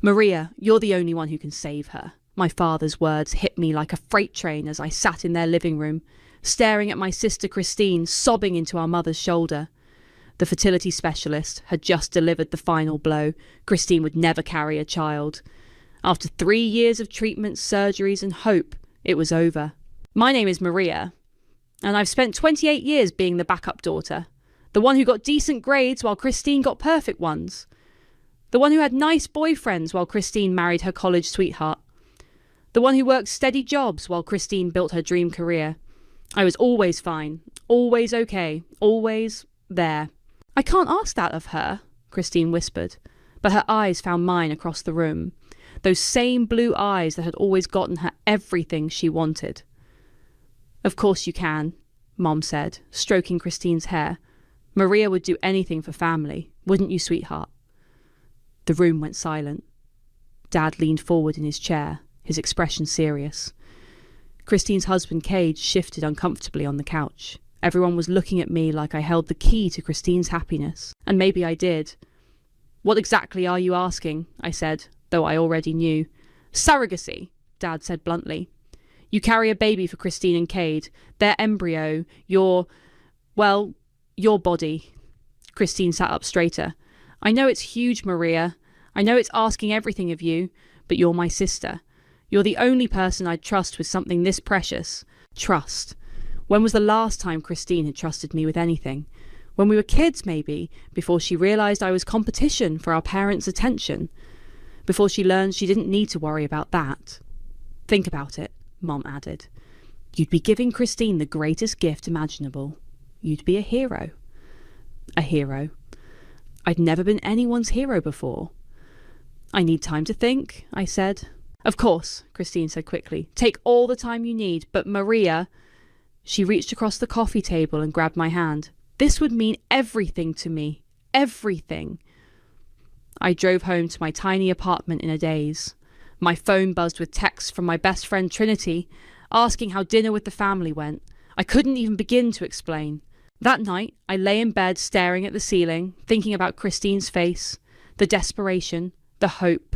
"Maria, you're the only one who can save her." My father's words hit me like a freight train as I sat in their living room, staring at my sister Christine sobbing into our mother's shoulder. The fertility specialist had just delivered the final blow. Christine would never carry a child. After 3 years of treatments, surgeries and hope, it was over. "My name is Maria, and I've spent 28 years being the backup daughter. The one who got decent grades while Christine got perfect ones. The one who had nice boyfriends while Christine married her college sweetheart. The one who worked steady jobs while Christine built her dream career. I was always fine, always okay, always there." "I can't ask that of her," Christine whispered, but her eyes found mine across the room. Those same blue eyes that had always gotten her everything she wanted. "Of course you can," Mom said, stroking Christine's hair. "Maria would do anything for family, wouldn't you, sweetheart?" The room went silent. Dad leaned forward in his chair, his expression serious. Christine's husband, Cade, shifted uncomfortably on the couch. Everyone was looking at me like I held the key to Christine's happiness, and maybe I did. "What exactly are you asking?" I said, though I already knew. "Surrogacy," Dad said bluntly. "You carry a baby for Christine and Cade. Their embryo, your body." Christine sat up straighter. "I know it's huge, Maria. I know it's asking everything of you, but you're my sister. You're the only person I'd trust with something this precious. Trust. When was the last time Christine had trusted me with anything? When we were kids, maybe, before she realised I was competition for our parents' attention. Before she learned she didn't need to worry about that. Think about it," Mom added. "You'd be giving Christine the greatest gift imaginable. You'd be a hero." A hero. I'd never been anyone's hero before. "I need time to think," I said. "Of course," Christine said quickly. "Take all the time you need, but Maria..." She reached across the coffee table and grabbed my hand. "This would mean everything to me. Everything." I drove home to my tiny apartment in a daze. My phone buzzed with texts from my best friend Trinity, asking how dinner with the family went. I couldn't even begin to explain. That night, I lay in bed staring at the ceiling, thinking about Christine's face, the desperation, the hope,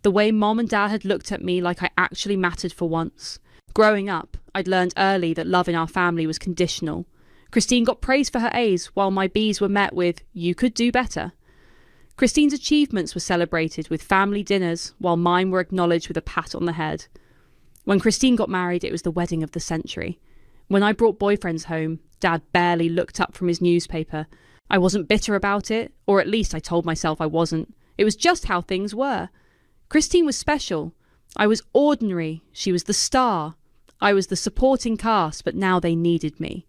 the way Mom and Dad had looked at me like I actually mattered for once. Growing up, I'd learned early that love in our family was conditional. Christine got praise for her A's, while my B's were met with, "You could do better." Christine's achievements were celebrated with family dinners, while mine were acknowledged with a pat on the head. When Christine got married, it was the wedding of the century. When I brought boyfriends home, Dad barely looked up from his newspaper. I wasn't bitter about it, or at least I told myself I wasn't. It was just how things were. Christine was special. I was ordinary. She was the star. I was the supporting cast, but now they needed me.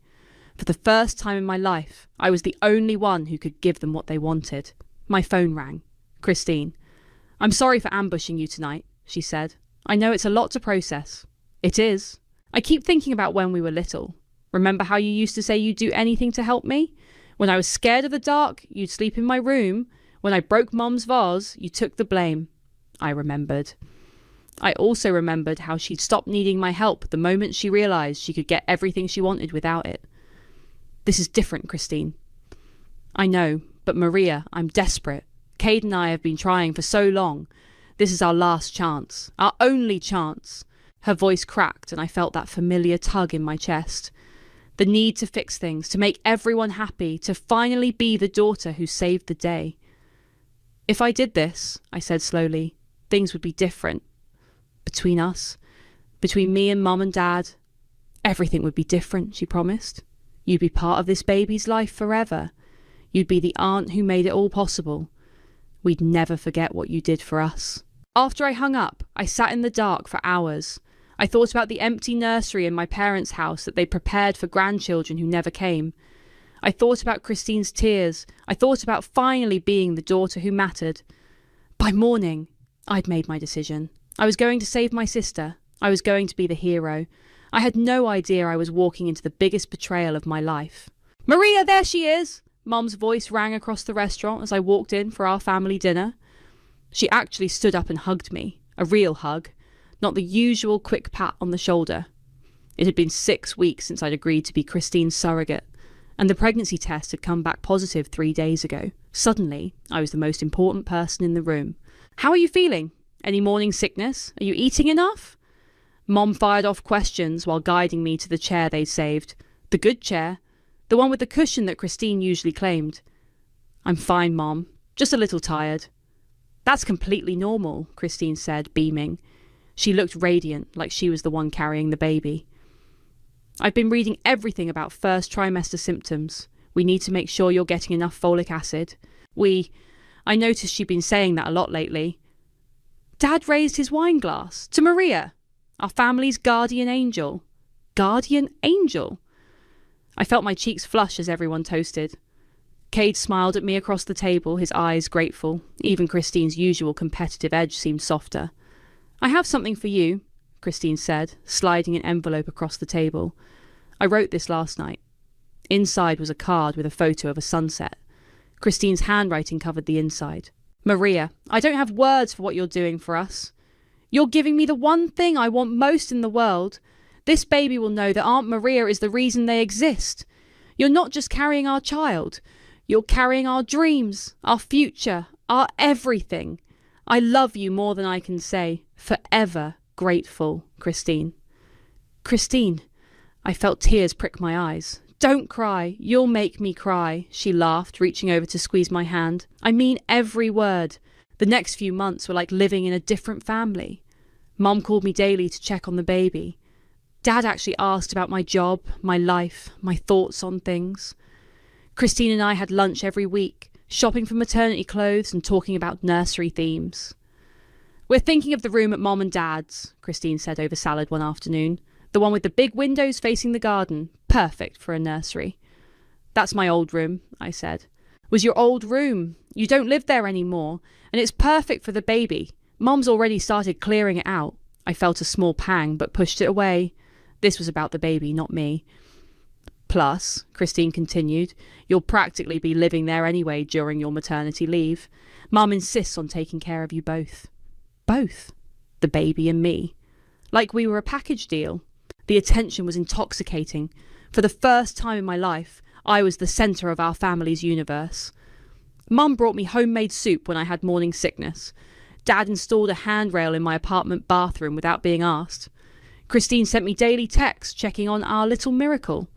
For the first time in my life, I was the only one who could give them what they wanted. My phone rang. Christine. "I'm sorry for ambushing you tonight," she said. "I know it's a lot to process." "It is. I keep thinking about when we were little. Remember how you used to say you'd do anything to help me? When I was scared of the dark, you'd sleep in my room. When I broke Mom's vase, you took the blame." I remembered. I also remembered how she'd stopped needing my help the moment she realised she could get everything she wanted without it. "This is different, Christine." "I know, but Maria, I'm desperate. Cade and I have been trying for so long. This is our last chance. Our only chance." Her voice cracked and I felt that familiar tug in my chest. The need to fix things, to make everyone happy, to finally be the daughter who saved the day. "If I did this," I said slowly, "things would be different. Between us, between me and Mum and Dad, everything would be different," she promised. "You'd be part of this baby's life forever. You'd be the aunt who made it all possible. We'd never forget what you did for us." After I hung up, I sat in the dark for hours. I thought about the empty nursery in my parents' house that they prepared for grandchildren who never came. I thought about Christine's tears. I thought about finally being the daughter who mattered. By morning, I'd made my decision. I was going to save my sister. I was going to be the hero. I had no idea I was walking into the biggest betrayal of my life. "Maria, there she is!" Mum's voice rang across the restaurant as I walked in for our family dinner. She actually stood up and hugged me. A real hug. Not the usual quick pat on the shoulder. It had been 6 weeks since I'd agreed to be Christine's surrogate, and the pregnancy test had come back positive 3 days ago. Suddenly, I was the most important person in the room. How are you feeling? Any morning sickness? Are you eating enough? Mom fired off questions while guiding me to the chair they'd saved. The good chair. The one with the cushion that Christine usually claimed. I'm fine, Mom. Just a little tired. That's completely normal, Christine said, beaming. She looked radiant, like she was the one carrying the baby. I've been reading everything about first trimester symptoms. We need to make sure you're getting enough folic acid. I noticed she'd been saying that a lot lately. Dad raised his wine glass to Maria, our family's guardian angel. Guardian angel? I felt my cheeks flush as everyone toasted. Cade smiled at me across the table, his eyes grateful. Even Christine's usual competitive edge seemed softer. I have something for you, Christine said, sliding an envelope across the table. I wrote this last night. Inside was a card with a photo of a sunset. Christine's handwriting covered the inside. Maria, I don't have words for what you're doing for us. You're giving me the one thing I want most in the world. This baby will know that Aunt Maria is the reason they exist. You're not just carrying our child. You're carrying our dreams, our future, our everything. I love you more than I can say. Forever grateful, Christine. Christine. I felt tears prick my eyes. Don't cry. You'll make me cry, she laughed, reaching over to squeeze my hand. I mean every word. The next few months were like living in a different family. Mum called me daily to check on the baby. Dad actually asked about my job, my life, my thoughts on things. Christine and I had lunch every week, shopping for maternity clothes and talking about nursery themes. We're thinking of the room at Mom and Dad's, Christine said over salad one afternoon. The one with the big windows facing the garden. Perfect for a nursery. That's my old room, I said. Was your old room. You don't live there anymore, and it's perfect for the baby. Mom's already started clearing it out. I felt a small pang, but pushed it away. This was about the baby, not me. Plus, Christine continued, you'll practically be living there anyway during your maternity leave. Mum insists on taking care of you both. Both? The baby and me. Like we were a package deal. The attention was intoxicating. For the first time in my life, I was the centre of our family's universe. Mum brought me homemade soup when I had morning sickness. Dad installed a handrail in my apartment bathroom without being asked. Christine sent me daily texts checking on our little miracle.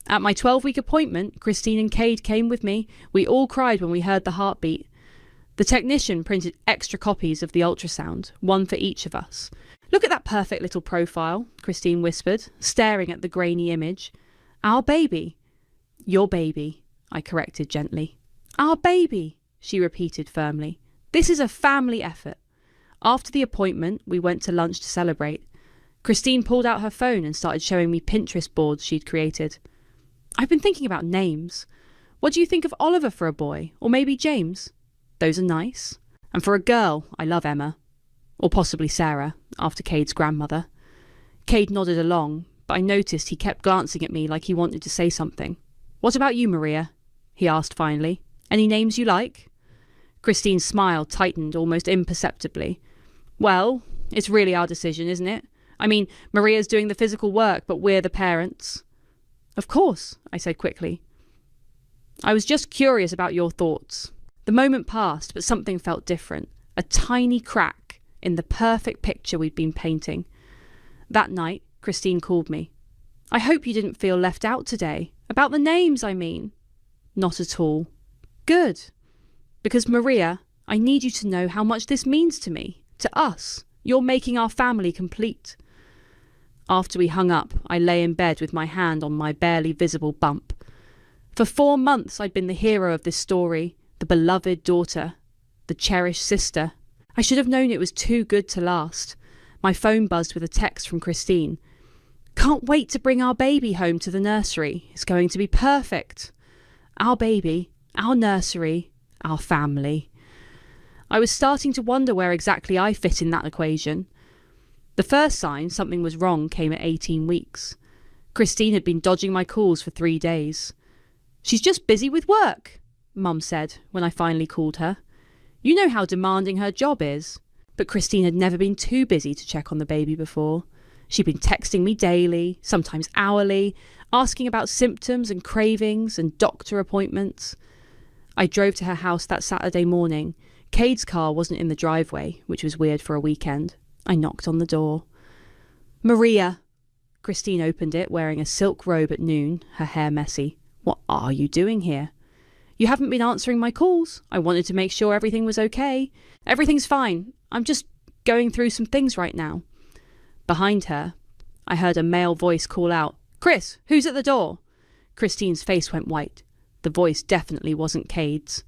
At my 12-week appointment, Christine and Cade came with me. We all cried when we heard the heartbeat. The technician printed extra copies of the ultrasound, one for each of us. Look at that perfect little profile, Christine whispered, staring at the grainy image. Our baby. Your baby, I corrected gently. Our baby, she repeated firmly. This is a family effort. After the appointment, we went to lunch to celebrate. Christine pulled out her phone and started showing me Pinterest boards she'd created. I've been thinking about names. What do you think of Oliver for a boy? Or maybe James? Those are nice. And for a girl, I love Emma. Or possibly Sarah, after Cade's grandmother. Cade nodded along, but I noticed he kept glancing at me like he wanted to say something. What about you, Maria? He asked finally. Any names you like? Christine's smile tightened almost imperceptibly. Well, it's really our decision, isn't it? I mean, Maria's doing the physical work, but we're the parents. Of course, I said quickly. I was just curious about your thoughts. The moment passed, but something felt different. A tiny crack in the perfect picture we'd been painting. That night, Christine called me. I hope you didn't feel left out today. About the names, I mean. Not at all. Good. Because, Maria, I need you to know how much this means to me, to us. You're making our family complete. After we hung up, I lay in bed with my hand on my barely visible bump. For 4 months I'd been the hero of this story, the beloved daughter, the cherished sister. I should have known it was too good to last. My phone buzzed with a text from Christine. Can't wait to bring our baby home to the nursery. It's going to be perfect. Our baby, our nursery, our family. I was starting to wonder where exactly I fit in that equation. The first sign something was wrong came at 18 weeks. Christine had been dodging my calls for 3 days. She's just busy with work, Mum said when I finally called her. You know how demanding her job is. But Christine had never been too busy to check on the baby before. She'd been texting me daily, sometimes hourly, asking about symptoms and cravings and doctor appointments. I drove to her house that Saturday morning, Cade's car wasn't in the driveway, which was weird for a weekend. I knocked on the door. Maria! Christine opened it, wearing a silk robe at noon, her hair messy. What are you doing here? You haven't been answering my calls. I wanted to make sure everything was okay. Everything's fine. I'm just going through some things right now. Behind her, I heard a male voice call out, Chris, who's at the door? Christine's face went white. The voice definitely wasn't Cade's.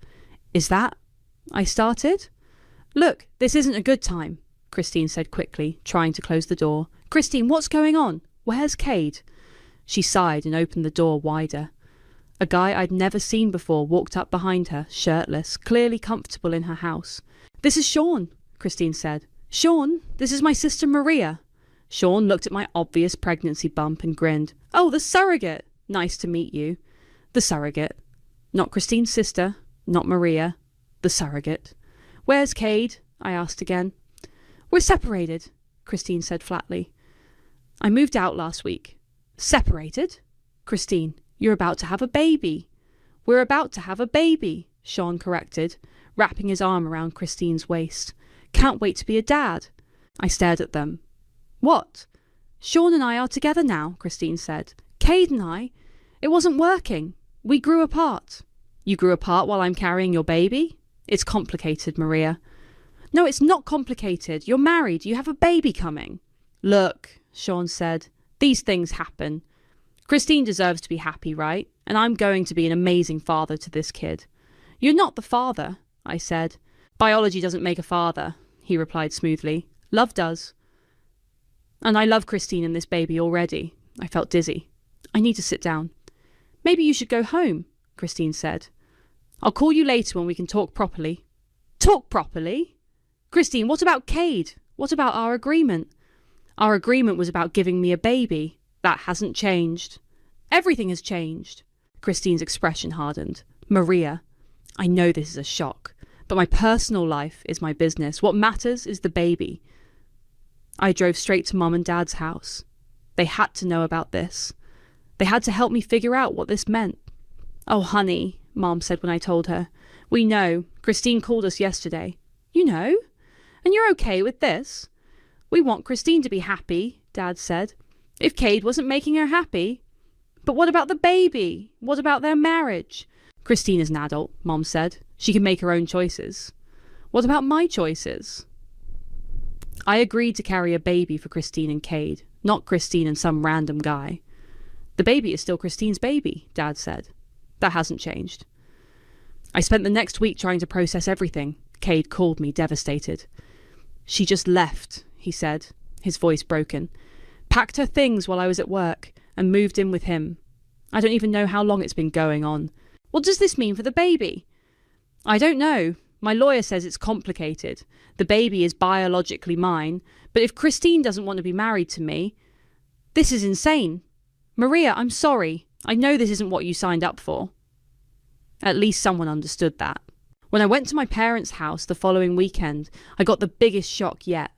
Is that? I started. Look, this isn't a good time, Christine said quickly, trying to close the door. Christine, what's going on? Where's Cade? She sighed and opened the door wider. A guy I'd never seen before walked up behind her, shirtless, clearly comfortable in her house. This is Sean, Christine said. Sean, this is my sister Maria. Sean looked at my obvious pregnancy bump and grinned. Oh, the surrogate. Nice to meet you. The surrogate. Not Christine's sister, not Maria. The surrogate. Where's Cade? I asked again. We're separated, Christine said flatly. I moved out last week. Separated? Christine, you're about to have a baby. We're about to have a baby, Sean corrected, wrapping his arm around Christine's waist. Can't wait to be a dad. I stared at them. What? Sean and I are together now, Christine said. Cade and I. It wasn't working. We grew apart. You grew apart while I'm carrying your baby? It's complicated, Maria. No, it's not complicated. You're married. You have a baby coming. Look, Sean said, these things happen. Christine deserves to be happy, right? And I'm going to be an amazing father to this kid. You're not the father, I said. Biology doesn't make a father, he replied smoothly. Love does. And I love Christine and this baby already. I felt dizzy. I need to sit down. Maybe you should go home, Christine said. I'll call you later when we can talk properly. Talk properly? Christine, what about Cade? What about our agreement? Our agreement was about giving me a baby. That hasn't changed. Everything has changed. Christine's expression hardened. Maria, I know this is a shock, but my personal life is my business. What matters is the baby. I drove straight to Mum and Dad's house. They had to know about this. They had to help me figure out what this meant. Oh, honey, Mom said when I told her. We know. Christine called us yesterday. You know? And you're okay with this? We want Christine to be happy, Dad said. If Cade wasn't making her happy. But what about the baby? What about their marriage? Christine is an adult, Mom said. She can make her own choices. What about my choices? I agreed to carry a baby for Christine and Cade, not Christine and some random guy. The baby is still Christine's baby, Dad said. That hasn't changed. I spent the next week trying to process everything. Cade called me, devastated. She just left, he said, his voice broken. Packed her things while I was at work and moved in with him. I don't even know how long it's been going on. What does this mean for the baby? I don't know. My lawyer says it's complicated. The baby is biologically mine, but if Christine doesn't want to be married to me... This is insane. Maria, I'm sorry. I know this isn't what you signed up for. At least someone understood that. When I went to my parents' house the following weekend, I got the biggest shock yet.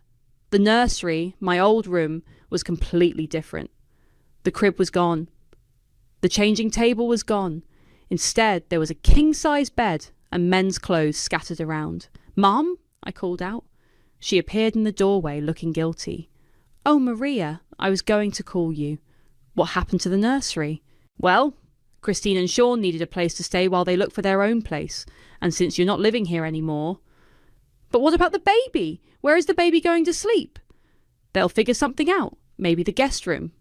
The nursery, my old room, was completely different. The crib was gone. The changing table was gone. Instead, there was a king-size bed and men's clothes scattered around. Mum? I called out. She appeared in the doorway, looking guilty. Oh, Maria, I was going to call you. What happened to the nursery? Well, Christine and Sean needed a place to stay while they looked for their own place, and since you're not living here anymore... But what about the baby? Where is the baby going to sleep? They'll figure something out. Maybe the guest room.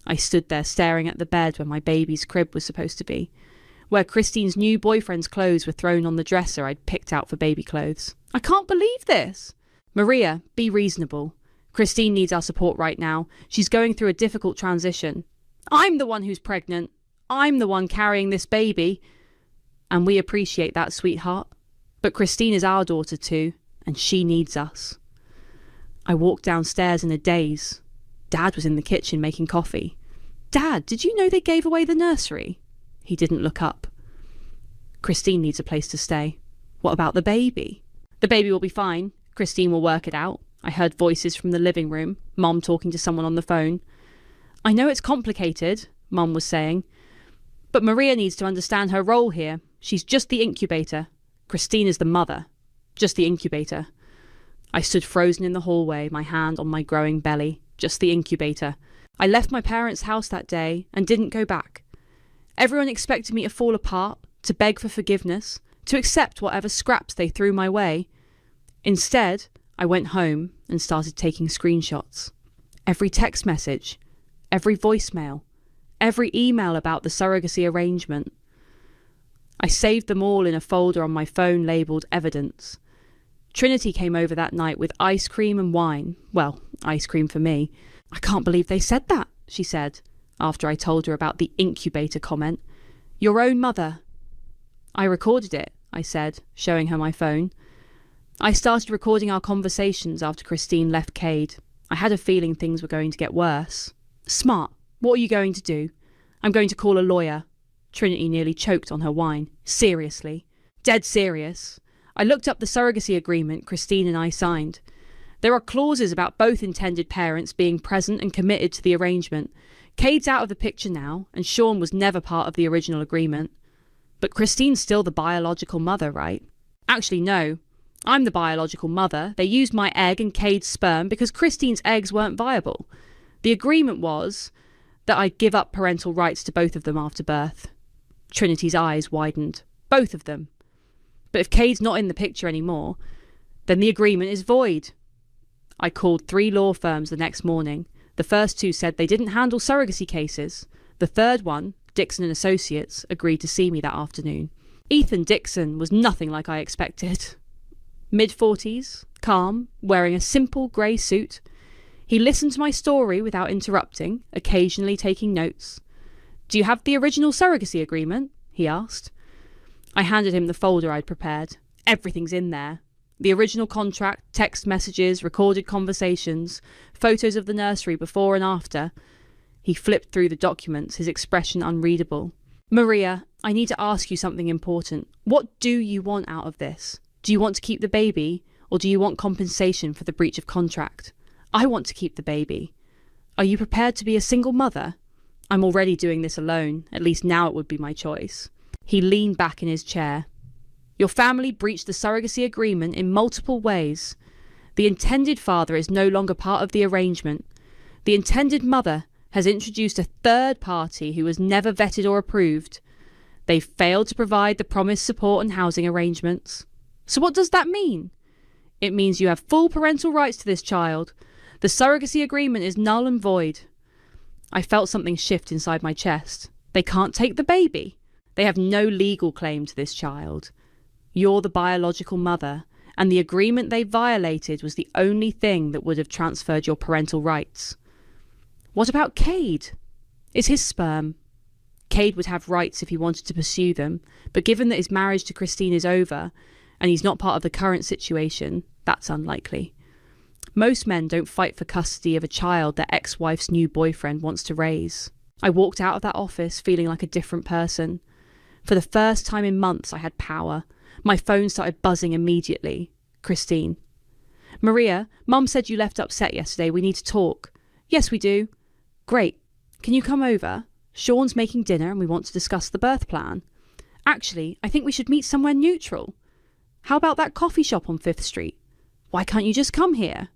I stood there staring at the bed where my baby's crib was supposed to be, where Christine's new boyfriend's clothes were thrown on the dresser I'd picked out for baby clothes. I can't believe this! Maria, be reasonable. Christine needs our support right now. She's going through a difficult transition. I'm the one who's pregnant. I'm the one carrying this baby. And we appreciate that, sweetheart. But Christine is our daughter too, and she needs us. I walked downstairs in a daze. Dad was in the kitchen making coffee. Dad, did you know they gave away the nursery? He didn't look up. Christine needs a place to stay. What about the baby? The baby will be fine. Christine will work it out. I heard voices from the living room, Mom talking to someone on the phone. I know it's complicated, Mom was saying, but Maria needs to understand her role here. She's just the incubator. Christine is the mother. Just the incubator. I stood frozen in the hallway, my hand on my growing belly. Just the incubator. I left my parents' house that day and didn't go back. Everyone expected me to fall apart, to beg for forgiveness, to accept whatever scraps they threw my way. Instead, I went home and started taking screenshots. Every text message, every voicemail, every email about the surrogacy arrangement. I saved them all in a folder on my phone labelled evidence. Trinity came over that night with ice cream and wine. Well, ice cream for me. I can't believe they said that, she said, after I told her about the incubator comment. Your own mother. I recorded it, I said, showing her my phone. I started recording our conversations after Christine left Cade. I had a feeling things were going to get worse. Smart. What are you going to do? I'm going to call a lawyer. Trinity nearly choked on her wine. Seriously. Dead serious. I looked up the surrogacy agreement Christine and I signed. There are clauses about both intended parents being present and committed to the arrangement. Cade's out of the picture now, and Sean was never part of the original agreement. But Christine's still the biological mother, right? Actually, no. I'm the biological mother. They used my egg and Cade's sperm because Christine's eggs weren't viable. The agreement was that I'd give up parental rights to both of them after birth. Trinity's eyes widened. Both of them. But if Cade's not in the picture anymore, then the agreement is void. I called 3 law firms the next morning. The first 2 said they didn't handle surrogacy cases. The third one, Dixon & Associates, agreed to see me that afternoon. Ethan Dixon was nothing like I expected. Mid-40s, calm, wearing a simple grey suit. He listened to my story without interrupting, occasionally taking notes. Do you have the original surrogacy agreement? He asked. I handed him the folder I'd prepared. Everything's in there. The original contract, text messages, recorded conversations, photos of the nursery before and after. He flipped through the documents, his expression unreadable. Maria, I need to ask you something important. What do you want out of this? Do you want to keep the baby, or do you want compensation for the breach of contract? I want to keep the baby. Are you prepared to be a single mother? I'm already doing this alone. At least now it would be my choice. He leaned back in his chair. Your family breached the surrogacy agreement in multiple ways. The intended father is no longer part of the arrangement. The intended mother has introduced a third party who was never vetted or approved. They failed to provide the promised support and housing arrangements. So what does that mean? It means you have full parental rights to this child. The surrogacy agreement is null and void. I felt something shift inside my chest. They can't take the baby. They have no legal claim to this child. You're the biological mother, and the agreement they violated was the only thing that would have transferred your parental rights. What about Cade? It's his sperm. Cade would have rights if he wanted to pursue them, but given that his marriage to Christine is over, and he's not part of the current situation, that's unlikely. Most men don't fight for custody of a child their ex-wife's new boyfriend wants to raise. I walked out of that office feeling like a different person. For the first time in months, I had power. My phone started buzzing immediately. Christine. Maria, Mum said you left upset yesterday. We need to talk. Yes, we do. Great. Can you come over? Sean's making dinner and we want to discuss the birth plan. Actually, I think we should meet somewhere neutral. How about that coffee shop on 5th Street? Why can't you just come here?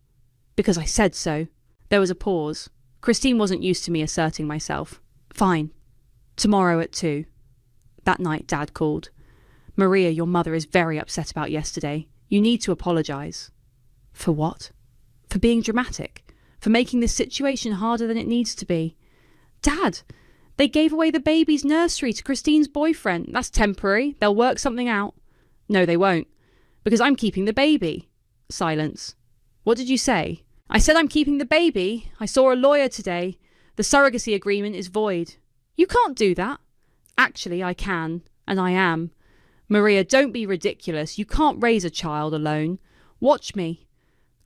Because I said so. There was a pause. Christine wasn't used to me asserting myself. Fine. Tomorrow at 2. That night, Dad called. Maria, your mother is very upset about yesterday. You need to apologise. For what? For being dramatic. For making this situation harder than it needs to be. Dad, they gave away the baby's nursery to Christine's boyfriend. That's temporary. They'll work something out. No, they won't. Because I'm keeping the baby. Silence. What did you say? I said I'm keeping the baby. I saw a lawyer today. The surrogacy agreement is void. You can't do that. Actually, I can. And I am. Maria, don't be ridiculous. You can't raise a child alone. Watch me.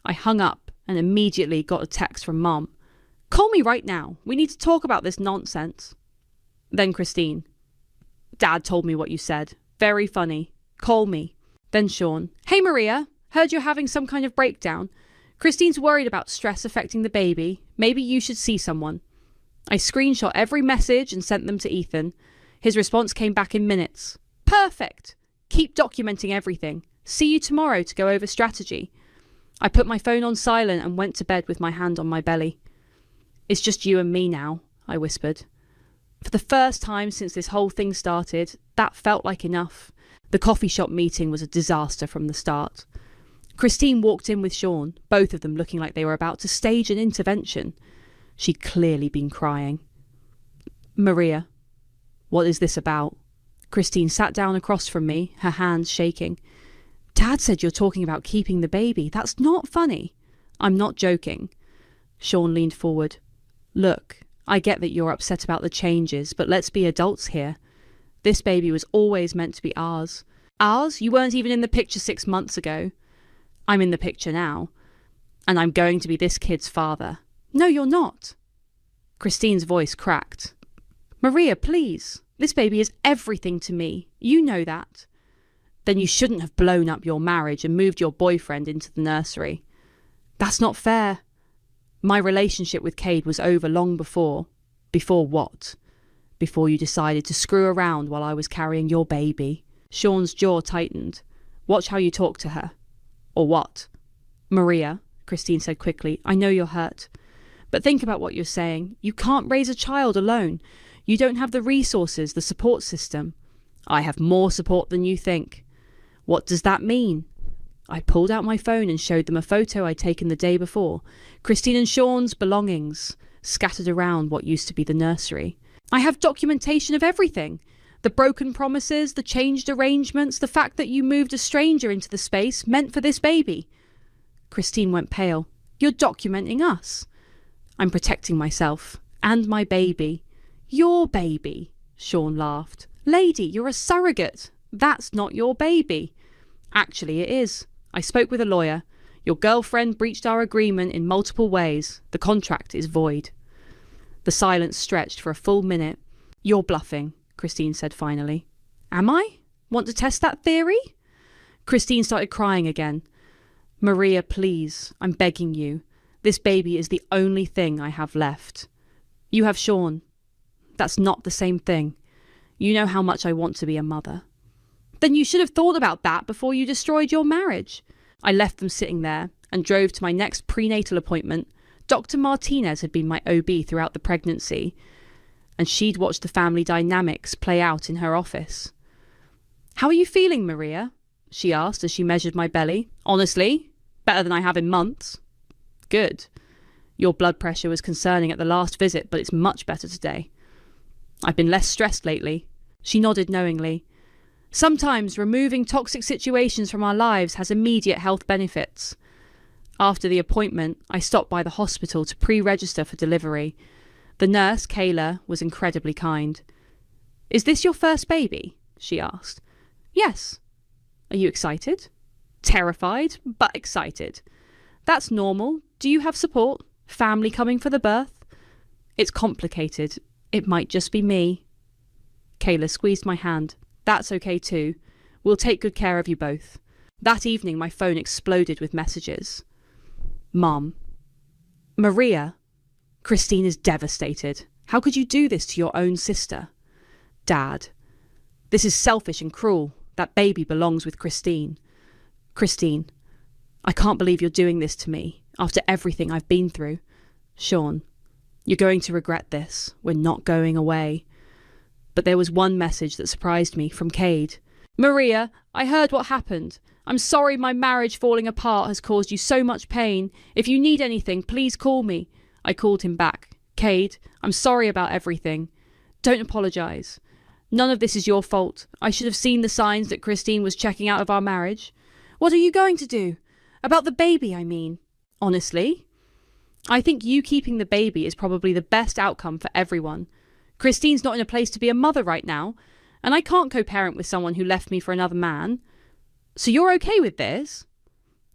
I hung up and immediately got a text from Mum. Call me right now. We need to talk about this nonsense. Then Christine. Dad told me what you said. Very funny. Call me. Then Sean. Hey Maria, heard you're having some kind of breakdown. Christine's worried about stress affecting the baby. Maybe you should see someone. I screenshot every message and sent them to Ethan. His response came back in minutes. Perfect. Keep documenting everything. See you tomorrow to go over strategy. I put my phone on silent and went to bed with my hand on my belly. It's just you and me now, I whispered. For the first time since this whole thing started, that felt like enough. The coffee shop meeting was a disaster from the start. Christine walked in with Sean, both of them looking like they were about to stage an intervention. She'd clearly been crying. Maria, what is this about? Christine sat down across from me, her hands shaking. Dad said you're talking about keeping the baby. That's not funny. I'm not joking. Sean leaned forward. Look, I get that you're upset about the changes, but let's be adults here. This baby was always meant to be ours. Ours? You weren't even in the picture 6 months ago. I'm in the picture now. And I'm going to be this kid's father. No, you're not. Christine's voice cracked. Maria, please. This baby is everything to me. You know that. Then you shouldn't have blown up your marriage and moved your boyfriend into the nursery. That's not fair. My relationship with Cade was over long before. Before what? Before you decided to screw around while I was carrying your baby. Sean's jaw tightened. Watch how you talk to her. Or what? Maria, Christine said quickly, I know you're hurt. But think about what you're saying. You can't raise a child alone. You don't have the resources, the support system. I have more support than you think. What does that mean? I pulled out my phone and showed them a photo I'd taken the day before. Christine and Sean's belongings scattered around what used to be the nursery. I have documentation of everything. The broken promises, the changed arrangements, the fact that you moved a stranger into the space meant for this baby. Christine went pale. You're documenting us. I'm protecting myself. And my baby. Your baby, Sean laughed. Lady, you're a surrogate. That's not your baby. Actually, it is. I spoke with a lawyer. Your girlfriend breached our agreement in multiple ways. The contract is void. The silence stretched for a full minute. You're bluffing, Christine said finally. Am I? Want to test that theory? Christine started crying again. Maria, please, I'm begging you. This baby is the only thing I have left. You have Sean. That's not the same thing. You know how much I want to be a mother. Then you should have thought about that before you destroyed your marriage. I left them sitting there and drove to my next prenatal appointment. Dr. Martinez had been my OB throughout the pregnancy, and she'd watched the family dynamics play out in her office. How are you feeling, Maria? She asked as she measured my belly. Honestly, better than I have in months. Good. Your blood pressure was concerning at the last visit, but it's much better today. I've been less stressed lately. She nodded knowingly. Sometimes removing toxic situations from our lives has immediate health benefits. After the appointment, I stopped by the hospital to pre-register for delivery. The nurse, Kayla, was incredibly kind. Is this your first baby? She asked. Yes. Are you excited? Terrified, but excited. That's normal. Do you have support? Family coming for the birth? It's complicated. It might just be me. Kayla squeezed my hand. That's okay too. We'll take good care of you both. That evening my phone exploded with messages. Mom. Maria. Christine is devastated. How could you do this to your own sister? Dad. This is selfish and cruel. That baby belongs with Christine. Christine. I can't believe you're doing this to me, after everything I've been through. Sean. You're going to regret this. We're not going away. But there was one message that surprised me from Cade. Maria, I heard what happened. I'm sorry my marriage falling apart has caused you so much pain. If you need anything, please call me. I called him back. Cade, I'm sorry about everything. Don't apologise. None of this is your fault. I should have seen the signs that Christine was checking out of our marriage. What are you going to do? About the baby, I mean. Honestly? I think you keeping the baby is probably the best outcome for everyone. Christine's not in a place to be a mother right now, and I can't co-parent with someone who left me for another man. So you're okay with this?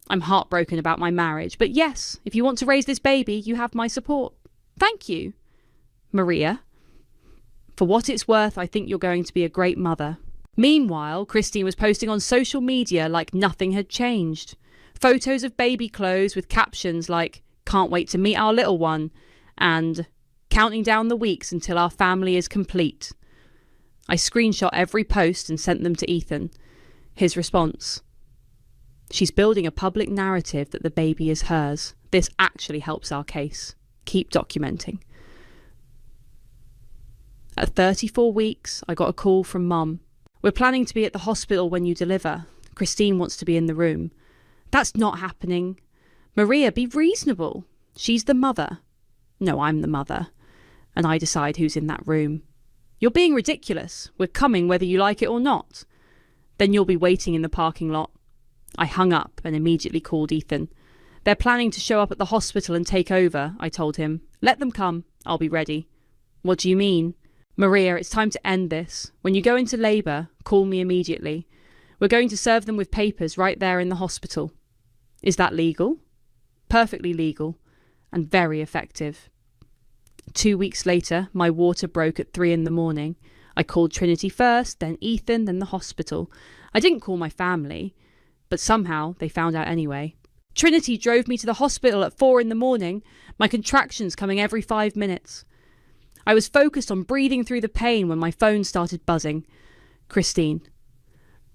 I'm heartbroken about my marriage, but yes, if you want to raise this baby, you have my support. Thank you. Maria. For what it's worth, I think you're going to be a great mother. Meanwhile, Christine was posting on social media like nothing had changed. Photos of baby clothes with captions like, can't wait to meet our little one, and counting down the weeks until our family is complete. I screenshot every post and sent them to Ethan. His response, She's building a public narrative that the baby is hers. This actually helps our case. Keep documenting. At 34 weeks, I got a call from Mum. We're planning to be at the hospital when you deliver. Christine wants to be in the room. That's not happening. Maria, be reasonable. She's the mother. No, I'm the mother. And I decide who's in that room. You're being ridiculous. We're coming whether you like it or not. Then you'll be waiting in the parking lot. I hung up and immediately called Ethan. They're planning to show up at the hospital and take over, I told him. Let them come. I'll be ready. What do you mean? Maria, it's time to end this. When you go into labour, call me immediately. We're going to serve them with papers right there in the hospital. Is that legal? Perfectly legal. And very effective. 2 weeks later, my water broke at 3 a.m. I called Trinity first, then Ethan, then the hospital. I didn't call my family, but somehow they found out anyway. Trinity drove me to the hospital at 4 a.m, my contractions coming every 5 minutes. I was focused on breathing through the pain when my phone started buzzing. Christine.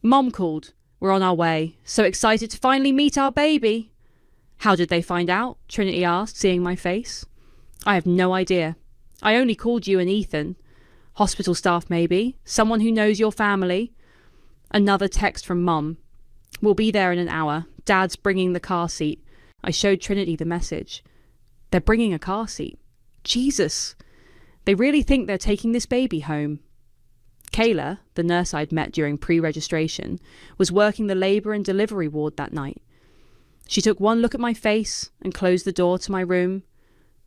Mom called. We're on our way. So excited to finally meet our baby. How did they find out? Trinity asked, seeing my face. I have no idea. I only called you and Ethan. Hospital staff maybe. Someone who knows your family. Another text from Mum. We'll be there in an hour. Dad's bringing the car seat. I showed Trinity the message. They're bringing a car seat. Jesus. They really think they're taking this baby home. Kayla, the nurse I'd met during pre-registration, was working the labour and delivery ward that night. She took one look at my face and closed the door to my room.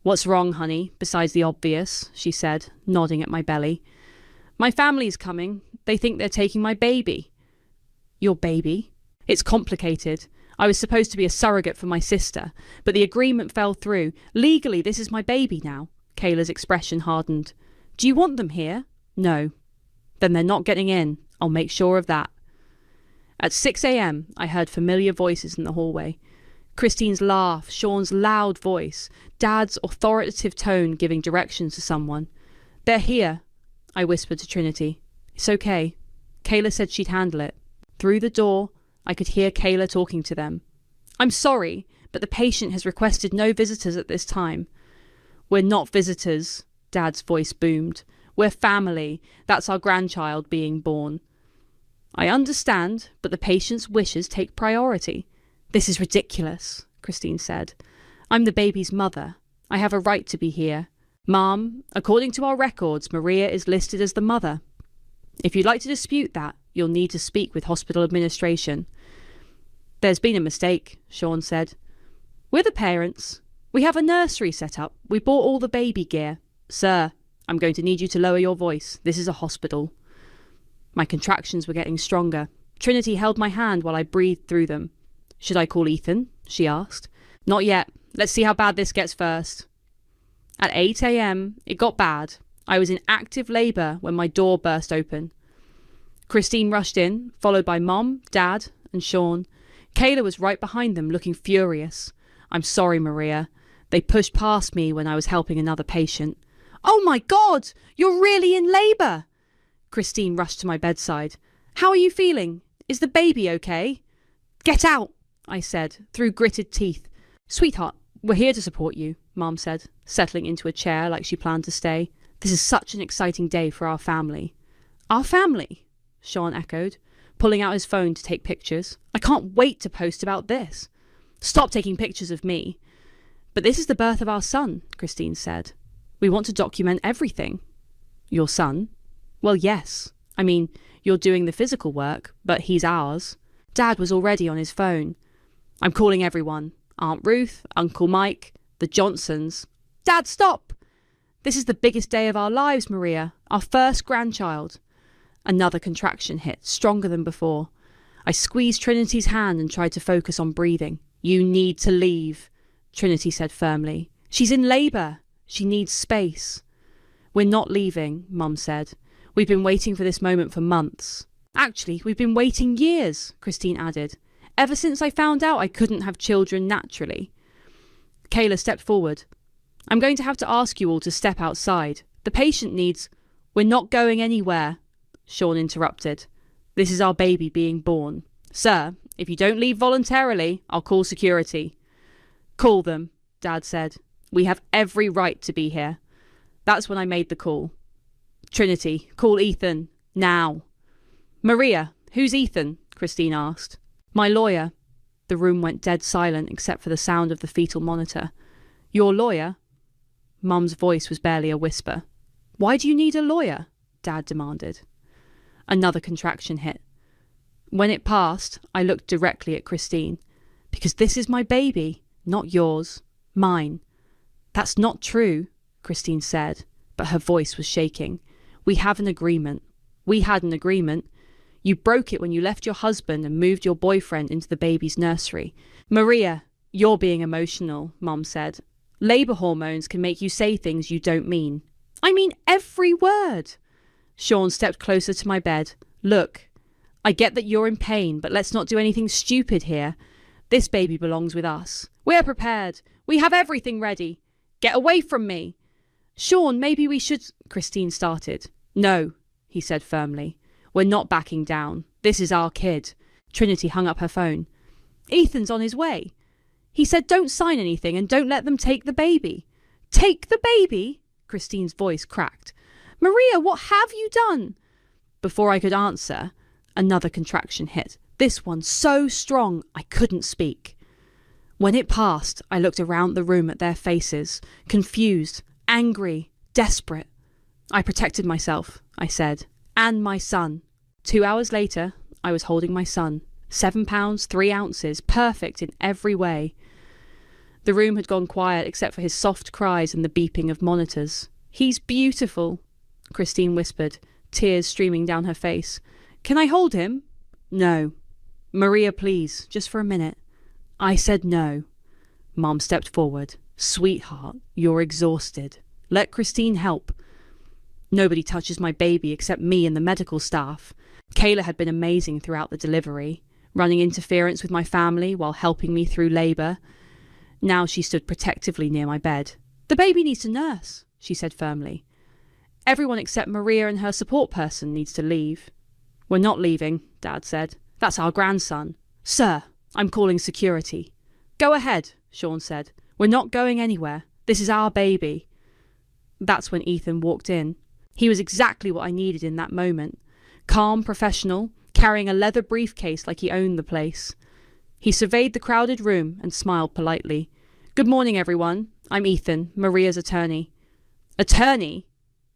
What's wrong, honey, besides the obvious, she said, nodding at my belly. My family's coming. They think they're taking my baby. Your baby? It's complicated. I was supposed to be a surrogate for my sister, but the agreement fell through. Legally, this is my baby now. Kayla's expression hardened. Do you want them here? No. Then they're not getting in. I'll make sure of that. At 6 a.m, I heard familiar voices in the hallway. Christine's laugh, Sean's loud voice, Dad's authoritative tone giving directions to someone. They're here, I whispered to Trinity. It's okay. Kayla said she'd handle it. Through the door, I could hear Kayla talking to them. I'm sorry, but the patient has requested no visitors at this time. We're not visitors, Dad's voice boomed. We're family. That's our grandchild being born. I understand, but the patient's wishes take priority. This is ridiculous, Christine said. I'm the baby's mother. I have a right to be here. Ma'am, according to our records, Maria is listed as the mother. If you'd like to dispute that, you'll need to speak with hospital administration. There's been a mistake, Sean said. We're the parents. We have a nursery set up. We bought all the baby gear. Sir, I'm going to need you to lower your voice. This is a hospital. My contractions were getting stronger. Trinity held my hand while I breathed through them. Should I call Ethan? She asked. Not yet. Let's see how bad this gets first. At 8 a.m, it got bad. I was in active labour when my door burst open. Christine rushed in, followed by Mom, Dad, and Sean. Kayla was right behind them, looking furious. I'm sorry, Maria. They pushed past me when I was helping another patient. Oh my God! You're really in labour! Christine rushed to my bedside. How are you feeling? Is the baby okay? Get out, I said, through gritted teeth. Sweetheart, we're here to support you, Mom said, settling into a chair like she planned to stay. This is such an exciting day for our family. Our family? Sean echoed, pulling out his phone to take pictures. I can't wait to post about this. Stop taking pictures of me. But this is the birth of our son, Christine said. We want to document everything. Your son? Well, yes. I mean, you're doing the physical work, but he's ours. Dad was already on his phone. I'm calling everyone. Aunt Ruth, Uncle Mike, the Johnsons. Dad, stop! This is the biggest day of our lives, Maria. Our first grandchild. Another contraction hit, stronger than before. I squeezed Trinity's hand and tried to focus on breathing. You need to leave, Trinity said firmly. She's in labour. She needs space. We're not leaving, Mum said. We've been waiting for this moment for months. Actually, we've been waiting years, Christine added. Ever since I found out I couldn't have children naturally. Kayla stepped forward. I'm going to have to ask you all to step outside. The patient needs... We're not going anywhere, Sean interrupted. This is our baby being born. Sir, If you don't leave voluntarily, I'll call security. Call them, Dad said. We have every right to be here. That's when I made the call. Trinity, call Ethan. Now. Maria, who's Ethan? Christine asked. My lawyer. The room went dead silent except for the sound of the fetal monitor. Your lawyer? Mum's voice was barely a whisper. Why do you need a lawyer? Dad demanded. Another contraction hit. When it passed, I looked directly at Christine. Because this is my baby, not yours. Mine. That's not true, Christine said, but her voice was shaking. We have an agreement. We had an agreement. You broke it when you left your husband and moved your boyfriend into the baby's nursery. Maria, you're being emotional, Mum said. Labour hormones can make you say things you don't mean. I mean every word. Sean stepped closer to my bed. Look, I get that you're in pain, but let's not do anything stupid here. This baby belongs with us. We're prepared. We have everything ready. Get away from me. Sean, maybe we should... Christine started. No, he said firmly. We're not backing down. This is our kid. Trinity hung up her phone. Ethan's on his way. He said don't sign anything and don't let them take the baby. Take the baby? Christine's voice cracked. Maria, what have you done? Before I could answer, another contraction hit. This one so strong I couldn't speak. When it passed, I looked around the room at their faces, confused, angry, desperate. I protected myself, I said, and my son. 2 hours later, I was holding my son. 7 pounds, 3 ounces, perfect in every way. The room had gone quiet except for his soft cries and the beeping of monitors. He's beautiful, Christine whispered, tears streaming down her face. Can I hold him? No. Maria, please, just for a minute. I said no. Mom stepped forward. Sweetheart, you're exhausted. Let Christine help. Nobody touches my baby except me and the medical staff. Kayla had been amazing throughout the delivery, running interference with my family while helping me through labour. Now she stood protectively near my bed. The baby needs a nurse, she said firmly. Everyone except Maria and her support person needs to leave. We're not leaving, Dad said. That's our grandson. Sir, I'm calling security. Go ahead, Sean said. We're not going anywhere. This is our baby. That's when Ethan walked in. He was exactly what I needed in that moment. Calm, professional, carrying a leather briefcase like he owned the place. He surveyed the crowded room and smiled politely. Good morning, everyone. I'm Ethan, Maria's attorney. Attorney?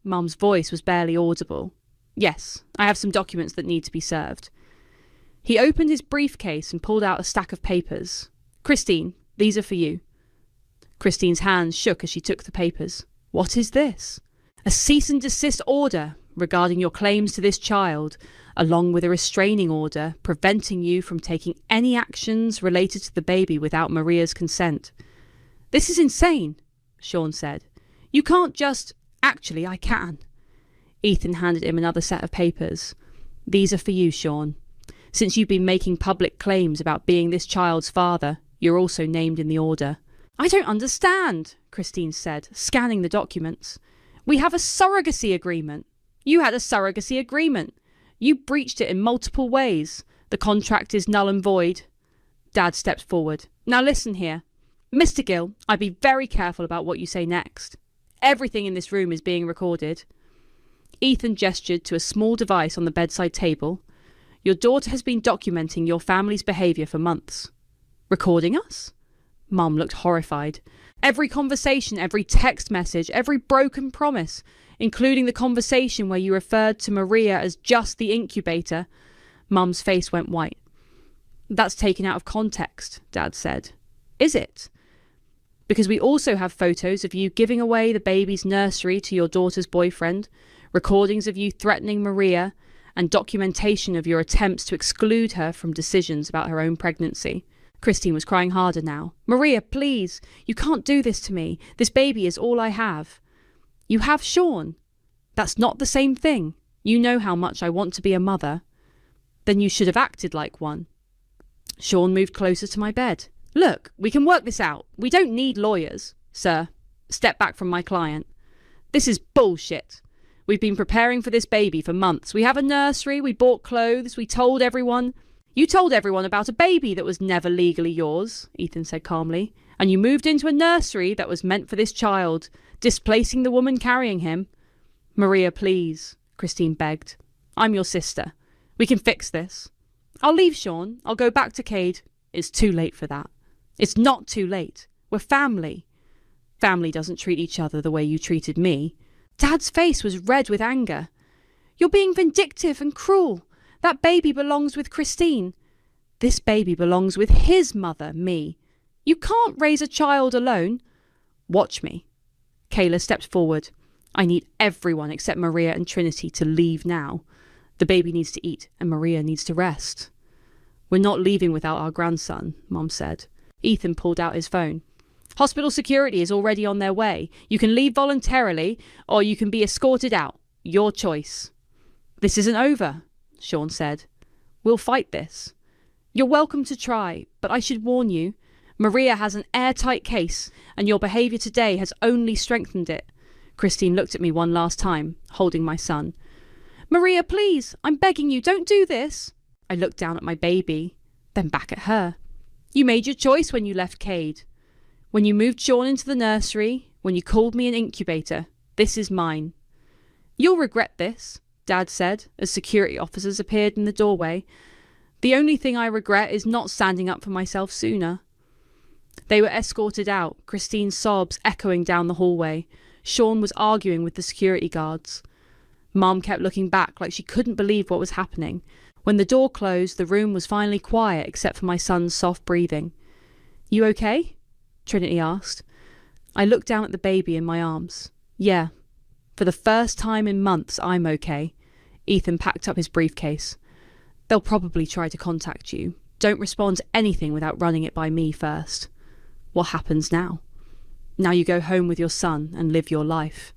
Mum's voice was barely audible. Yes, I have some documents that need to be served. He opened his briefcase and pulled out a stack of papers. Christine, these are for you. Christine's hands shook as she took the papers. What is this? A cease and desist order regarding your claims to this child, along with a restraining order preventing you from taking any actions related to the baby without Maria's consent. This is insane, Sean said. You can't just... Actually, I can. Ethan handed him another set of papers. These are for you, Sean. Since you've been making public claims about being this child's father, you're also named in the order. I don't understand, Christine said, scanning the documents. We have a surrogacy agreement. You had a surrogacy agreement. You breached it in multiple ways. The contract is null and void. Dad stepped forward. Now listen here. Mr. Gill, I'd be very careful about what you say next. Everything in this room is being recorded. Ethan gestured to a small device on the bedside table. Your daughter has been documenting your family's behaviour for months. Recording us? Mum looked horrified. Every conversation, every text message, every broken promise, including the conversation where you referred to Maria as just the incubator. Mum's face went white. That's taken out of context, Dad said. Is it? Because we also have photos of you giving away the baby's nursery to your daughter's boyfriend, recordings of you threatening Maria, and documentation of your attempts to exclude her from decisions about her own pregnancy. Christine was crying harder now. Maria, please, you can't do this to me. This baby is all I have. You have Sean. That's not the same thing. You know how much I want to be a mother. Then you should have acted like one. Sean moved closer to my bed. Look, we can work this out. We don't need lawyers. Sir, step back from my client. This is bullshit. We've been preparing for this baby for months. We have a nursery, we bought clothes, we told everyone. You told everyone about a baby that was never legally yours, Ethan said calmly, and you moved into a nursery that was meant for this child, displacing the woman carrying him. Maria, please, Christine begged. I'm your sister. We can fix this. I'll leave Sean. I'll go back to Cade. It's too late for that. It's not too late. We're family. Family doesn't treat each other the way you treated me. Dad's face was red with anger. You're being vindictive and cruel. That baby belongs with Christine. This baby belongs with his mother, me. You can't raise a child alone. Watch me. Kayla stepped forward. I need everyone except Maria and Trinity to leave now. The baby needs to eat and Maria needs to rest. We're not leaving without our grandson, Mom said. Ethan pulled out his phone. Hospital security is already on their way. You can leave voluntarily or you can be escorted out. Your choice. This isn't over, Sean said. We'll fight this. You're welcome to try, but I should warn you, Maria has an airtight case and your behaviour today has only strengthened it. Christine looked at me one last time, holding my son. Maria, please, I'm begging you, don't do this. I looked down at my baby, then back at her. You made your choice when you left Cade. When you moved Sean into the nursery, when you called me an incubator, this is mine. You'll regret this, Dad said, as security officers appeared in the doorway. The only thing I regret is not standing up for myself sooner. They were escorted out, Christine's sobs echoing down the hallway. Sean was arguing with the security guards. Mom kept looking back like she couldn't believe what was happening. When the door closed, the room was finally quiet except for my son's soft breathing. You okay? Trinity asked. I looked down at the baby in my arms. Yeah. For the first time in months, I'm okay. Ethan packed up his briefcase. They'll probably try to contact you. Don't respond to anything without running it by me first. What happens now? Now you go home with your son and live your life.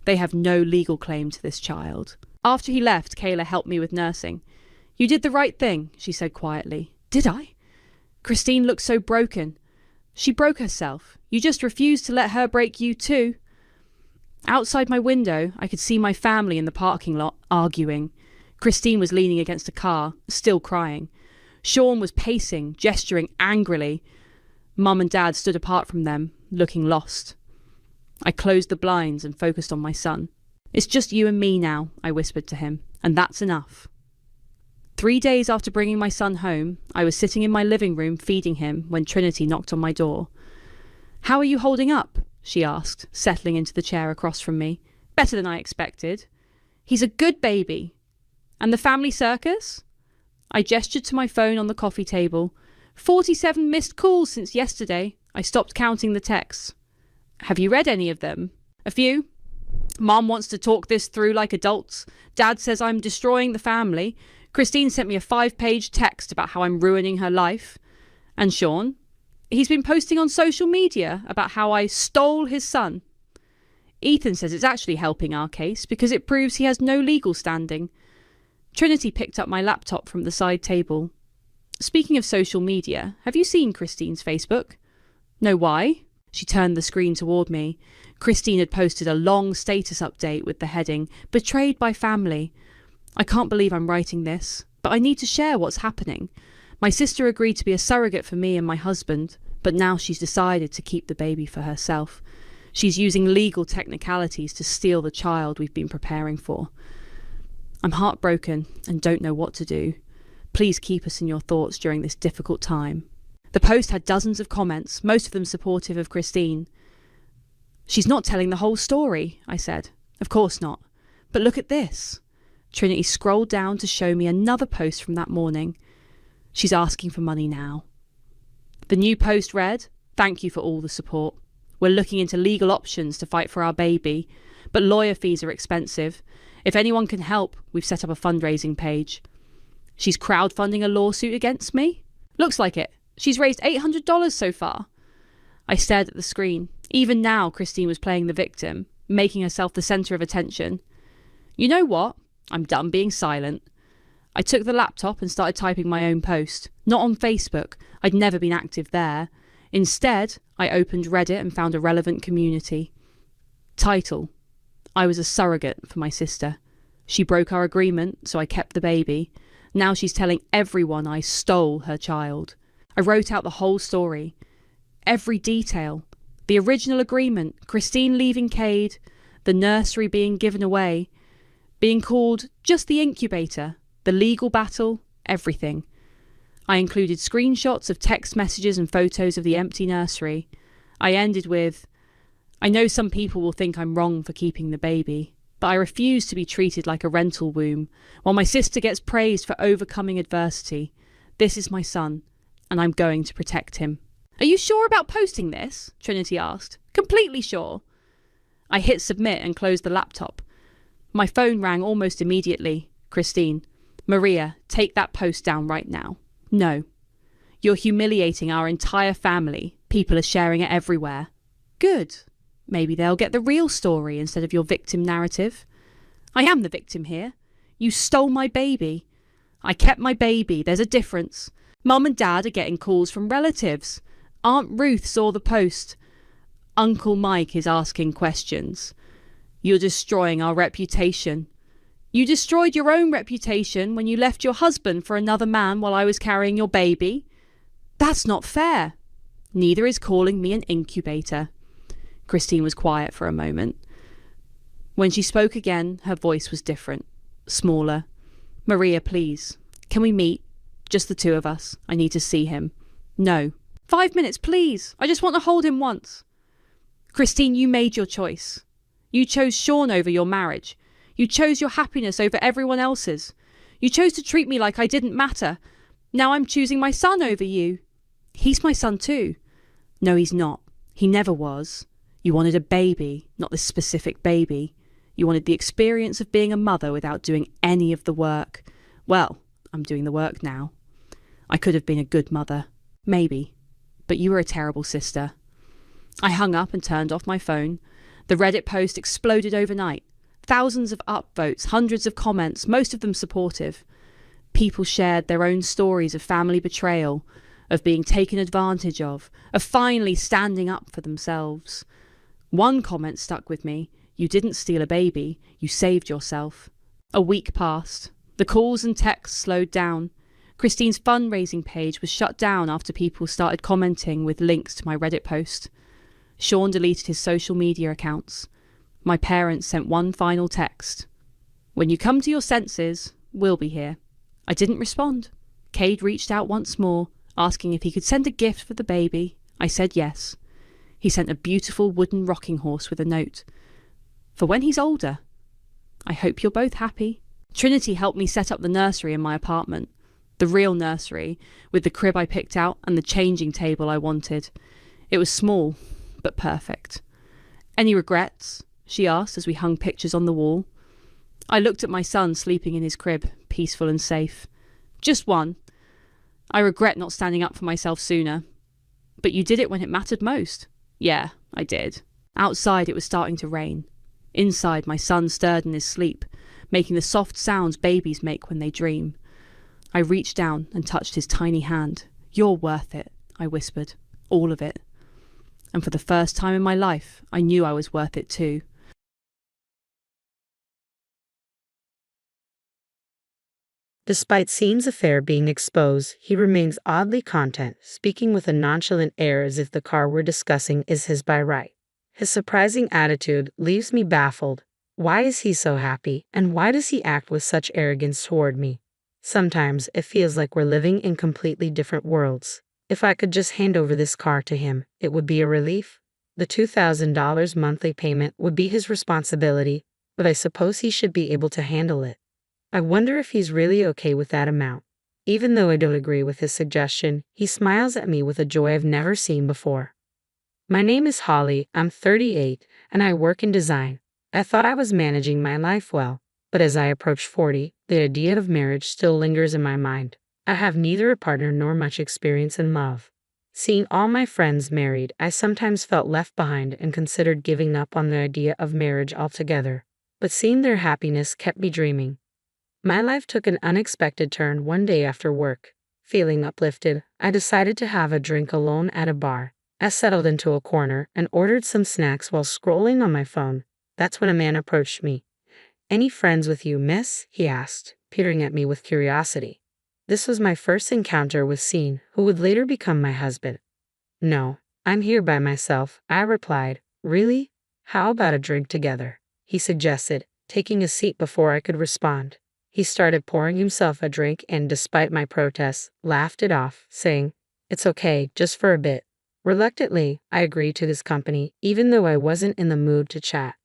They have no legal claim to this child. After he left, Kayla helped me with nursing. You did the right thing, she said quietly. Did I? Christine looked so broken. She broke herself. You just refused to let her break you too. Outside my window, I could see my family in the parking lot arguing. Christine was leaning against a car, still crying. Sean was pacing, gesturing angrily. Mum and Dad stood apart from them, looking lost. I closed the blinds and focused on my son. It's just you and me now, I whispered to him, and that's enough. 3 days after bringing my son home, I was sitting in my living room feeding him when Trinity knocked on my door. How are you holding up? She asked, settling into the chair across from me. Better than I expected. He's a good baby. And the family circus? I gestured to my phone on the coffee table. 47 missed calls since yesterday. I stopped counting the texts. Have you read any of them? A few. Mom wants to talk this through like adults. Dad says I'm destroying the family. Christine sent me a 5-page text about how I'm ruining her life. And Sean? He's been posting on social media about how I stole his son. Ethan says it's actually helping our case because it proves he has no legal standing. Trinity picked up my laptop from the side table. Speaking of social media, have you seen Christine's Facebook? No, why? She turned the screen toward me. Christine had posted a long status update with the heading, Betrayed by Family. I can't believe I'm writing this, but I need to share what's happening. My sister agreed to be a surrogate for me and my husband, but now she's decided to keep the baby for herself. She's using legal technicalities to steal the child we've been preparing for. I'm heartbroken and don't know what to do. Please keep us in your thoughts during this difficult time. The post had dozens of comments, most of them supportive of Christine. She's not telling the whole story, I said. Of course not. But look at this. Trinity scrolled down to show me another post from that morning. She's asking for money now. The new post read, Thank you for all the support. We're looking into legal options to fight for our baby, but lawyer fees are expensive. If anyone can help, we've set up a fundraising page. She's crowdfunding a lawsuit against me? Looks like it. She's raised $800 so far. I stared at the screen. Even now, Christine was playing the victim, making herself the centre of attention. You know what? I'm done being silent. I took the laptop and started typing my own post. Not on Facebook. I'd never been active there. Instead, I opened Reddit and found a relevant community. Title: I was a surrogate for my sister. She broke our agreement, so I kept the baby. Now she's telling everyone I stole her child. I wrote out the whole story. Every detail. The original agreement, Christine leaving Cade, the nursery being given away, being called just the incubator, the legal battle, everything. I included screenshots of text messages and photos of the empty nursery. I ended with, I know some people will think I'm wrong for keeping the baby, but I refuse to be treated like a rental womb, while my sister gets praised for overcoming adversity. This is my son, and I'm going to protect him. Are you sure about posting this? Trinity asked. Completely sure. I hit submit and closed the laptop. My phone rang almost immediately. Christine, Maria, take that post down right now. No. You're humiliating our entire family. People are sharing it everywhere. Good. Maybe they'll get the real story instead of your victim narrative. I am the victim here. You stole my baby. I kept my baby. There's a difference. Mum and Dad are getting calls from relatives. Aunt Ruth saw the post. Uncle Mike is asking questions. You're destroying our reputation. You destroyed your own reputation when you left your husband for another man while I was carrying your baby. That's not fair. Neither is calling me an incubator. Christine was quiet for a moment. When she spoke again, her voice was different, smaller. Maria, please, can we meet? Just the two of us. I need to see him. No. 5 minutes, please. I just want to hold him once. Christine, you made your choice. You chose Sean over your marriage. You chose your happiness over everyone else's. You chose to treat me like I didn't matter. Now I'm choosing my son over you. He's my son too. No, he's not. He never was. You wanted a baby, not this specific baby. You wanted the experience of being a mother without doing any of the work. Well, I'm doing the work now. I could have been a good mother. Maybe. But you were a terrible sister. I hung up and turned off my phone. The Reddit post exploded overnight. Thousands of upvotes, hundreds of comments, most of them supportive. People shared their own stories of family betrayal, of being taken advantage of finally standing up for themselves. One comment stuck with me. You didn't steal a baby, you saved yourself. A week passed. The calls and texts slowed down. Christine's fundraising page was shut down after people started commenting with links to my Reddit post. Sean deleted his social media accounts. My parents sent one final text. When you come to your senses, we'll be here. I didn't respond. Cade reached out once more, asking if he could send a gift for the baby. I said yes. He sent a beautiful wooden rocking horse with a note. For when he's older. I hope you're both happy. Trinity helped me set up the nursery in my apartment. The real nursery, with the crib I picked out and the changing table I wanted. It was small, but perfect. Any regrets? She asked as we hung pictures on the wall. I looked at my son sleeping in his crib, peaceful and safe. Just one. I regret not standing up for myself sooner. But you did it when it mattered most. Yeah, I did. Outside it was starting to rain. Inside my son stirred in his sleep, making the soft sounds babies make when they dream. I reached down and touched his tiny hand. You're worth it, I whispered. All of it. And for the first time in my life, I knew I was worth it too. Despite Sean's affair being exposed, he remains oddly content, speaking with a nonchalant air as if the car we're discussing is his by right. His surprising attitude leaves me baffled. Why is he so happy, and why does he act with such arrogance toward me? Sometimes it feels like we're living in completely different worlds. If I could just hand over this car to him, it would be a relief. The $2,000 monthly payment would be his responsibility, but I suppose he should be able to handle it. I wonder if he's really okay with that amount. Even though I don't agree with his suggestion, he smiles at me with a joy I've never seen before. My name is Holly, I'm 38, and I work in design. I thought I was managing my life well, but as I approach 40, the idea of marriage still lingers in my mind. I have neither a partner nor much experience in love. Seeing all my friends married, I sometimes felt left behind and considered giving up on the idea of marriage altogether. But seeing their happiness kept me dreaming. My life took an unexpected turn one day after work. Feeling uplifted, I decided to have a drink alone at a bar. I settled into a corner and ordered some snacks while scrolling on my phone. That's when a man approached me. "Any friends with you, miss?" he asked, peering at me with curiosity. This was my first encounter with Scene, who would later become my husband. No, I'm here by myself, I replied. Really? How about a drink together? He suggested, taking a seat before I could respond. He started pouring himself a drink and, despite my protests, laughed it off, saying, "It's okay, just for a bit." Reluctantly, I agreed to his company, even though I wasn't in the mood to chat.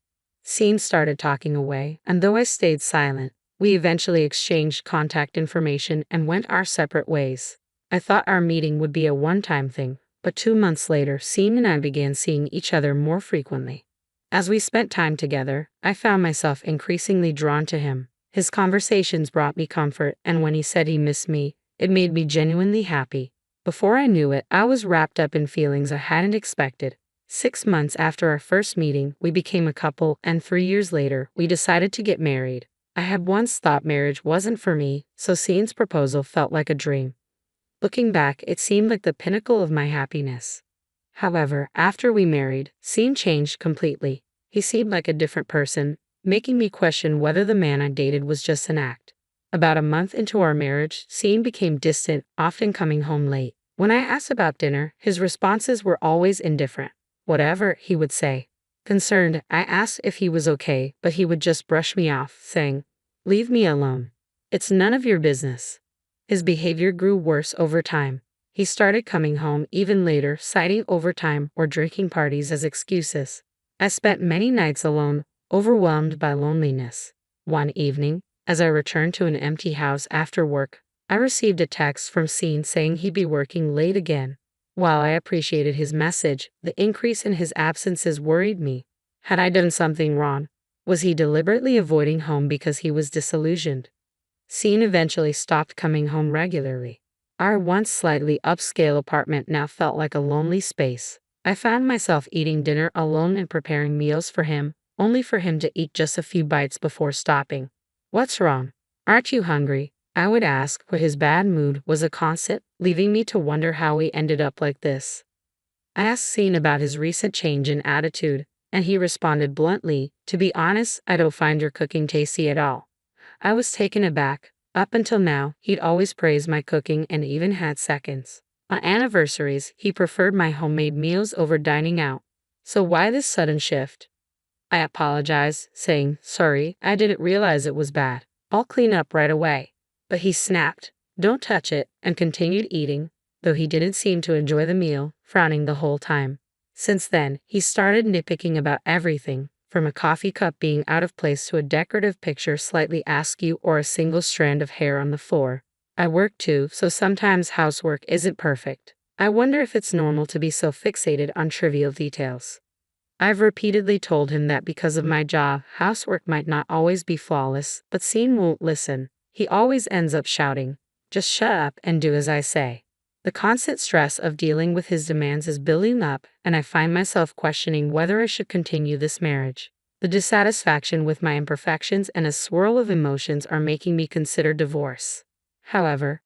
Scene started talking away, and though I stayed silent, we eventually exchanged contact information and went our separate ways. I thought our meeting would be a one-time thing, but 2 months later, Scene and I began seeing each other more frequently. As we spent time together, I found myself increasingly drawn to him. His conversations brought me comfort, and when he said he missed me, it made me genuinely happy. Before I knew it, I was wrapped up in feelings I hadn't expected. 6 months after our first meeting, we became a couple, and 3 years later, we decided to get married. I had once thought marriage wasn't for me, so Scene's proposal felt like a dream. Looking back, it seemed like the pinnacle of my happiness. However, after we married, Scene changed completely. He seemed like a different person, making me question whether the man I dated was just an act. About a month into our marriage, Scene became distant, often coming home late. When I asked about dinner, his responses were always indifferent. Whatever, he would say. Concerned, I asked if he was okay, but he would just brush me off, saying, "Leave me alone. It's none of your business." His behavior grew worse over time. He started coming home even later, citing overtime or drinking parties as excuses. I spent many nights alone, overwhelmed by loneliness. One evening, as I returned to an empty house after work, I received a text from Scene saying he'd be working late again. While I appreciated his message, the increase in his absences worried me. Had I done something wrong? Was he deliberately avoiding home because he was disillusioned? Scene eventually stopped coming home regularly. Our once slightly upscale apartment now felt like a lonely space. I found myself eating dinner alone and preparing meals for him, only for him to eat just a few bites before stopping. "What's wrong? Aren't you hungry?" I would ask, but his bad mood was a constant, leaving me to wonder how he ended up like this. I asked Scene about his recent change in attitude, and he responded bluntly, "To be honest, I don't find your cooking tasty at all." I was taken aback. Up until now, he'd always praised my cooking and even had seconds. On anniversaries, he preferred my homemade meals over dining out. So why this sudden shift? I apologized, saying, "Sorry, I didn't realize it was bad. I'll clean up right away." But he snapped, "Don't touch it," and continued eating, though he didn't seem to enjoy the meal, frowning the whole time. Since then, he started nitpicking about everything, from a coffee cup being out of place to a decorative picture slightly askew or a single strand of hair on the floor. I work too, so sometimes housework isn't perfect. I wonder if it's normal to be so fixated on trivial details. I've repeatedly told him that because of my job, housework might not always be flawless, but Scene won't listen. He always ends up shouting, "Just shut up and do as I say." The constant stress of dealing with his demands is building up, and I find myself questioning whether I should continue this marriage. The dissatisfaction with my imperfections and a swirl of emotions are making me consider divorce. However,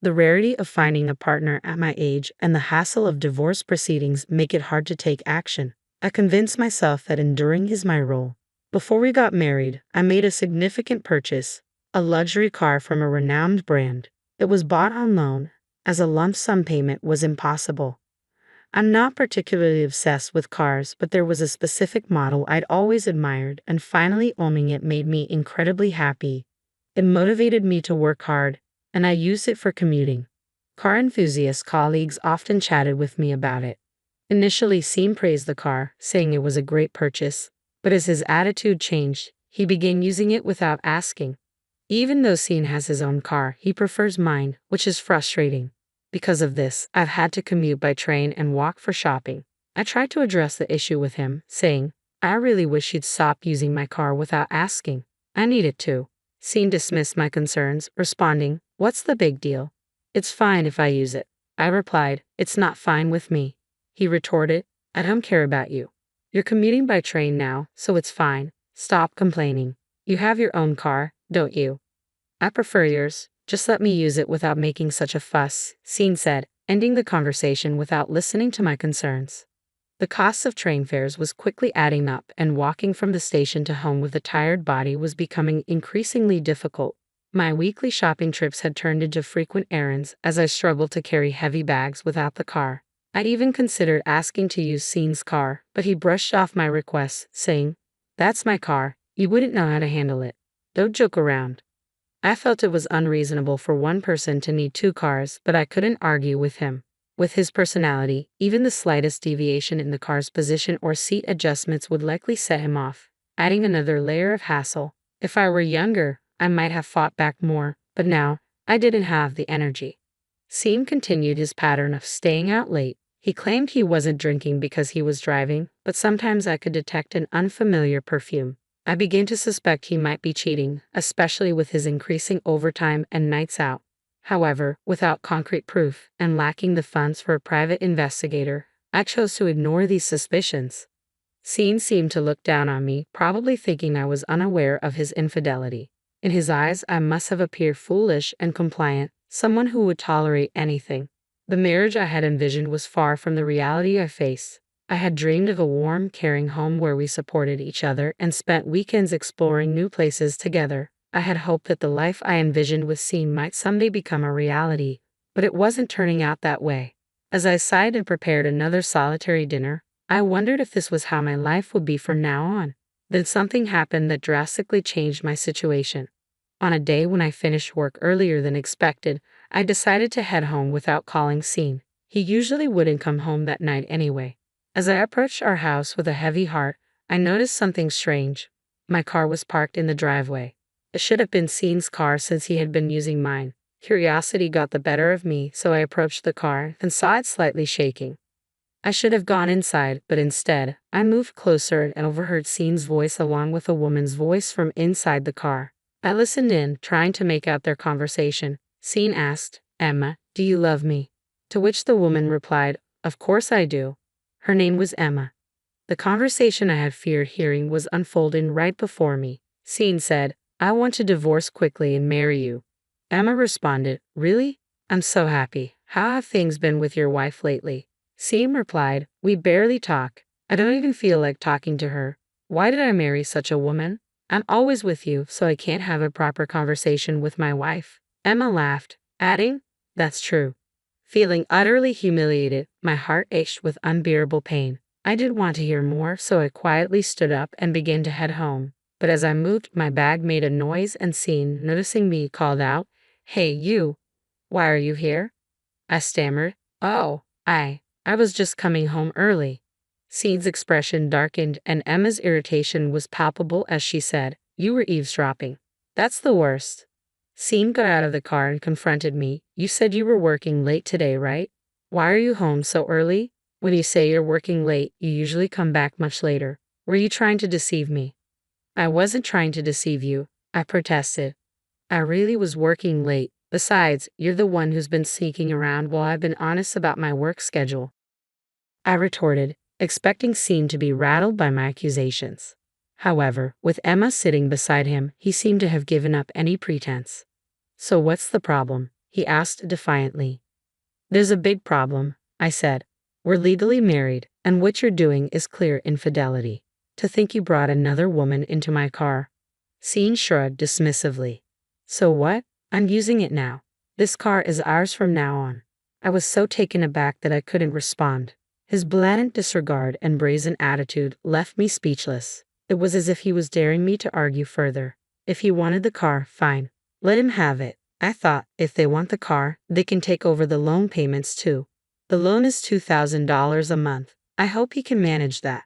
the rarity of finding a partner at my age and the hassle of divorce proceedings make it hard to take action. I convinced myself that enduring is my role. Before we got married, I made a significant purchase, a luxury car from a renowned brand. It was bought on loan, as a lump sum payment was impossible. I'm not particularly obsessed with cars, but there was a specific model I'd always admired, and finally owning it made me incredibly happy. It motivated me to work hard, and I used it for commuting. Car enthusiast colleagues often chatted with me about it. Initially, Scene praised the car, saying it was a great purchase, but as his attitude changed, he began using it without asking. Even though Scene has his own car, he prefers mine, which is frustrating. Because of this, I've had to commute by train and walk for shopping. I tried to address the issue with him, saying, "I really wish you'd stop using my car without asking. I need it too." Scene dismissed my concerns, responding, "What's the big deal? It's fine if I use it." I replied, "It's not fine with me." He retorted, "I don't care about you. You're commuting by train now, so it's fine. Stop complaining. You have your own car, don't you?" "I prefer yours. Just let me use it without making such a fuss," Scene said, ending the conversation without listening to my concerns. The cost of train fares was quickly adding up, and walking from the station to home with a tired body was becoming increasingly difficult. My weekly shopping trips had turned into frequent errands as I struggled to carry heavy bags without the car. I even considered asking to use Scene's car, but he brushed off my request, saying, "That's my car, you wouldn't know how to handle it. Don't joke around." I felt it was unreasonable for one person to need two cars, but I couldn't argue with him. With his personality, even the slightest deviation in the car's position or seat adjustments would likely set him off, adding another layer of hassle. If I were younger, I might have fought back more, but now, I didn't have the energy. Seem continued his pattern of staying out late. He claimed he wasn't drinking because he was driving, but sometimes I could detect an unfamiliar perfume. I began to suspect he might be cheating, especially with his increasing overtime and nights out. However, without concrete proof, and lacking the funds for a private investigator, I chose to ignore these suspicions. Scene seemed to look down on me, probably thinking I was unaware of his infidelity. In his eyes, I must have appeared foolish and compliant, someone who would tolerate anything. The marriage I had envisioned was far from the reality I faced. I had dreamed of a warm, caring home where we supported each other and spent weekends exploring new places together. I had hoped that the life I envisioned with Scene might someday become a reality, but it wasn't turning out that way. As I sighed and prepared another solitary dinner, I wondered if this was how my life would be from now on. Then something happened that drastically changed my situation. On a day when I finished work earlier than expected, I decided to head home without calling Scene. He usually wouldn't come home that night anyway. As I approached our house with a heavy heart, I noticed something strange. My car was parked in the driveway. It should have been Scene's car since he had been using mine. Curiosity got the better of me, so I approached the car and saw it slightly shaking. I should have gone inside, but instead, I moved closer and overheard Scene's voice along with a woman's voice from inside the car. I listened in, trying to make out their conversation. Scene asked, "Emma, do you love me?" To which the woman replied, "Of course I do." Her name was Emma. The conversation I had feared hearing was unfolding right before me. Scene said, "I want to divorce quickly and marry you." Emma responded, "Really? I'm so happy. How have things been with your wife lately?" Scene replied, "We barely talk. I don't even feel like talking to her. Why did I marry such a woman? I'm always with you, so I can't have a proper conversation with my wife." Emma laughed, adding, "That's true." Feeling utterly humiliated, my heart ached with unbearable pain. I didn't want to hear more, so I quietly stood up and began to head home. But as I moved, my bag made a noise and Scene, noticing me, called out, "Hey, you! Why are you here?" I stammered, "Oh, I was just coming home early." Scene's expression darkened and Emma's irritation was palpable as she said, "You were eavesdropping. That's the worst." Scene got out of the car and confronted me. "You said you were working late today, right? Why are you home so early? When you say you're working late, you usually come back much later. Were you trying to deceive me?" "I wasn't trying to deceive you," I protested. "I really was working late. Besides, you're the one who's been sneaking around while I've been honest about my work schedule," I retorted, expecting Scene to be rattled by my accusations. However, with Emma sitting beside him, he seemed to have given up any pretense. "So what's the problem?" he asked defiantly. "There's a big problem," I said. "We're legally married, and what you're doing is clear infidelity. To think you brought another woman into my car." Scene shrugged dismissively. "So what? I'm using it now. This car is ours from now on." I was so taken aback that I couldn't respond. His blatant disregard and brazen attitude left me speechless. It was as if he was daring me to argue further. If he wanted the car, fine. Let him have it. I thought, if they want the car, they can take over the loan payments too. The loan is $2,000 a month. I hope he can manage that.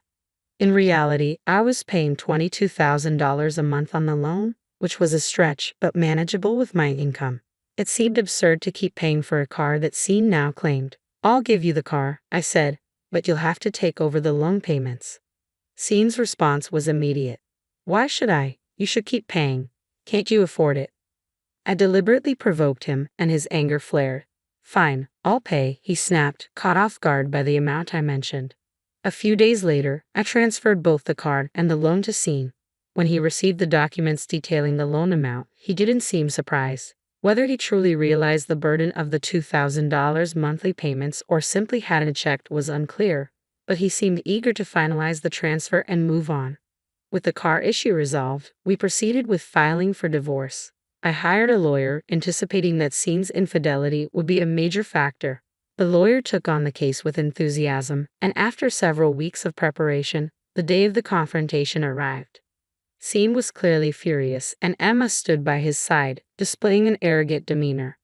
In reality, I was paying $22,000 a month on the loan, which was a stretch but manageable with my income. It seemed absurd to keep paying for a car that Scene now claimed. "I'll give you the car," I said, "but you'll have to take over the loan payments." Scene's response was immediate. "Why should I? You should keep paying. Can't you afford it?" I deliberately provoked him, and his anger flared. "Fine, I'll pay," he snapped, caught off guard by the amount I mentioned. A few days later, I transferred both the card and the loan to Scene. When he received the documents detailing the loan amount, he didn't seem surprised. Whether he truly realized the burden of the $2,000 monthly payments or simply hadn't checked was unclear, but he seemed eager to finalize the transfer and move on. With the car issue resolved, we proceeded with filing for divorce. I hired a lawyer, anticipating that Scene's infidelity would be a major factor. The lawyer took on the case with enthusiasm, and after several weeks of preparation, the day of the confrontation arrived. Scene was clearly furious, and Emma stood by his side, displaying an arrogant demeanor.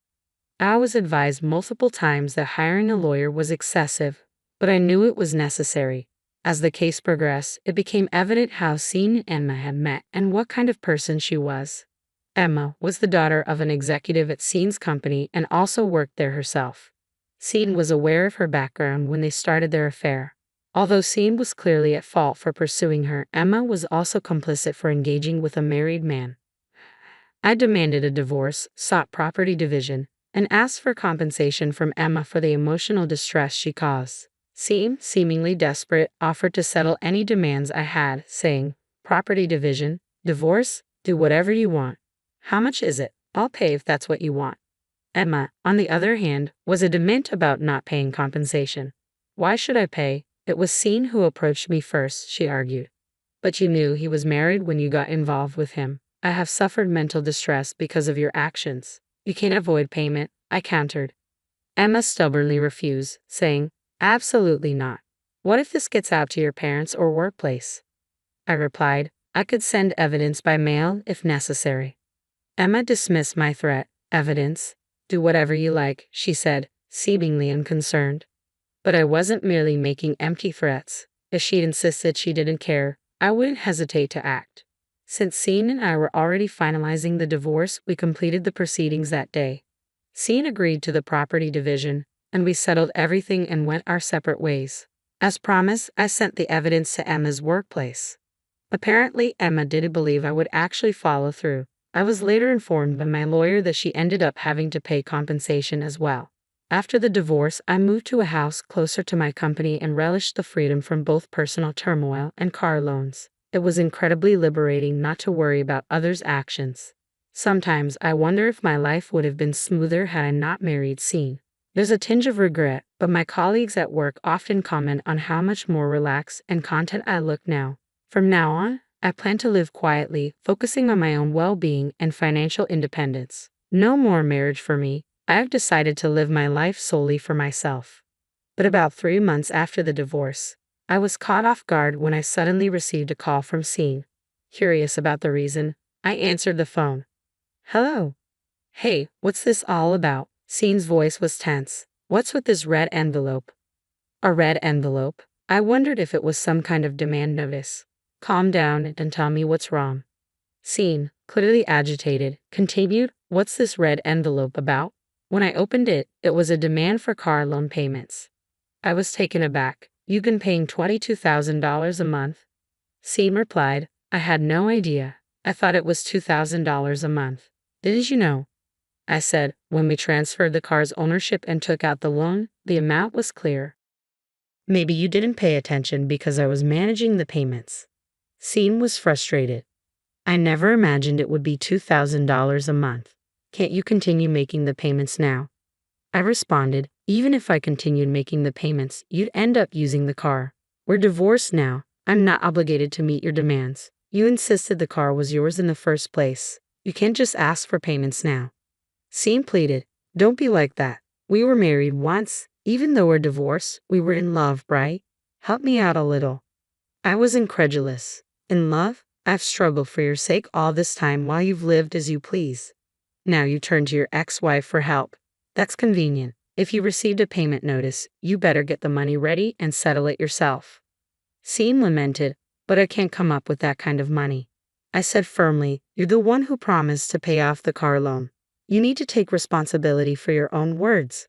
I was advised multiple times that hiring a lawyer was excessive, but I knew it was necessary. As the case progressed, it became evident how Scene and Emma had met and what kind of person she was. Emma was the daughter of an executive at Scene's company and also worked there herself. Scene was aware of her background when they started their affair. Although Scene was clearly at fault for pursuing her, Emma was also complicit for engaging with a married man. I demanded a divorce, sought property division, and asked for compensation from Emma for the emotional distress she caused. Scene, seemingly desperate, offered to settle any demands I had, saying, "Property division, divorce, do whatever you want. How much is it? I'll pay if that's what you want." Emma, on the other hand, was adamant about not paying compensation. "Why should I pay? It was Scene who approached me first," she argued. "But you knew he was married when you got involved with him. I have suffered mental distress because of your actions. You can't avoid payment," I countered. Emma stubbornly refused, saying, "Absolutely not. What if this gets out to your parents or workplace?" I replied, "I could send evidence by mail if necessary." Emma dismissed my threat. "Evidence? Do whatever you like," she said, seemingly unconcerned. But I wasn't merely making empty threats. If she'd insisted she didn't care, I wouldn't hesitate to act. Since Scene and I were already finalizing the divorce, we completed the proceedings that day. Scene agreed to the property division, and we settled everything and went our separate ways. As promised, I sent the evidence to Emma's workplace. Apparently, Emma didn't believe I would actually follow through. I was later informed by my lawyer that she ended up having to pay compensation as well. After the divorce, I moved to a house closer to my company and relished the freedom from both personal turmoil and car loans. It was incredibly liberating not to worry about others' actions. Sometimes I wonder if my life would have been smoother had I not married Scene. There's a tinge of regret, but my colleagues at work often comment on how much more relaxed and content I look now. From now on, I plan to live quietly, focusing on my own well-being and financial independence. No more marriage for me. I have decided to live my life solely for myself. But about 3 months after the divorce, I was caught off guard when I suddenly received a call from Scene. Curious about the reason, I answered the phone. "Hello." "Hey, what's this all about?" Scene's voice was tense. "What's with this red envelope?" "A red envelope?" I wondered if it was some kind of demand notice. "Calm down and tell me what's wrong." Scene, clearly agitated, continued, "What's this red envelope about?" When I opened it, it was a demand for car loan payments. I was taken aback. "You've been paying $22,000 a month?" Scene replied, "I had no idea. I thought it was $2,000 a month." "Didn't you know?" I said, "When we transferred the car's ownership and took out the loan, the amount was clear." "Maybe you didn't pay attention because I was managing the payments." Scene was frustrated. "I never imagined it would be $2,000 a month. Can't you continue making the payments now?" I responded, "Even if I continued making the payments, you'd end up using the car. We're divorced now. I'm not obligated to meet your demands. You insisted the car was yours in the first place. You can't just ask for payments now." Scene pleaded, "Don't be like that. We were married once. Even though we're divorced, we were in love, right? Help me out a little." I was incredulous. "In love? I've struggled for your sake all this time while you've lived as you please. Now you turn to your ex-wife for help. That's convenient. If you received a payment notice, you better get the money ready and settle it yourself." Scene lamented, "But I can't come up with that kind of money." I said firmly, "You're the one who promised to pay off the car loan. You need to take responsibility for your own words."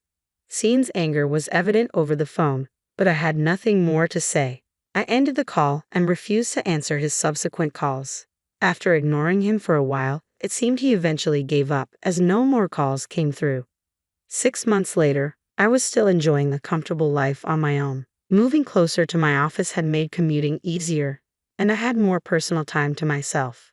Scene's anger was evident over the phone, but I had nothing more to say. I ended the call and refused to answer his subsequent calls. After ignoring him for a while, it seemed he eventually gave up as no more calls came through. 6 months later, I was still enjoying a comfortable life on my own. Moving closer to my office had made commuting easier, and I had more personal time to myself.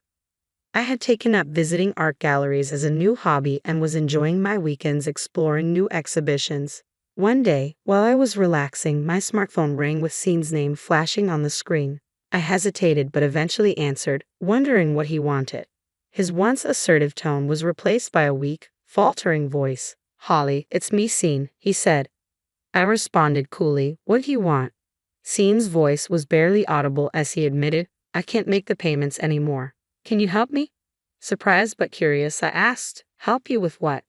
I had taken up visiting art galleries as a new hobby and was enjoying my weekends exploring new exhibitions. One day, while I was relaxing, my smartphone rang with Scene's name flashing on the screen. I hesitated but eventually answered, wondering what he wanted. His once assertive tone was replaced by a weak, faltering voice. "Holly, it's me, Scene," he said. I responded coolly, "What do you want?" Scene's voice was barely audible as he admitted, "I can't make the payments anymore. Can you help me?" Surprised but curious, I asked, "Help you with what?"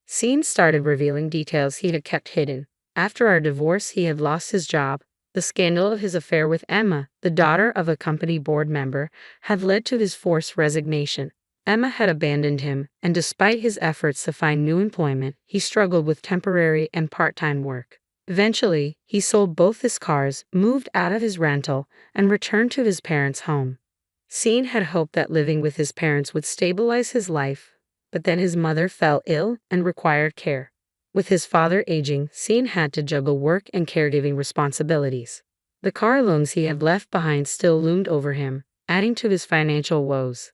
Scene started revealing details he had kept hidden. After our divorce, he had lost his job. The scandal of his affair with Emma, the daughter of a company board member, had led to his forced resignation. Emma had abandoned him, and despite his efforts to find new employment, he struggled with temporary and part-time work. Eventually, he sold both his cars, moved out of his rental, and returned to his parents' home. Scene had hoped that living with his parents would stabilize his life, but then his mother fell ill and required care. With his father aging, Scene had to juggle work and caregiving responsibilities. The car loans he had left behind still loomed over him, adding to his financial woes.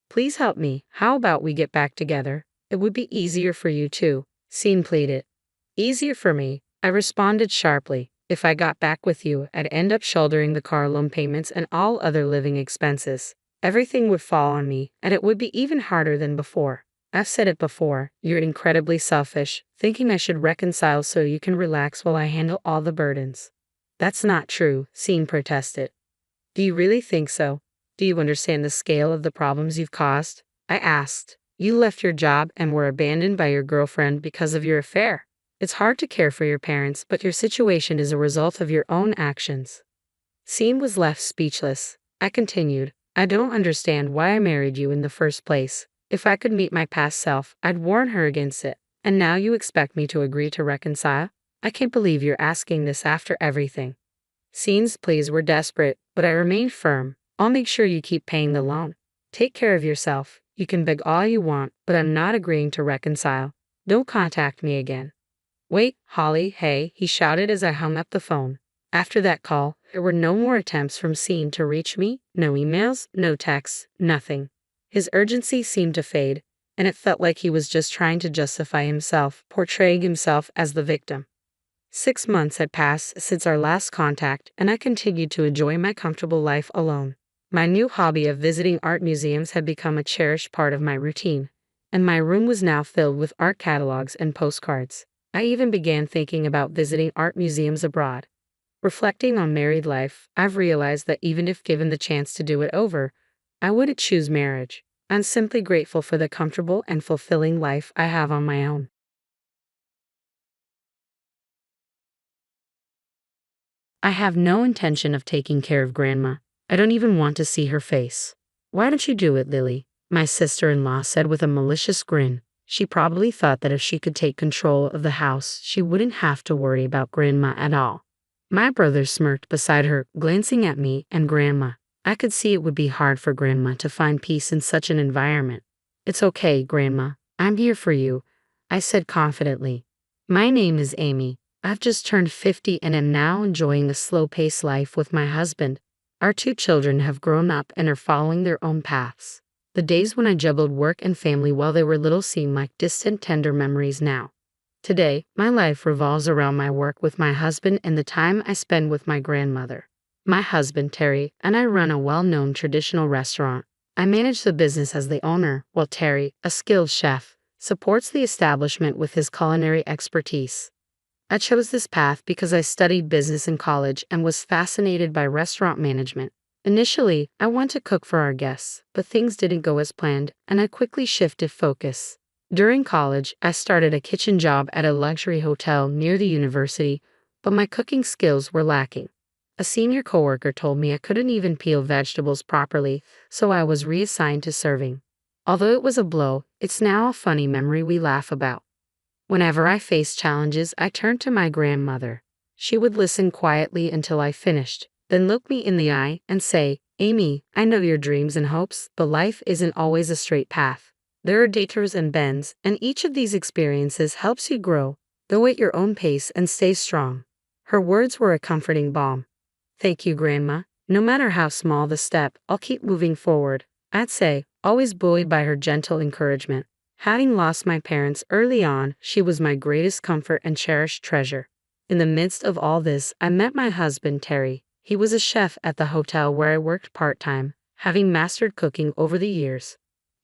"Please help me. How about we get back together? It would be easier for you too," Scene pleaded. "Easier for me," I responded sharply. "If I got back with you, I'd end up shouldering the car loan payments and all other living expenses. Everything would fall on me, and it would be even harder than before. I've said it before, you're incredibly selfish, thinking I should reconcile so you can relax while I handle all the burdens." "That's not true," Scene protested. "Do you really think so? Do you understand the scale of the problems you've caused?" I asked. "You left your job and were abandoned by your girlfriend because of your affair. It's hard to care for your parents, but your situation is a result of your own actions." Scene was left speechless. I continued, "I don't understand why I married you in the first place. If I could meet my past self, I'd warn her against it. And now you expect me to agree to reconcile? I can't believe you're asking this after everything." Scene's pleas were desperate, but I remained firm. "I'll make sure you keep paying the loan. Take care of yourself. You can beg all you want, but I'm not agreeing to reconcile. Don't contact me again." "Wait, Holly, hey," he shouted as I hung up the phone. After that call, there were no more attempts from Scene to reach me, no emails, no texts, nothing. His urgency seemed to fade, and it felt like he was just trying to justify himself, portraying himself as the victim. 6 months had passed since our last contact, and I continued to enjoy my comfortable life alone. My new hobby of visiting art museums had become a cherished part of my routine, and my room was now filled with art catalogs and postcards. I even began thinking about visiting art museums abroad. Reflecting on married life, I've realized that even if given the chance to do it over, I wouldn't choose marriage. I'm simply grateful for the comfortable and fulfilling life I have on my own. I have no intention of taking care of Grandma. I don't even want to see her face. "Why don't you do it, Lily?" my sister-in-law said with a malicious grin. She probably thought that if she could take control of the house, she wouldn't have to worry about Grandma at all. My brother smirked beside her, glancing at me and Grandma. I could see it would be hard for Grandma to find peace in such an environment. "It's okay, Grandma. I'm here for you," I said confidently. "My name is Amy. I've just turned 50 and am now enjoying a slow-paced life with my husband. Our 2 children have grown up and are following their own paths. The days when I juggled work and family while they were little seem like distant, tender memories now. Today, my life revolves around my work with my husband and the time I spend with my grandmother. My husband, Terry, and I run a well-known traditional restaurant. I manage the business as the owner, while Terry, a skilled chef, supports the establishment with his culinary expertise. I chose this path because I studied business in college and was fascinated by restaurant management. Initially, I wanted to cook for our guests, but things didn't go as planned, and I quickly shifted focus. During college, I started a kitchen job at a luxury hotel near the university, but my cooking skills were lacking. A senior coworker told me I couldn't even peel vegetables properly, so I was reassigned to serving. Although it was a blow, it's now a funny memory we laugh about. Whenever I faced challenges, I turned to my grandmother. She would listen quietly until I finished, then look me in the eye and say, "Amy, I know your dreams and hopes, but life isn't always a straight path. There are detours and bends, and each of these experiences helps you grow. Go at your own pace and stay strong." Her words were a comforting balm. "Thank you, Grandma. No matter how small the step, I'll keep moving forward," I'd say, always buoyed by her gentle encouragement. Having lost my parents early on, she was my greatest comfort and cherished treasure. In the midst of all this, I met my husband, Terry. He was a chef at the hotel where I worked part-time, having mastered cooking over the years.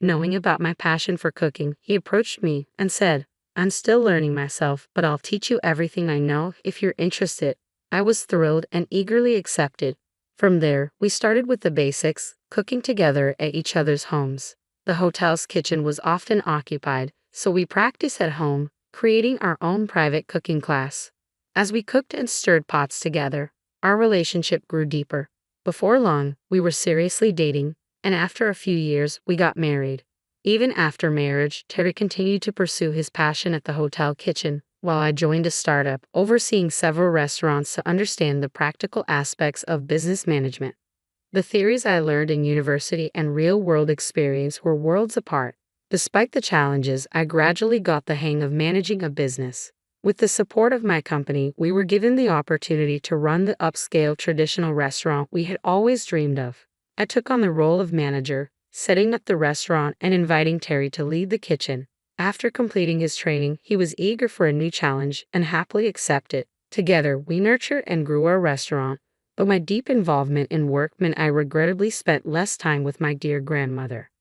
Knowing about my passion for cooking, he approached me and said, "I'm still learning myself, but I'll teach you everything I know if you're interested." I was thrilled and eagerly accepted. From there, we started with the basics, cooking together at each other's homes. The hotel's kitchen was often occupied, so we practiced at home, creating our own private cooking class. As we cooked and stirred pots together, our relationship grew deeper. Before long, we were seriously dating, and after a few years, we got married. Even after marriage, Terry continued to pursue his passion at the hotel kitchen, while I joined a startup, overseeing several restaurants to understand the practical aspects of business management. The theories I learned in university and real-world experience were worlds apart. Despite the challenges, I gradually got the hang of managing a business. With the support of my company, we were given the opportunity to run the upscale traditional restaurant we had always dreamed of. I took on the role of manager, setting up the restaurant and inviting Terry to lead the kitchen. After completing his training, he was eager for a new challenge and happily accepted. Together, we nurtured and grew our restaurant, but my deep involvement in work meant I regrettably spent less time with my dear grandmother.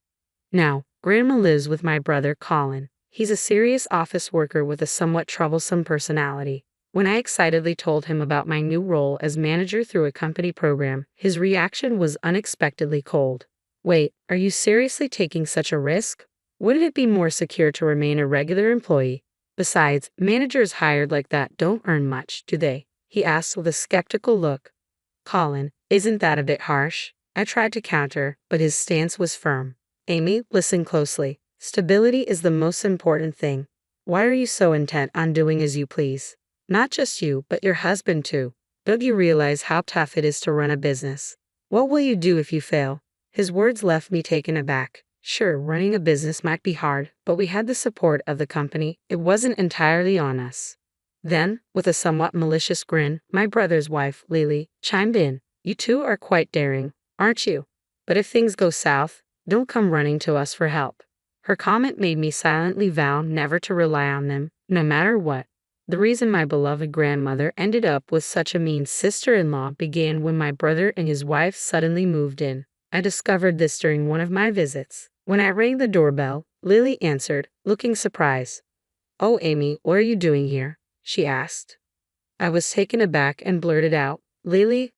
Now, Grandma lives with my brother Colin. He's a serious office worker with a somewhat troublesome personality. When I excitedly told him about my new role as manager through a company program, his reaction was unexpectedly cold. "Wait, are you seriously taking such a risk? Wouldn't it be more secure to remain a regular employee? Besides, managers hired like that don't earn much, do they?" he asked with a skeptical look. "Colin, isn't that a bit harsh?" I tried to counter, but his stance was firm. "Amy, listen closely. Stability is the most important thing. Why are you so intent on doing as you please? Not just you, but your husband too. Don't you realize how tough it is to run a business? What will you do if you fail?" His words left me taken aback. Sure, running a business might be hard, but we had the support of the company. It wasn't entirely on us. Then, with a somewhat malicious grin, my brother's wife, Lily, chimed in. "You two are quite daring, aren't you? But if things go south, don't come running to us for help." Her comment made me silently vow never to rely on them, no matter what. The reason my beloved grandmother ended up with such a mean sister-in-law began when my brother and his wife suddenly moved in. I discovered this during one of my visits. When I rang the doorbell, Lily answered, looking surprised. "Oh, Amy, what are you doing here?" she asked. I was taken aback and blurted out, "Lily,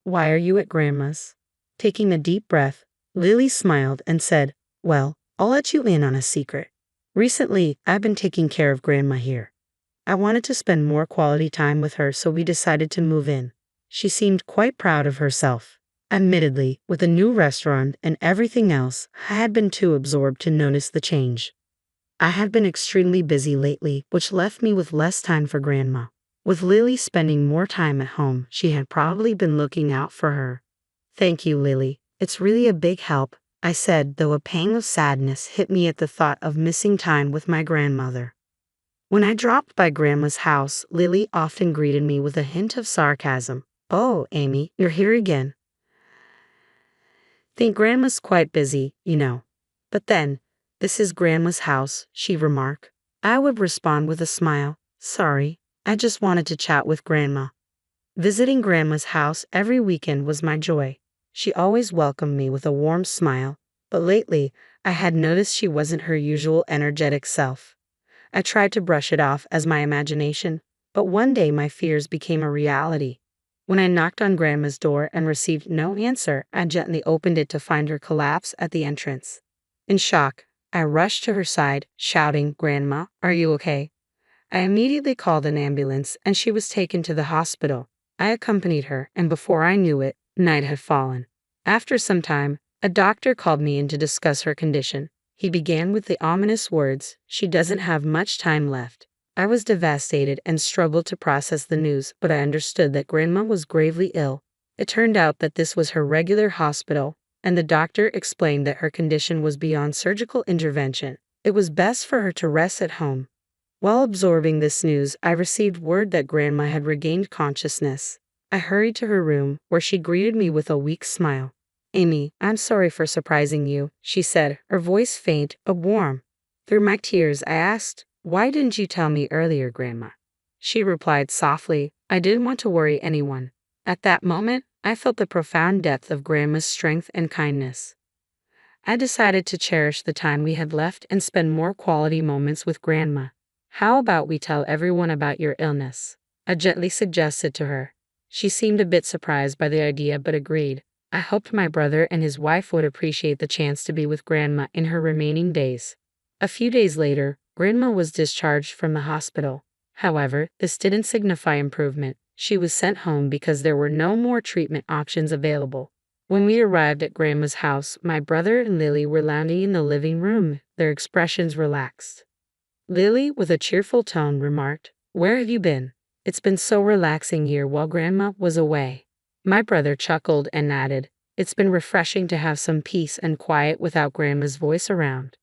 why are you at Grandma's?" Taking a deep breath, Lily smiled and said, "Well, I'll let you in on a secret. Recently, I've been taking care of Grandma here. I wanted to spend more quality time with her, so we decided to move in." She seemed quite proud of herself. Admittedly, with a new restaurant and everything else, I had been too absorbed to notice the change. I had been extremely busy lately, which left me with less time for Grandma. With Lily spending more time at home, she had probably been looking out for her. "Thank you, Lily. It's really a big help," I said, though a pang of sadness hit me at the thought of missing time with my grandmother. When I dropped by Grandma's house, Lily often greeted me with a hint of sarcasm. "Oh, Amy, you're here again. Think Grandma's quite busy, you know. But then, this is Grandma's house," she remarked. I would respond with a smile. "Sorry, I just wanted to chat with Grandma." Visiting Grandma's house every weekend was my joy. She always welcomed me with a warm smile, but lately, I had noticed she wasn't her usual energetic self. I tried to brush it off as my imagination, but one day my fears became a reality. When I knocked on Grandma's door and received no answer, I gently opened it to find her collapse at the entrance. In shock, I rushed to her side, shouting, "Grandma, are you okay?" I immediately called an ambulance and she was taken to the hospital. I accompanied her, and before I knew it, night had fallen. After some time, a doctor called me in to discuss her condition. He began with the ominous words, "She doesn't have much time left." I was devastated and struggled to process the news, but I understood that Grandma was gravely ill. It turned out that this was her regular hospital, and the doctor explained that her condition was beyond surgical intervention. It was best for her to rest at home. While absorbing this news, I received word that Grandma had regained consciousness. I hurried to her room, where she greeted me with a weak smile. "Amy, I'm sorry for surprising you," she said, her voice faint but warm. Through my tears, I asked, "Why didn't you tell me earlier, Grandma?" She replied softly, "I didn't want to worry anyone." At that moment, I felt the profound depth of Grandma's strength and kindness. I decided to cherish the time we had left and spend more quality moments with Grandma. How about we tell everyone about your illness? I gently suggested to her. She seemed a bit surprised by the idea but agreed. I hoped my brother and his wife would appreciate the chance to be with Grandma in her remaining days. A few days later, Grandma was discharged from the hospital. However, this didn't signify improvement. She was sent home because there were no more treatment options available. When we arrived at Grandma's house, my brother and Lily were lounging in the living room, their expressions relaxed. Lily, with a cheerful tone, remarked, "Where have you been? It's been so relaxing here while Grandma was away." My brother chuckled and added, "It's been refreshing to have some peace and quiet without Grandma's voice around."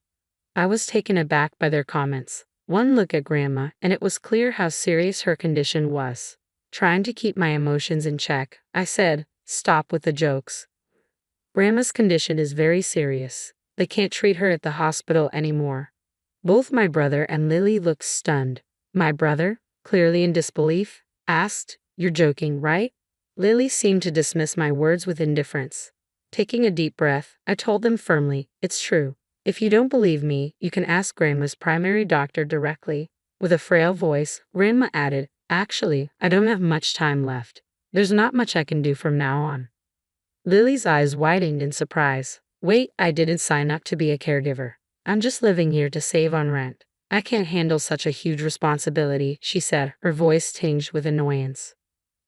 I was taken aback by their comments. One look at Grandma, and it was clear how serious her condition was. Trying to keep my emotions in check, I said, "Stop with the jokes. Grandma's condition is very serious. They can't treat her at the hospital anymore." Both my brother and Lily looked stunned. My brother, clearly in disbelief, asked, "You're joking, right?" Lily seemed to dismiss my words with indifference. Taking a deep breath, I told them firmly, "It's true. If you don't believe me, you can ask Grandma's primary doctor directly." With a frail voice, Grandma added, "Actually, I don't have much time left. There's not much I can do from now on." Lily's eyes widened in surprise. "Wait, I didn't sign up to be a caregiver. I'm just living here to save on rent. I can't handle such a huge responsibility," she said, her voice tinged with annoyance.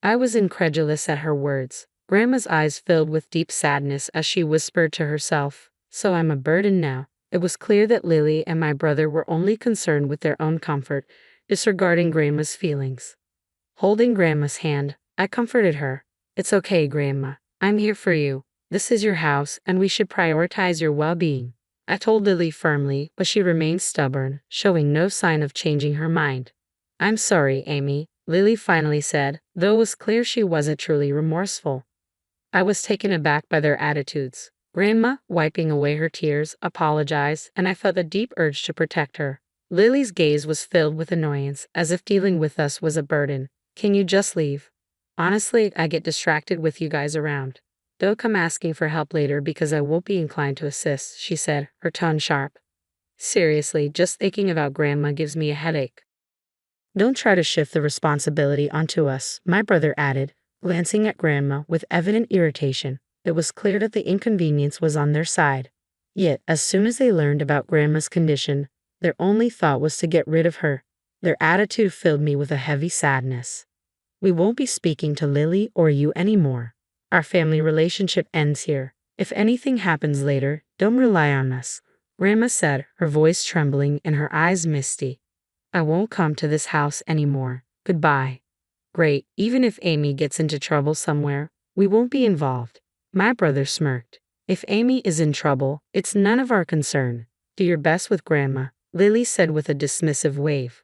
I was incredulous at her words. Grandma's eyes filled with deep sadness as she whispered to herself, "So I'm a burden now." It was clear that Lily and my brother were only concerned with their own comfort, disregarding Grandma's feelings. Holding Grandma's hand, I comforted her. "It's okay, Grandma. I'm here for you. This is your house, and we should prioritize your well-being." I told Lily firmly, but she remained stubborn, showing no sign of changing her mind. "I'm sorry, Amy," Lily finally said, though it was clear she wasn't truly remorseful. I was taken aback by their attitudes. Grandma, wiping away her tears, apologized, and I felt a deep urge to protect her. Lily's gaze was filled with annoyance, as if dealing with us was a burden. "Can you just leave? Honestly, I get distracted with you guys around. Don't come asking for help later because I won't be inclined to assist," she said, her tone sharp. "Seriously, just thinking about Grandma gives me a headache." "Don't try to shift the responsibility onto us," my brother added, glancing at Grandma with evident irritation. It was clear that the inconvenience was on their side. Yet, as soon as they learned about Grandma's condition, their only thought was to get rid of her. Their attitude filled me with a heavy sadness. "We won't be speaking to Lily or you anymore. Our family relationship ends here. If anything happens later, don't rely on us," Grandma said, her voice trembling and her eyes misty. "I won't come to this house anymore. Goodbye." "Great, even if Amy gets into trouble somewhere, we won't be involved." My brother smirked. "If Amy is in trouble, it's none of our concern. Do your best with Grandma," Lily said with a dismissive wave.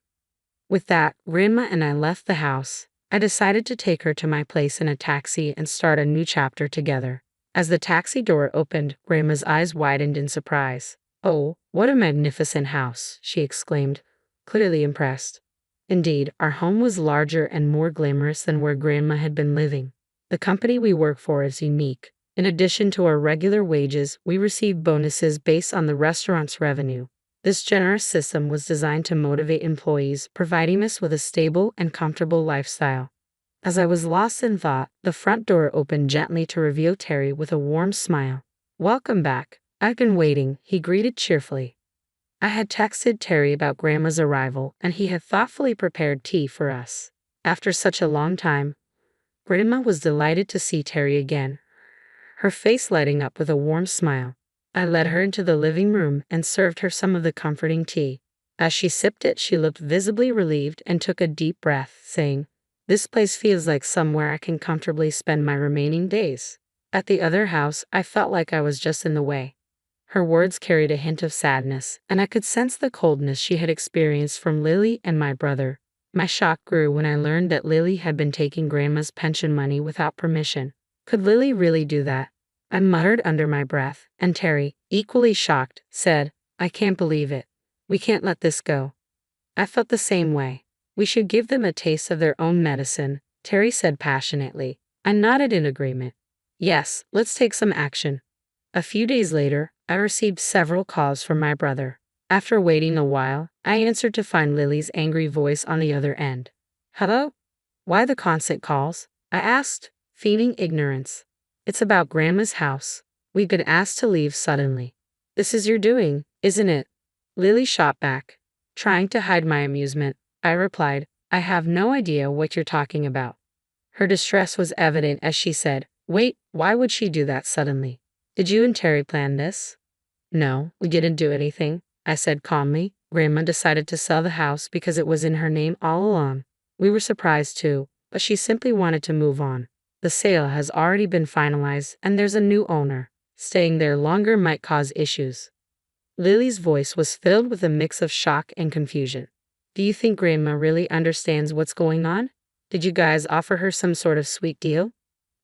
With that, Grandma and I left the house. I decided to take her to my place in a taxi and start a new chapter together. As the taxi door opened, Grandma's eyes widened in surprise. "Oh, what a magnificent house," she exclaimed, clearly impressed. Indeed, our home was larger and more glamorous than where Grandma had been living. The company we work for is unique. In addition to our regular wages, we receive bonuses based on the restaurant's revenue. This generous system was designed to motivate employees, providing us with a stable and comfortable lifestyle. As I was lost in thought, the front door opened gently to reveal Terry with a warm smile. "Welcome back. I've been waiting," he greeted cheerfully. I had texted Terry about Grandma's arrival, and he had thoughtfully prepared tea for us. After such a long time, Grandma was delighted to see Terry again, her face lighting up with a warm smile. I led her into the living room and served her some of the comforting tea. As she sipped it, she looked visibly relieved and took a deep breath, saying, "This place feels like somewhere I can comfortably spend my remaining days. At the other house, I felt like I was just in the way." Her words carried a hint of sadness, and I could sense the coldness she had experienced from Lily and my brother. My shock grew when I learned that Lily had been taking Grandma's pension money without permission. Could Lily really do that? I muttered under my breath, and Terry, equally shocked, said, "I can't believe it. We can't let this go." I felt the same way. "We should give them a taste of their own medicine," Terry said passionately. I nodded in agreement. "Yes, let's take some action." A few days later, I received several calls from my brother. After waiting a while, I answered to find Lily's angry voice on the other end. Hello? Why the constant calls? I asked, feigning ignorance. It's about Grandma's house. We've been asked to leave suddenly. This is your doing, isn't it? Lily shot back. Trying to hide my amusement, I replied, I have no idea what you're talking about. Her distress was evident as she said, Wait, why would she do that suddenly? Did you and Terry plan this? No, we didn't do anything, I said calmly. Grandma decided to sell the house because it was in her name all along. We were surprised too, but she simply wanted to move on. The sale has already been finalized and there's a new owner. Staying there longer might cause issues. Lily's voice was filled with a mix of shock and confusion. Do you think Grandma really understands what's going on? Did you guys offer her some sort of sweet deal?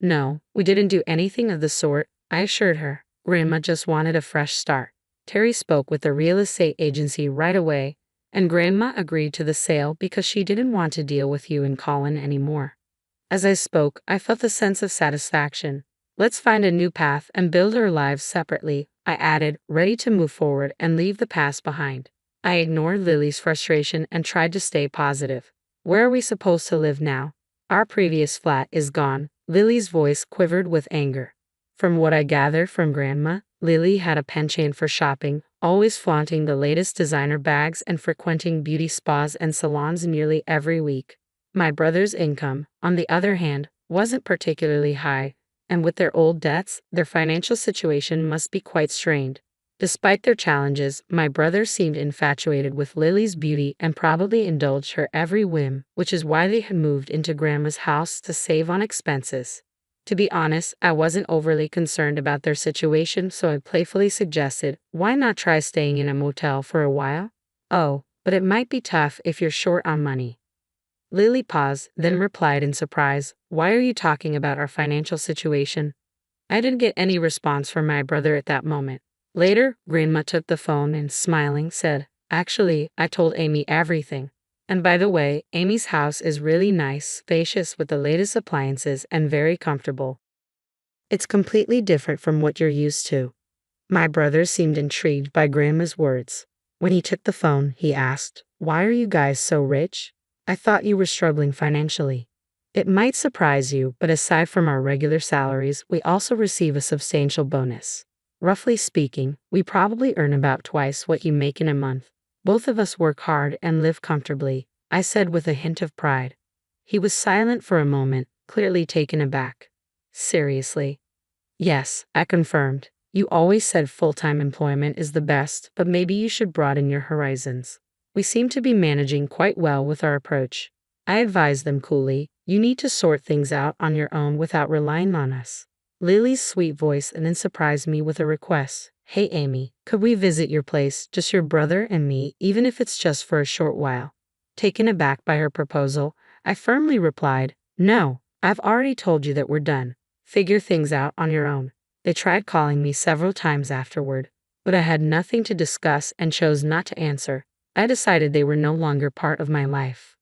No, we didn't do anything of the sort, I assured her. Grandma just wanted a fresh start. Terry spoke with the real estate agency right away, and Grandma agreed to the sale because she didn't want to deal with you and Colin anymore. As I spoke, I felt a sense of satisfaction. Let's find a new path and build our lives separately, I added, ready to move forward and leave the past behind. I ignored Lily's frustration and tried to stay positive. Where are we supposed to live now? Our previous flat is gone. Lily's voice quivered with anger. From what I gathered from Grandma, Lily had a penchant for shopping, always flaunting the latest designer bags and frequenting beauty spas and salons nearly every week. My brother's income, on the other hand, wasn't particularly high, and with their old debts, their financial situation must be quite strained. Despite their challenges, my brother seemed infatuated with Lily's beauty and probably indulged her every whim, which is why they had moved into Grandma's house to save on expenses. To be honest, I wasn't overly concerned about their situation, so I playfully suggested, why not try staying in a motel for a while? Oh, but it might be tough if you're short on money. Lily paused, then replied in surprise, Why are you talking about our financial situation? I didn't get any response from my brother at that moment. Later, Grandma took the phone and, smiling, said, Actually, I told Amy everything. And by the way, Amy's house is really nice, spacious with the latest appliances and very comfortable. It's completely different from what you're used to. My brother seemed intrigued by Grandma's words. When he took the phone, he asked, Why are you guys so rich? I thought you were struggling financially. It might surprise you, but aside from our regular salaries, we also receive a substantial bonus. Roughly speaking, we probably earn about twice what you make in a month. Both of us work hard and live comfortably, I said with a hint of pride. He was silent for a moment, clearly taken aback. Seriously? Yes, I confirmed. You always said full-time employment is the best, but maybe you should broaden your horizons. We seem to be managing quite well with our approach. I advised them coolly, you need to sort things out on your own without relying on us. Lily's sweet voice then surprised me with a request. Hey Amy, could we visit your place, just your brother and me, even if it's just for a short while? Taken aback by her proposal, I firmly replied, No, I've already told you that we're done. Figure things out on your own. They tried calling me several times afterward, but I had nothing to discuss and chose not to answer. I decided they were no longer part of my life.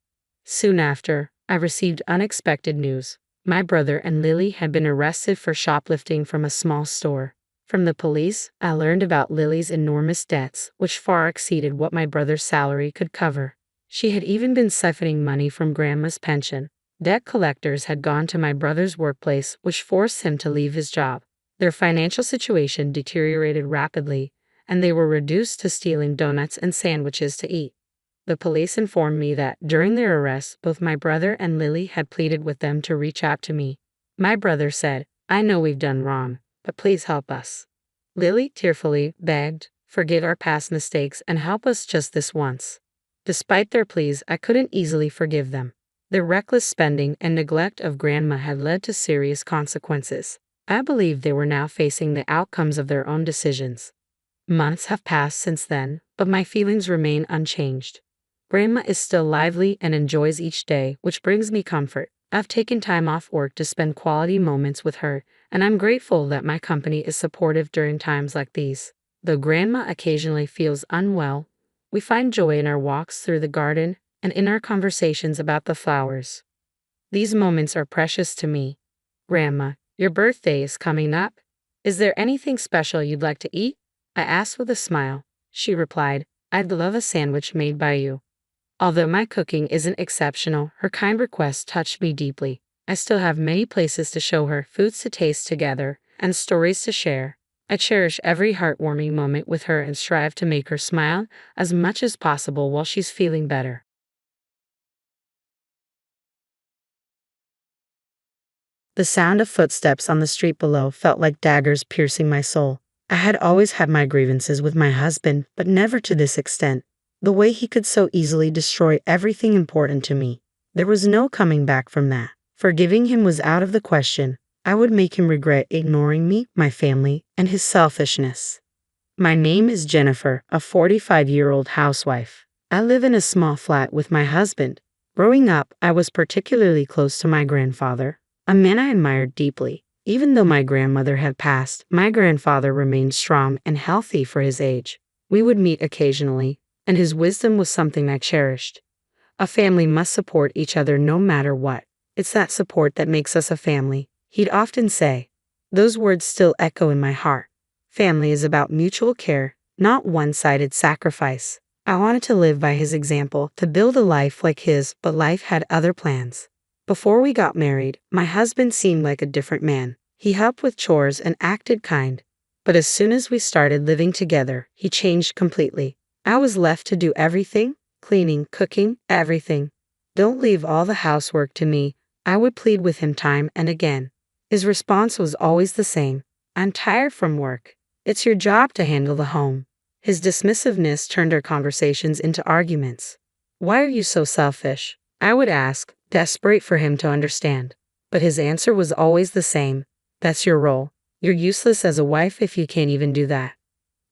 Soon after, I received unexpected news. My brother and Lily had been arrested for shoplifting from a small store. From the police, I learned about Lily's enormous debts, which far exceeded what my brother's salary could cover. She had even been siphoning money from Grandma's pension. Debt collectors had gone to my brother's workplace, which forced him to leave his job. Their financial situation deteriorated rapidly, and they were reduced to stealing donuts and sandwiches to eat. The police informed me that, during their arrest, both my brother and Lily had pleaded with them to reach out to me. My brother said, I know we've done wrong, but please help us. Lily tearfully begged, forgive our past mistakes and help us just this once. Despite their pleas, I couldn't easily forgive them. Their reckless spending and neglect of Grandma had led to serious consequences. I believe they were now facing the outcomes of their own decisions. Months have passed since then, but my feelings remain unchanged. Grandma is still lively and enjoys each day, which brings me comfort. I've taken time off work to spend quality moments with her, and I'm grateful that my company is supportive during times like these. Though Grandma occasionally feels unwell, we find joy in our walks through the garden and in our conversations about the flowers. These moments are precious to me. Grandma, your birthday is coming up. Is there anything special you'd like to eat? I asked with a smile. She replied, "I'd love a sandwich made by you." Although my cooking isn't exceptional, her kind request touched me deeply. I still have many places to show her, foods to taste together, and stories to share. I cherish every heartwarming moment with her and strive to make her smile as much as possible while she's feeling better. The sound of footsteps on the street below felt like daggers piercing my soul. I had always had my grievances with my husband, but never to this extent. The way he could so easily destroy everything important to me. There was no coming back from that. Forgiving him was out of the question. I would make him regret ignoring me, my family, and his selfishness. My name is Jennifer, a 45-year-old housewife. I live in a small flat with my husband. Growing up, I was particularly close to my grandfather, a man I admired deeply. Even though my grandmother had passed, my grandfather remained strong and healthy for his age. We would meet occasionally, and his wisdom was something I cherished. A family must support each other no matter what. It's that support that makes us a family, he'd often say. Those words still echo in my heart. Family is about mutual care, not one-sided sacrifice. I wanted to live by his example, to build a life like his, but life had other plans. Before we got married, my husband seemed like a different man. He helped with chores and acted kind. But as soon as we started living together, he changed completely. I was left to do everything, cleaning, cooking, everything. "Don't leave all the housework to me," I would plead with him time and again. His response was always the same. "I'm tired from work. It's your job to handle the home." His dismissiveness turned our conversations into arguments. "Why are you so selfish?" I would ask, desperate for him to understand. But his answer was always the same. "That's your role. You're useless as a wife if you can't even do that."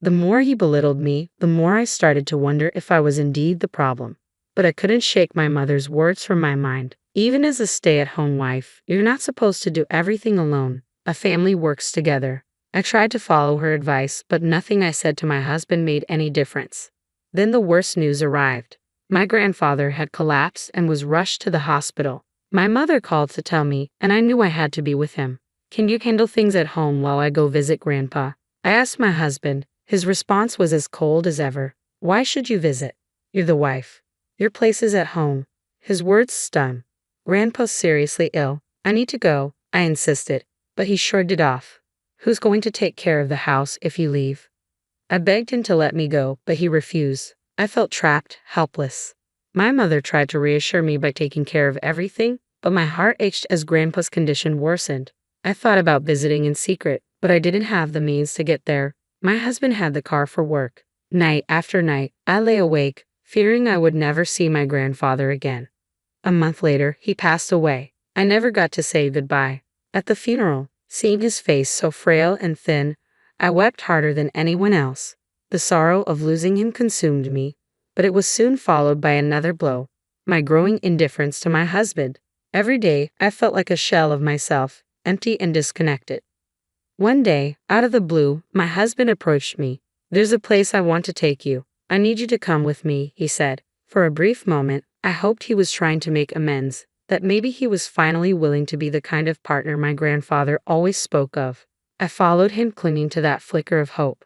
The more he belittled me, the more I started to wonder if I was indeed the problem. But I couldn't shake my mother's words from my mind. Even as a stay-at-home wife, you're not supposed to do everything alone. A family works together. I tried to follow her advice, but nothing I said to my husband made any difference. Then the worst news arrived. My grandfather had collapsed and was rushed to the hospital. My mother called to tell me, and I knew I had to be with him. "Can you handle things at home while I go visit Grandpa?" I asked my husband. His response was as cold as ever. "Why should you visit? You're the wife. Your place is at home." His words stung. "Grandpa's seriously ill. I need to go," I insisted, but he shrugged it off. "Who's going to take care of the house if you leave?" I begged him to let me go, but he refused. I felt trapped, helpless. My mother tried to reassure me by taking care of everything, but my heart ached as Grandpa's condition worsened. I thought about visiting in secret, but I didn't have the means to get there. My husband had the car for work. Night after night, I lay awake, fearing I would never see my grandfather again. A month later, he passed away. I never got to say goodbye. At the funeral, seeing his face so frail and thin, I wept harder than anyone else. The sorrow of losing him consumed me, but it was soon followed by another blow, my growing indifference to my husband. Every day, I felt like a shell of myself, empty and disconnected. One day, out of the blue, my husband approached me. "There's a place I want to take you. I need you to come with me," he said. For a brief moment, I hoped he was trying to make amends, that maybe he was finally willing to be the kind of partner my grandfather always spoke of. I followed him, clinging to that flicker of hope.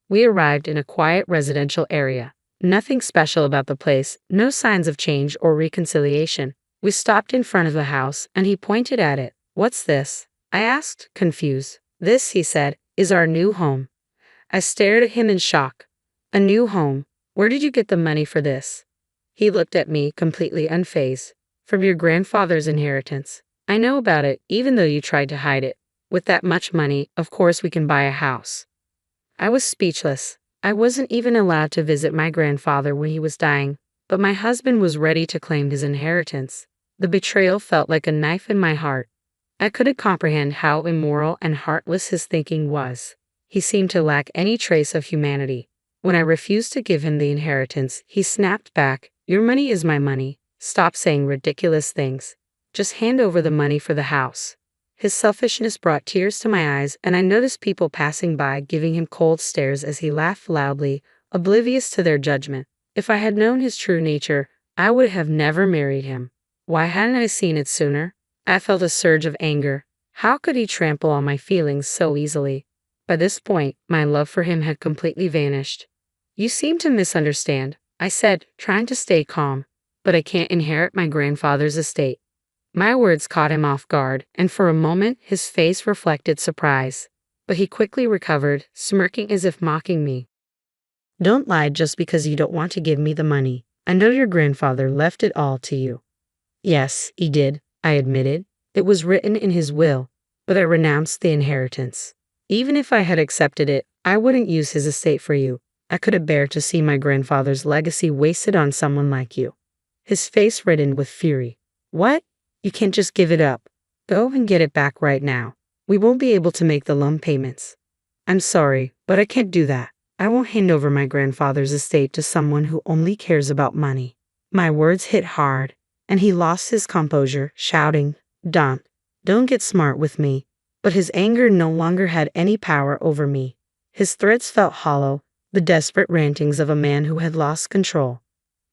We arrived in a quiet residential area. Nothing special about the place, no signs of change or reconciliation. We stopped in front of the house, and he pointed at it. "What's this?" I asked, confused. "This," he said, "is our new home." I stared at him in shock. "A new home? Where did you get the money for this?" He looked at me, completely unfazed. "From your grandfather's inheritance. I know about it, even though you tried to hide it. With that much money, of course we can buy a house." I was speechless. I wasn't even allowed to visit my grandfather when he was dying, but my husband was ready to claim his inheritance. The betrayal felt like a knife in my heart. I couldn't comprehend how immoral and heartless his thinking was. He seemed to lack any trace of humanity. When I refused to give him the inheritance, he snapped back, "Your money is my money. Stop saying ridiculous things. Just hand over the money for the house." His selfishness brought tears to my eyes, and I noticed people passing by giving him cold stares as he laughed loudly, oblivious to their judgment. If I had known his true nature, I would have never married him. Why hadn't I seen it sooner? I felt a surge of anger. How could he trample on my feelings so easily? By this point, my love for him had completely vanished. You seem to misunderstand, I said, trying to stay calm, but I can't inherit my grandfather's estate. My words caught him off guard, and for a moment his face reflected surprise. But he quickly recovered, smirking as if mocking me. Don't lie just because you don't want to give me the money. I know your grandfather left it all to you. Yes, he did, I admitted. It was written in his will, but I renounced the inheritance. Even if I had accepted it, I wouldn't use his estate for you. I couldn't bear to see my grandfather's legacy wasted on someone like you. His face reddened with fury. What? You can't just give it up. Go and get it back right now. We won't be able to make the lump payments. I'm sorry, but I can't do that. I won't hand over my grandfather's estate to someone who only cares about money. My words hit hard, and he lost his composure, shouting, Don't get smart with me. But his anger no longer had any power over me. His threats felt hollow, the desperate rantings of a man who had lost control.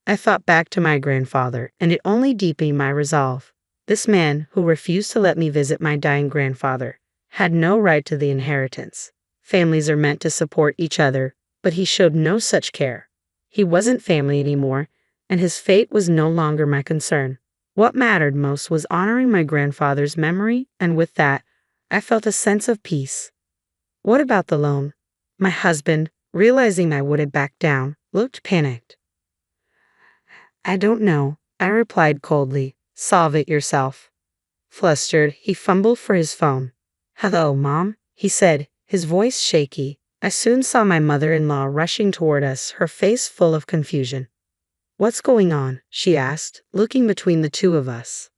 I thought back to my grandfather, and it only deepened my resolve. This man, who refused to let me visit my dying grandfather, had no right to the inheritance. Families are meant to support each other, but he showed no such care. He wasn't family anymore, and his fate was no longer my concern. What mattered most was honoring my grandfather's memory, and with that, I felt a sense of peace. What about the loan? My husband, realizing I wouldn't back down, looked panicked. I don't know, I replied coldly. Solve it yourself. Flustered, he fumbled for his phone. Hello, Mom, he said, his voice shaky. I soon saw my mother-in-law rushing toward us, her face full of confusion. What's going on? She asked, looking between the two of us.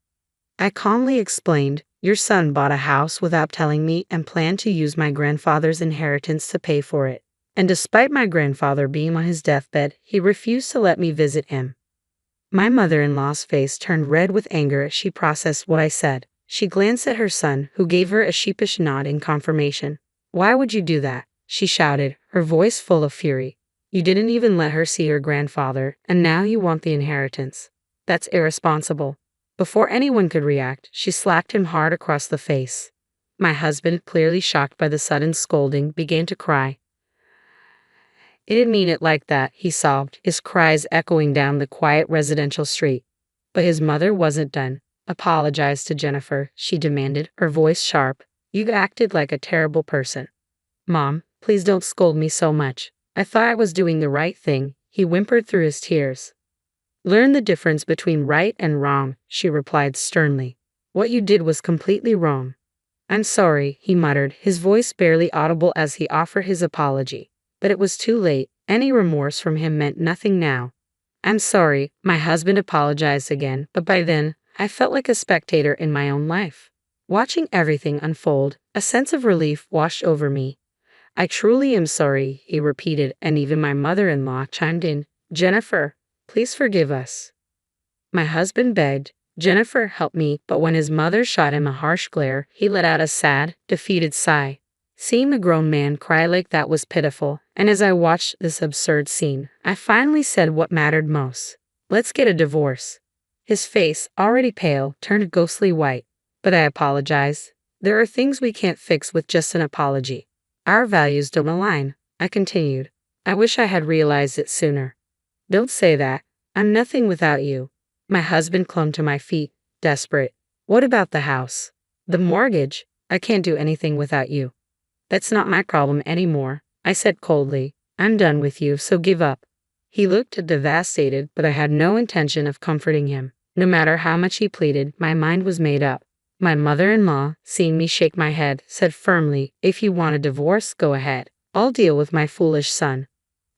I calmly explained, your son bought a house without telling me and planned to use my grandfather's inheritance to pay for it. And despite my grandfather being on his deathbed, he refused to let me visit him. My mother-in-law's face turned red with anger as she processed what I said. She glanced at her son, who gave her a sheepish nod in confirmation. Why would you do that? She shouted, her voice full of fury. You didn't even let her see her grandfather, and now you want the inheritance. That's irresponsible. Before anyone could react, she slapped him hard across the face. My husband, clearly shocked by the sudden scolding, began to cry. I didn't mean it like that, he sobbed, his cries echoing down the quiet residential street. But his mother wasn't done. Apologize to Jennifer, she demanded, her voice sharp. You acted like a terrible person. Mom, please don't scold me so much. I thought I was doing the right thing, he whimpered through his tears. Learn the difference between right and wrong, she replied sternly. What you did was completely wrong. I'm sorry, he muttered, his voice barely audible as he offered his apology. But it was too late. Any remorse from him meant nothing now. I'm sorry, my husband apologized again, but by then, I felt like a spectator in my own life. Watching everything unfold, a sense of relief washed over me. I truly am sorry, he repeated, and even my mother-in-law chimed in. Jennifer, please forgive us. My husband begged. Jennifer, help me, but when his mother shot him a harsh glare, he let out a sad, defeated sigh. Seeing the grown man cry like that was pitiful, and as I watched this absurd scene, I finally said what mattered most. Let's get a divorce. His face, already pale, turned ghostly white. But I apologized. There are things we can't fix with just an apology. Our values don't align, I continued. I wish I had realized it sooner. Don't say that. I'm nothing without you. My husband clung to my feet, desperate. What about the house? The mortgage? I can't do anything without you. That's not my problem anymore, I said coldly. I'm done with you, so give up. He looked devastated, but I had no intention of comforting him. No matter how much he pleaded, my mind was made up. My mother-in-law, seeing me shake my head, said firmly, if you want a divorce, go ahead. I'll deal with my foolish son.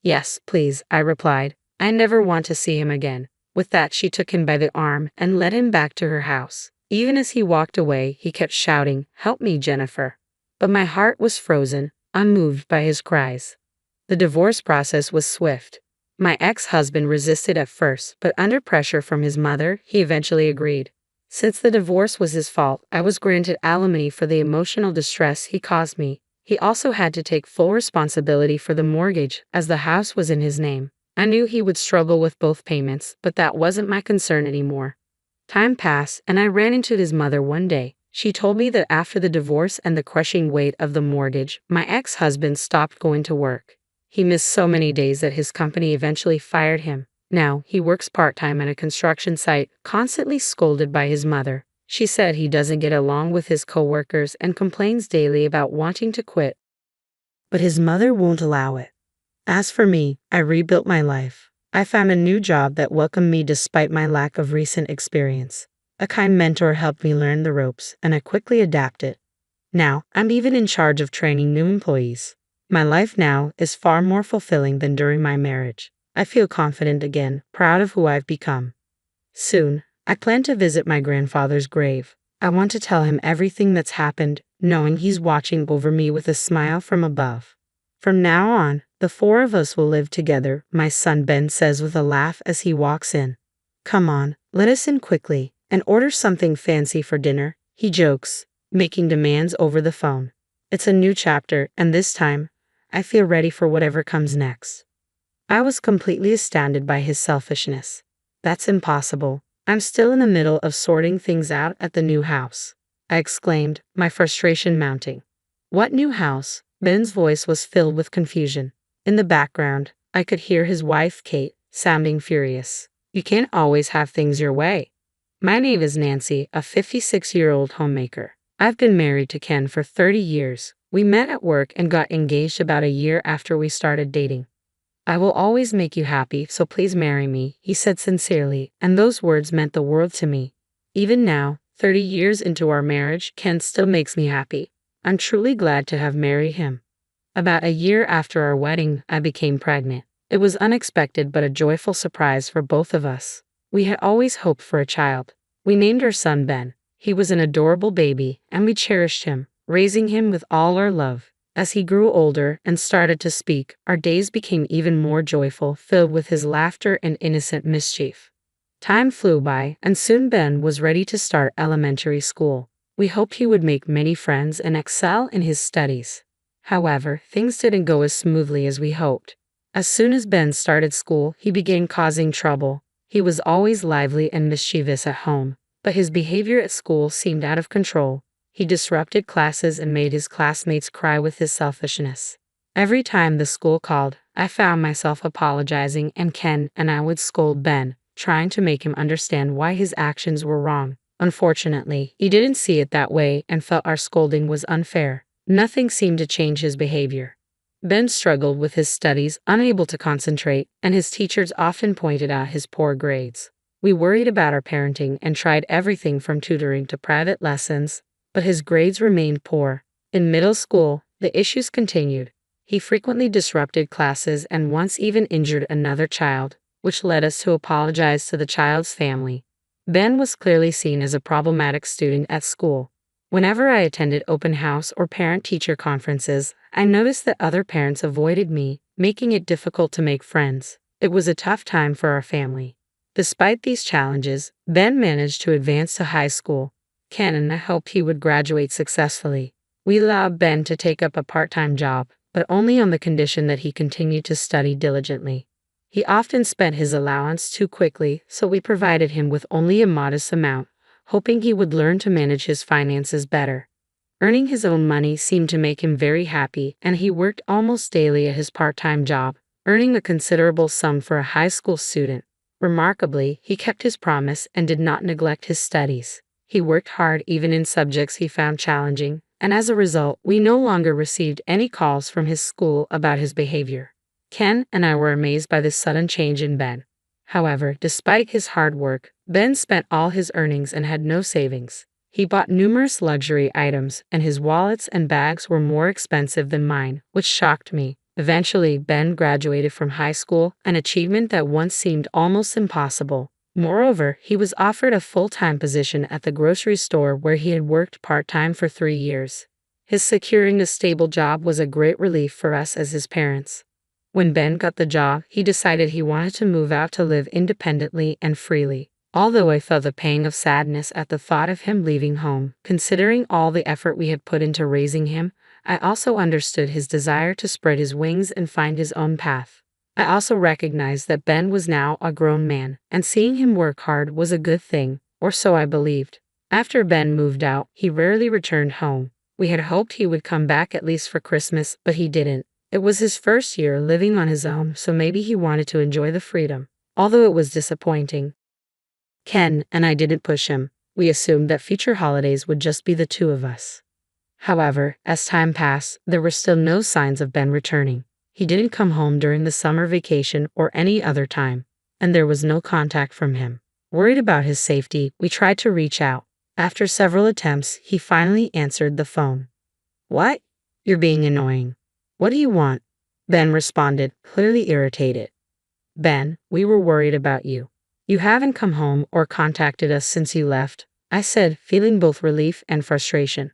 Yes, please, I replied. I never want to see him again. With that, she took him by the arm and led him back to her house. Even as he walked away, he kept shouting, help me, Jennifer. But my heart was frozen, unmoved by his cries. The divorce process was swift. My ex-husband resisted at first, but under pressure from his mother, he eventually agreed. Since the divorce was his fault, I was granted alimony for the emotional distress he caused me. He also had to take full responsibility for the mortgage, as the house was in his name. I knew he would struggle with both payments, but that wasn't my concern anymore. Time passed, and I ran into his mother one day. She told me that after the divorce and the crushing weight of the mortgage, my ex-husband stopped going to work. He missed so many days that his company eventually fired him. Now, he works part-time at a construction site, constantly scolded by his mother. She said he doesn't get along with his coworkers and complains daily about wanting to quit. But his mother won't allow it. As for me, I rebuilt my life. I found a new job that welcomed me despite my lack of recent experience. A kind mentor helped me learn the ropes, and I quickly adapted. Now, I'm even in charge of training new employees. My life now is far more fulfilling than during my marriage. I feel confident again, proud of who I've become. Soon, I plan to visit my grandfather's grave. I want to tell him everything that's happened, knowing he's watching over me with a smile from above. From now on, the four of us will live together, my son Ben says with a laugh as he walks in. Come on, let us in quickly and order something fancy for dinner, he jokes, making demands over the phone. It's a new chapter, and this time, I feel ready for whatever comes next. I was completely astounded by his selfishness. That's impossible. I'm still in the middle of sorting things out at the new house, I exclaimed, my frustration mounting. What new house? Ben's voice was filled with confusion. In the background, I could hear his wife, Kate, sounding furious. You can't always have things your way. My name is Nancy, a 56-year-old homemaker. I've been married to Ken for 30 years. We met at work and got engaged about a year after we started dating. I will always make you happy, so please marry me, he said sincerely, and those words meant the world to me. Even now, 30 years into our marriage, Ken still makes me happy. I'm truly glad to have married him. About a year after our wedding, I became pregnant. It was unexpected but a joyful surprise for both of us. We had always hoped for a child. We named our son Ben. He was an adorable baby, and we cherished him, raising him with all our love. As he grew older and started to speak, our days became even more joyful, filled with his laughter and innocent mischief. Time flew by, and soon Ben was ready to start elementary school. We hoped he would make many friends and excel in his studies. However, things didn't go as smoothly as we hoped. As soon as Ben started school, he began causing trouble. He was always lively and mischievous at home, but his behavior at school seemed out of control. He disrupted classes and made his classmates cry with his selfishness. Every time the school called, I found myself apologizing, and Ken and I would scold Ben, trying to make him understand why his actions were wrong. Unfortunately, he didn't see it that way and felt our scolding was unfair. Nothing seemed to change his behavior. Ben struggled with his studies, unable to concentrate, and his teachers often pointed out his poor grades. We worried about our parenting and tried everything from tutoring to private lessons, but his grades remained poor. In middle school, the issues continued. He frequently disrupted classes and once even injured another child, which led us to apologize to the child's family. Ben was clearly seen as a problematic student at school. Whenever I attended open house or parent-teacher conferences, I noticed that other parents avoided me, making it difficult to make friends. It was a tough time for our family. Despite these challenges, Ben managed to advance to high school. Ken and I hoped he would graduate successfully. We allowed Ben to take up a part-time job, but only on the condition that he continued to study diligently. He often spent his allowance too quickly, so we provided him with only a modest amount, hoping he would learn to manage his finances better. Earning his own money seemed to make him very happy, and he worked almost daily at his part-time job, earning a considerable sum for a high school student. Remarkably, he kept his promise and did not neglect his studies. He worked hard even in subjects he found challenging, and as a result, we no longer received any calls from his school about his behavior. Ken and I were amazed by this sudden change in Ben. However, despite his hard work, Ben spent all his earnings and had no savings. He bought numerous luxury items, and his wallets and bags were more expensive than mine, which shocked me. Eventually, Ben graduated from high school, an achievement that once seemed almost impossible. Moreover, he was offered a full-time position at the grocery store where he had worked part-time for 3 years. His securing a stable job was a great relief for us as his parents. When Ben got the job, he decided he wanted to move out to live independently and freely. Although I felt a pang of sadness at the thought of him leaving home, considering all the effort we had put into raising him, I also understood his desire to spread his wings and find his own path. I also recognized that Ben was now a grown man, and seeing him work hard was a good thing, or so I believed. After Ben moved out, he rarely returned home. We had hoped he would come back at least for Christmas, but he didn't. It was his first year living on his own, so maybe he wanted to enjoy the freedom. Although it was disappointing. Ken and I didn't push him. We assumed that future holidays would just be the two of us. However, as time passed, there were still no signs of Ben returning. He didn't come home during the summer vacation or any other time, and there was no contact from him. Worried about his safety, we tried to reach out. After several attempts, he finally answered the phone. "What? You're being annoying. What do you want?" Ben responded, clearly irritated. "Ben, we were worried about you. You haven't come home or contacted us since you left," I said, feeling both relief and frustration.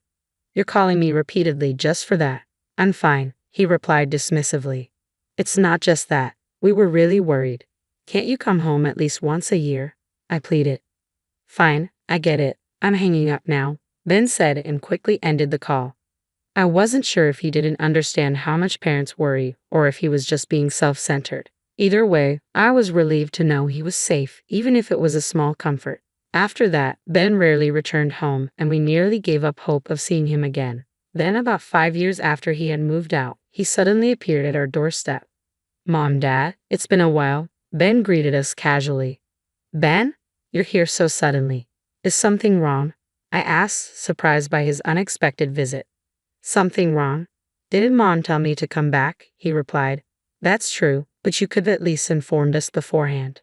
"You're calling me repeatedly just for that." "I'm fine," he replied dismissively. "It's not just that. We were really worried. Can't you come home at least once a year?" I pleaded. "Fine, I get it. I'm hanging up now," Ben said and quickly ended the call. I wasn't sure if he didn't understand how much parents worry or if he was just being self-centered. Either way, I was relieved to know he was safe, even if it was a small comfort. After that, Ben rarely returned home, and we nearly gave up hope of seeing him again. Then, about 5 years after he had moved out, he suddenly appeared at our doorstep. "Mom, Dad, it's been a while," Ben greeted us casually. "Ben? You're here so suddenly. Is something wrong?" I asked, surprised by his unexpected visit. "Something wrong? Didn't Mom tell me to come back?" he replied. "That's true, but you could have at least informed us beforehand."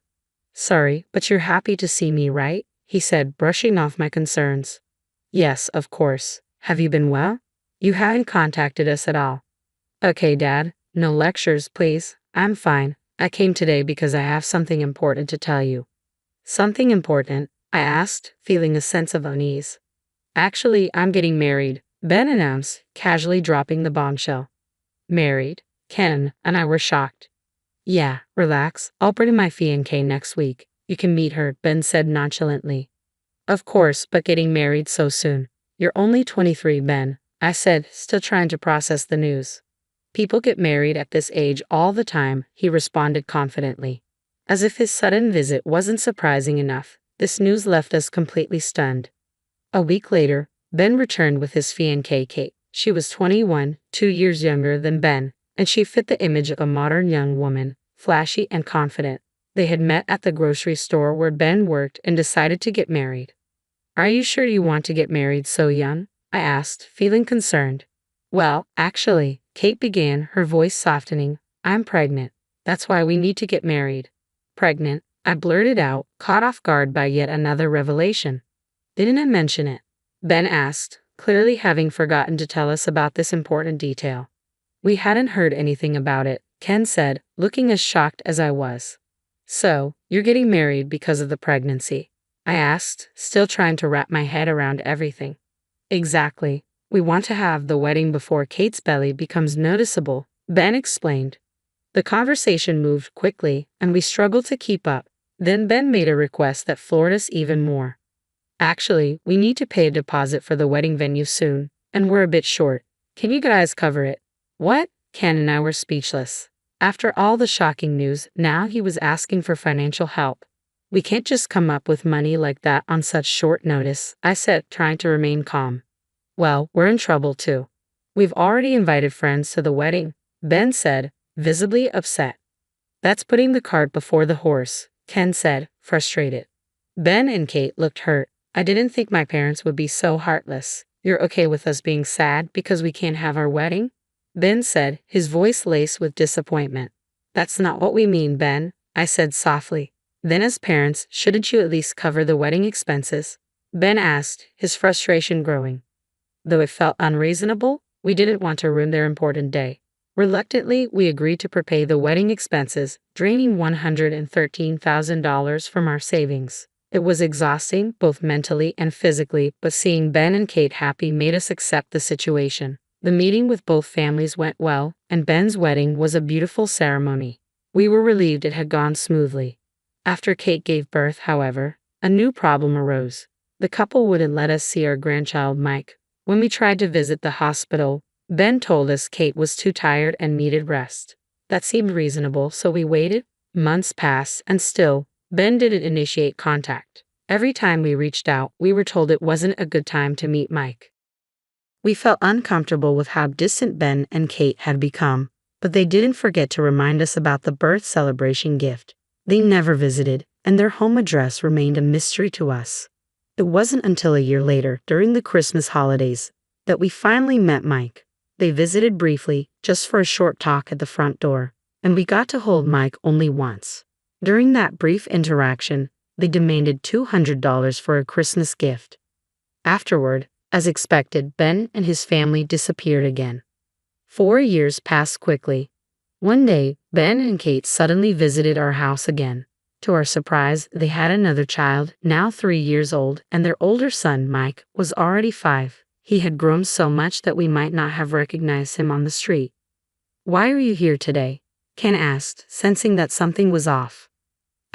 "Sorry, but you're happy to see me, right?" he said, brushing off my concerns. "Yes, of course. Have you been well? You haven't contacted us at all." "Okay, Dad. No lectures, please. I'm fine. I came today because I have something important to tell you." "Something important?" I asked, feeling a sense of unease. "Actually, I'm getting married," Ben announced, casually dropping the bombshell. "Married?" Ken and I were shocked. "Yeah, relax. I'll bring my fiancée next week. You can meet her," Ben said nonchalantly. "Of course, but getting married so soon. You're only 23, Ben," I said, still trying to process the news. "People get married at this age all the time," he responded confidently. As if his sudden visit wasn't surprising enough, this news left us completely stunned. A week later, Ben returned with his fiancée Kate. She was 21, 2 years younger than Ben, and she fit the image of a modern young woman, flashy and confident. They had met at the grocery store where Ben worked and decided to get married. "Are you sure you want to get married so young?" I asked, feeling concerned. "Well, actually," Kate began, her voice softening, "I'm pregnant. That's why we need to get married." "Pregnant?" I blurted out, caught off guard by yet another revelation. "Didn't I mention it?" Ben asked, clearly having forgotten to tell us about this important detail. "We hadn't heard anything about it," Ken said, looking as shocked as I was. "So, you're getting married because of the pregnancy?" I asked, still trying to wrap my head around everything. "Exactly. We want to have the wedding before Kate's belly becomes noticeable," Ben explained. The conversation moved quickly, and we struggled to keep up. Then Ben made a request that floored us even more. "Actually, we need to pay a deposit for the wedding venue soon, and we're a bit short. Can you guys cover it?" "What?" Ken and I were speechless. After all the shocking news, now he was asking for financial help. "We can't just come up with money like that on such short notice," I said, trying to remain calm. "Well, we're in trouble too. We've already invited friends to the wedding," Ben said, visibly upset. "That's putting the cart before the horse," Ken said, frustrated. Ben and Kate looked hurt. "I didn't think my parents would be so heartless. You're okay with us being sad because we can't have our wedding?" Ben said, his voice laced with disappointment. "That's not what we mean, Ben," I said softly. "Then as parents, shouldn't you at least cover the wedding expenses?" Ben asked, his frustration growing. Though it felt unreasonable, we didn't want to ruin their important day. Reluctantly, we agreed to prepay the wedding expenses, draining $113,000 from our savings. It was exhausting, both mentally and physically, but seeing Ben and Kate happy made us accept the situation. The meeting with both families went well, and Ben's wedding was a beautiful ceremony. We were relieved it had gone smoothly. After Kate gave birth, however, a new problem arose. The couple wouldn't let us see our grandchild Mike. When we tried to visit the hospital, Ben told us Kate was too tired and needed rest. That seemed reasonable, so we waited. Months passed, and still, Ben didn't initiate contact. Every time we reached out, we were told it wasn't a good time to meet Mike. We felt uncomfortable with how distant Ben and Kate had become, but they didn't forget to remind us about the birth celebration gift. They never visited, and their home address remained a mystery to us. It wasn't until a year later, during the Christmas holidays, that we finally met Mike. They visited briefly, just for a short talk at the front door, and we got to hold Mike only once. During that brief interaction, they demanded $200 for a Christmas gift. Afterward, as expected, Ben and his family disappeared again. 4 years passed quickly. One day, Ben and Kate suddenly visited our house again. To our surprise, they had another child, now 3 years old, and their older son, Mike, was already 5. He had grown so much that we might not have recognized him on the street. "Why are you here today?" Ken asked, sensing that something was off.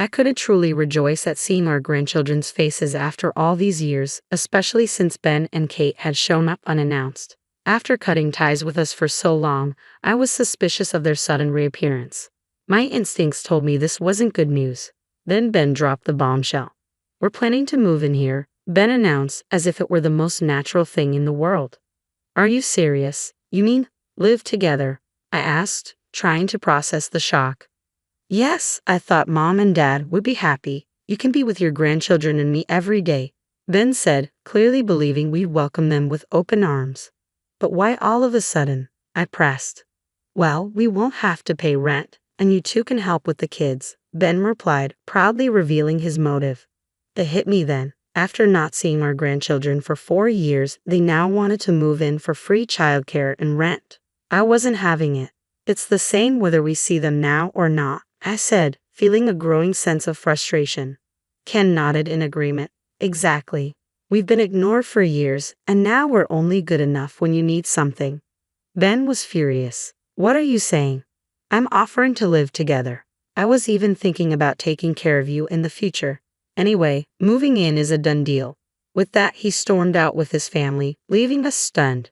I couldn't truly rejoice at seeing our grandchildren's faces after all these years, especially since Ben and Kate had shown up unannounced. After cutting ties with us for so long, I was suspicious of their sudden reappearance. My instincts told me this wasn't good news. Then Ben dropped the bombshell. "We're planning to move in here," Ben announced, as if it were the most natural thing in the world. "Are you serious? You mean, live together?" I asked, trying to process the shock. "Yes, I thought Mom and Dad would be happy. You can be with your grandchildren and me every day," Ben said, clearly believing we'd welcome them with open arms. "But why all of a sudden?" I pressed. "Well, we won't have to pay rent, and you two can help with the kids," Ben replied, proudly revealing his motive. It hit me then. After not seeing our grandchildren for 4 years, they now wanted to move in for free childcare and rent. I wasn't having it. "It's the same whether we see them now or not," I said, feeling a growing sense of frustration. Ken nodded in agreement. "Exactly. We've been ignored for years, and now we're only good enough when you need something." Ben was furious. "What are you saying? I'm offering to live together. I was even thinking about taking care of you in the future. Anyway, moving in is a done deal." With that, he stormed out with his family, leaving us stunned.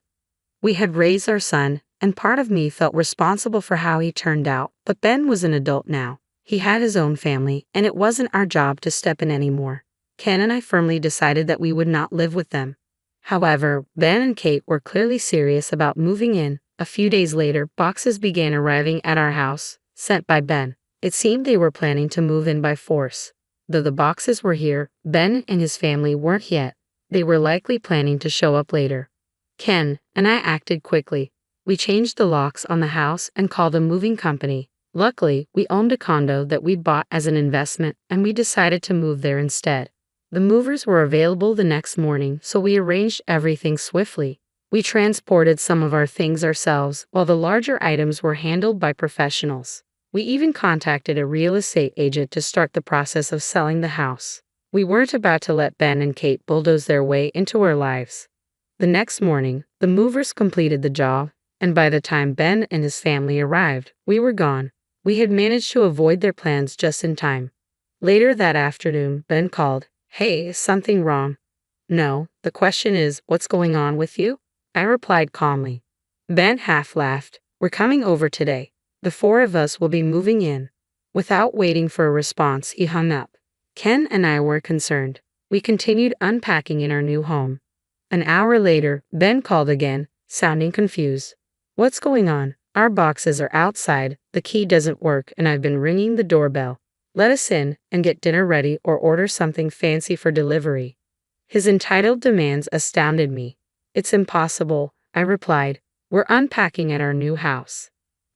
We had raised our son, and part of me felt responsible for how he turned out, but Ben was an adult now. He had his own family, and it wasn't our job to step in anymore. Ken and I firmly decided that we would not live with them. However, Ben and Kate were clearly serious about moving in. A few days later, boxes began arriving at our house, sent by Ben. It seemed they were planning to move in by force. Though the boxes were here, Ben and his family weren't yet. They were likely planning to show up later. Ken and I acted quickly. We changed the locks on the house and called a moving company. Luckily, we owned a condo that we'd bought as an investment, and we decided to move there instead. The movers were available the next morning, so we arranged everything swiftly. We transported some of our things ourselves, while the larger items were handled by professionals. We even contacted a real estate agent to start the process of selling the house. We weren't about to let Ben and Kate bulldoze their way into our lives. The next morning, the movers completed the job, and by the time Ben and his family arrived, we were gone. We had managed to avoid their plans just in time. Later that afternoon, Ben called. "Hey, is something wrong?" "No, the question is, what's going on with you?" I replied calmly. Ben half laughed. "We're coming over today. The 4 of us will be moving in." Without waiting for a response, he hung up. Ken and I were concerned. We continued unpacking in our new home. An hour later, Ben called again, sounding confused. "What's going on? Our boxes are outside, the key doesn't work, and I've been ringing the doorbell. Let us in and get dinner ready or order something fancy for delivery." His entitled demands astounded me. "It's impossible," I replied. "We're unpacking at our new house."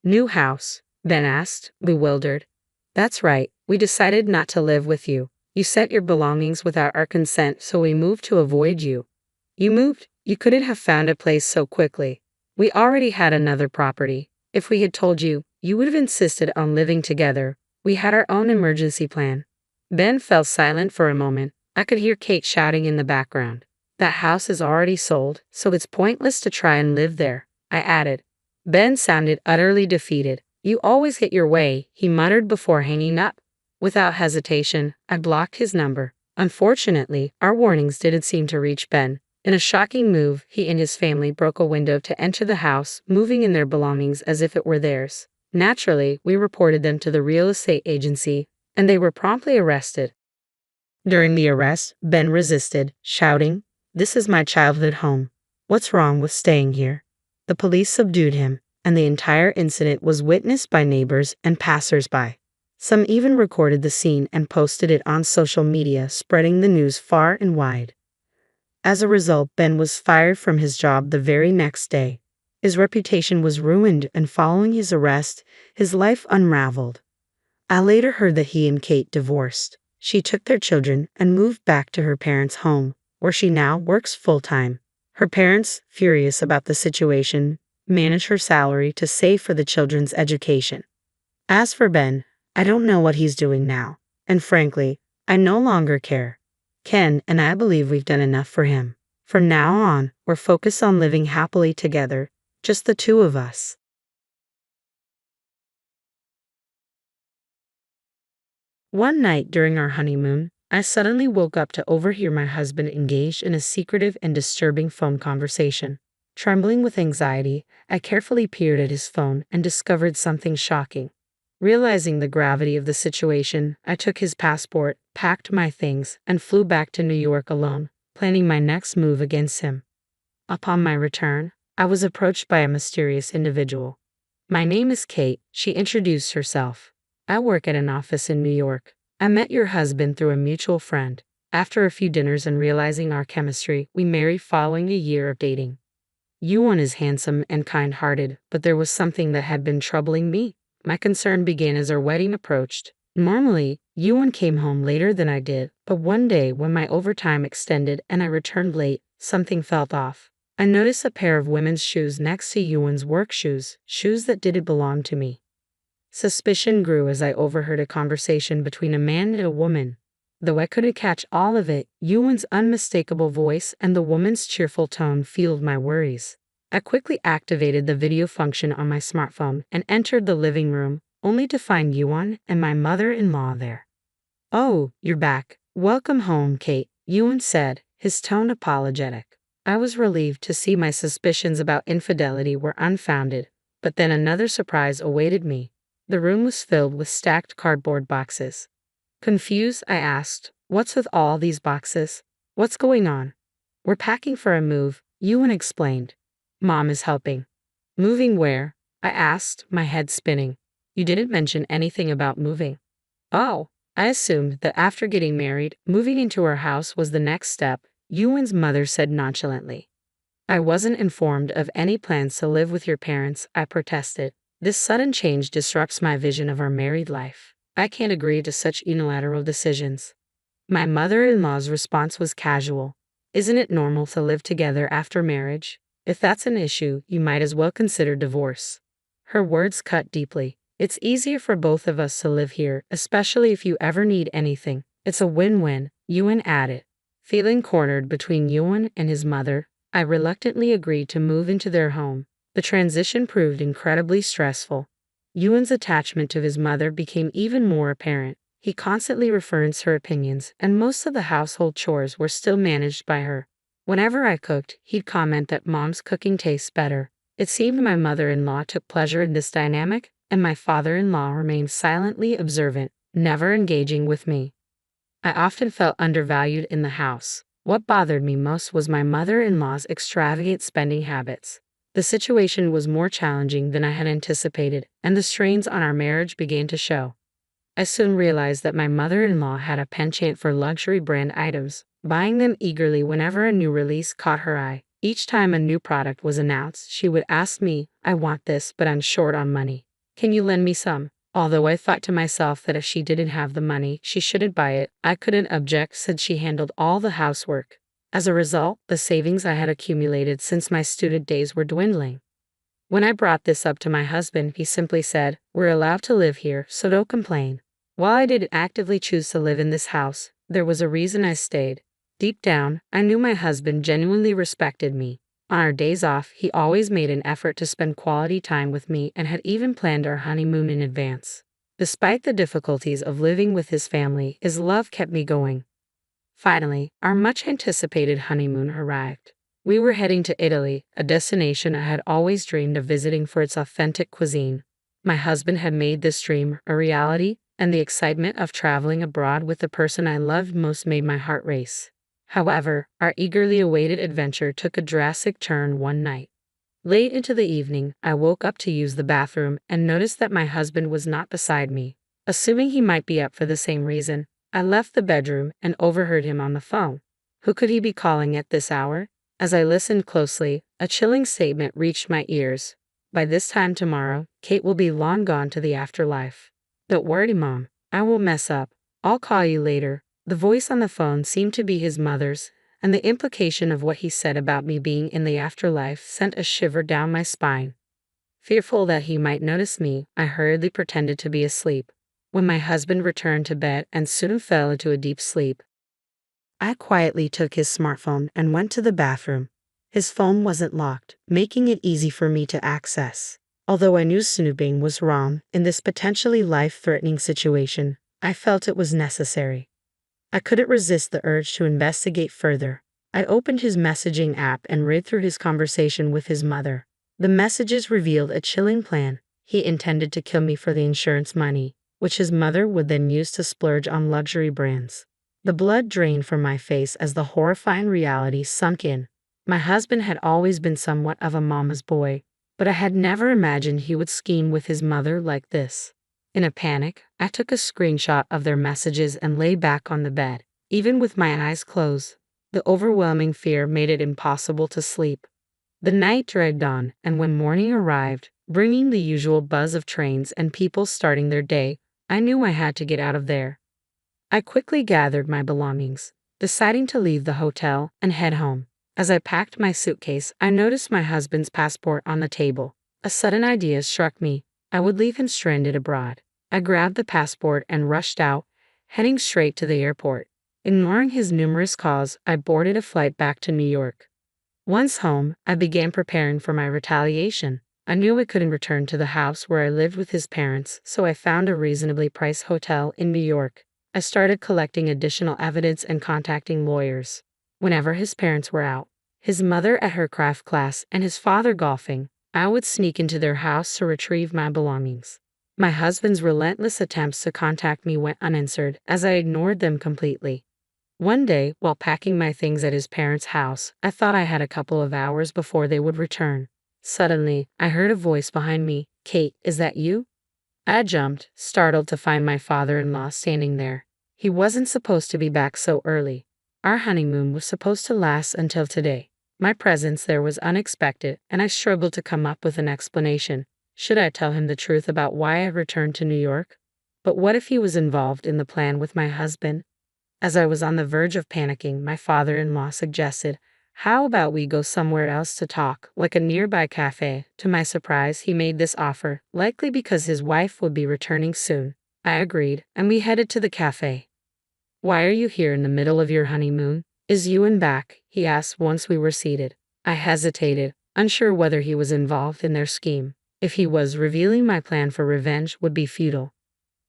"New house?" Ben asked, bewildered. "That's right. We decided not to live with you. You sent your belongings without our consent, so we moved to avoid you." "You moved? You couldn't have found a place so quickly. We already had another property. If we had told you, you would have insisted on living together. We had our own emergency plan." Ben fell silent for a moment. I could hear Kate shouting in the background. "That house is already sold, so it's pointless to try and live there," I added. Ben sounded utterly defeated. "You always get your way," he muttered before hanging up. Without hesitation, I blocked his number. Unfortunately, our warnings didn't seem to reach Ben. In a shocking move, he and his family broke a window to enter the house, moving in their belongings as if it were theirs. Naturally, we reported them to the real estate agency, and they were promptly arrested. During the arrest, Ben resisted, shouting, "This is my childhood home. What's wrong with staying here?" The police subdued him, and the entire incident was witnessed by neighbors and passers-by. Some even recorded the scene and posted it on social media, spreading the news far and wide. As a result, Ben was fired from his job the very next day. His reputation was ruined, and following his arrest, his life unraveled. I later heard that he and Kate divorced. She took their children and moved back to her parents' home, where she now works full-time. Her parents, furious about the situation, manage her salary to save for the children's education. As for Ben, I don't know what he's doing now, and frankly, I no longer care. Ken and I believe we've done enough for him. From now on, we're focused on living happily together, just the two of us. One night during our honeymoon, I suddenly woke up to overhear my husband engaged in a secretive and disturbing phone conversation. Trembling with anxiety, I carefully peered at his phone and discovered something shocking. Realizing the gravity of the situation, I took his passport, packed my things, and flew back to New York alone, planning my next move against him. Upon my return, I was approached by a mysterious individual. "My name is Kate," she introduced herself. "I work at an office in New York. I met your husband through a mutual friend. After a few dinners and realizing our chemistry, we married following a year of dating. Yuan is handsome and kind-hearted, but there was something that had been troubling me. My concern began as our wedding approached. Normally, Yuan came home later than I did, but one day when my overtime extended and I returned late, something felt off. I noticed a pair of women's shoes next to Yuan's work shoes, shoes that didn't belong to me. Suspicion grew as I overheard a conversation between a man and a woman. Though I couldn't catch all of it, Yuan's unmistakable voice and the woman's cheerful tone fueled my worries. I quickly activated the video function on my smartphone and entered the living room, only to find Yuan and my mother-in-law there. "Oh, you're back. Welcome home, Kate," Yuan said, his tone apologetic. I was relieved to see my suspicions about infidelity were unfounded, but then another surprise awaited me. The room was filled with stacked cardboard boxes. Confused, I asked, "What's with all these boxes? What's going on?" "We're packing for a move," Yuan explained. "Mom is helping." "Moving where?" I asked, my head spinning. "You didn't mention anything about moving." "Oh, I assumed that after getting married, moving into our house was the next step," Yuan's mother said nonchalantly. "I wasn't informed of any plans to live with your parents," I protested. "This sudden change disrupts my vision of our married life. I can't agree to such unilateral decisions." My mother-in-law's response was casual. "Isn't it normal to live together after marriage? If that's an issue, you might as well consider divorce." Her words cut deeply. "It's easier for both of us to live here, especially if you ever need anything. It's a win-win," Yuan added. Feeling cornered between Yuan and his mother, I reluctantly agreed to move into their home. The transition proved incredibly stressful. Yuan's attachment to his mother became even more apparent. He constantly referenced her opinions, and most of the household chores were still managed by her. Whenever I cooked, he'd comment that Mom's cooking tastes better. It seemed my mother-in-law took pleasure in this dynamic, and my father-in-law remained silently observant, never engaging with me. I often felt undervalued in the house. What bothered me most was my mother-in-law's extravagant spending habits. The situation was more challenging than I had anticipated, and the strains on our marriage began to show. I soon realized that my mother-in-law had a penchant for luxury brand items, buying them eagerly whenever a new release caught her eye. Each time a new product was announced, she would ask me, "I want this, but I'm short on money. Can you lend me some?" Although I thought to myself that if she didn't have the money, she shouldn't buy it, I couldn't object since she handled all the housework. As a result, the savings I had accumulated since my student days were dwindling. When I brought this up to my husband, he simply said, "We're allowed to live here, so don't complain." While I didn't actively choose to live in this house, there was a reason I stayed. Deep down, I knew my husband genuinely respected me. On our days off, he always made an effort to spend quality time with me and had even planned our honeymoon in advance. Despite the difficulties of living with his family, his love kept me going. Finally, our much-anticipated honeymoon arrived. We were heading to Italy, a destination I had always dreamed of visiting for its authentic cuisine. My husband had made this dream a reality, and the excitement of traveling abroad with the person I loved most made my heart race. However, our eagerly awaited adventure took a drastic turn one night. Late into the evening, I woke up to use the bathroom and noticed that my husband was not beside me. Assuming he might be up for the same reason, I left the bedroom and overheard him on the phone. Who could he be calling at this hour? As I listened closely, a chilling statement reached my ears. By this time tomorrow, Kate will be long gone to the afterlife. Don't worry, Mom. I won't mess up. I'll call you later. The voice on the phone seemed to be his mother's, and the implication of what he said about me being in the afterlife sent a shiver down my spine. Fearful that he might notice me, I hurriedly pretended to be asleep. When my husband returned to bed and soon fell into a deep sleep, I quietly took his smartphone and went to the bathroom. His phone wasn't locked, making it easy for me to access. Although I knew snooping was wrong in this potentially life-threatening situation, I felt it was necessary. I couldn't resist the urge to investigate further. I opened his messaging app and read through his conversation with his mother. The messages revealed a chilling plan. He intended to kill me for the insurance money, which his mother would then use to splurge on luxury brands. The blood drained from my face as the horrifying reality sunk in. My husband had always been somewhat of a mama's boy, but I had never imagined he would scheme with his mother like this. In a panic, I took a screenshot of their messages and lay back on the bed. Even with my eyes closed, the overwhelming fear made it impossible to sleep. The night dragged on, and when morning arrived, bringing the usual buzz of trains and people starting their day, I knew I had to get out of there. I quickly gathered my belongings, deciding to leave the hotel and head home. As I packed my suitcase, I noticed my husband's passport on the table. A sudden idea struck me. I would leave him stranded abroad. I grabbed the passport and rushed out, heading straight to the airport. Ignoring his numerous calls, I boarded a flight back to New York. Once home, I began preparing for my retaliation. I knew I couldn't return to the house where I lived with his parents, so I found a reasonably priced hotel in New York. I started collecting additional evidence and contacting lawyers. Whenever his parents were out, his mother at her craft class and his father golfing, I would sneak into their house to retrieve my belongings. My husband's relentless attempts to contact me went unanswered as I ignored them completely. One day, while packing my things at his parents' house, I thought I had a couple of hours before they would return. Suddenly, I heard a voice behind me. "Kate, is that you?" I jumped, startled to find my father-in-law standing there. He wasn't supposed to be back so early. Our honeymoon was supposed to last until today. My presence there was unexpected, and I struggled to come up with an explanation. Should I tell him the truth about why I returned to New York? But what if he was involved in the plan with my husband? As I was on the verge of panicking, my father-in-law suggested, "How about we go somewhere else to talk, like a nearby cafe?" To my surprise, he made this offer, likely because his wife would be returning soon. I agreed, and we headed to the cafe. "Why are you here in the middle of your honeymoon? Is Ewan back?" he asked once we were seated. I hesitated, unsure whether he was involved in their scheme. If he was, revealing my plan for revenge would be futile.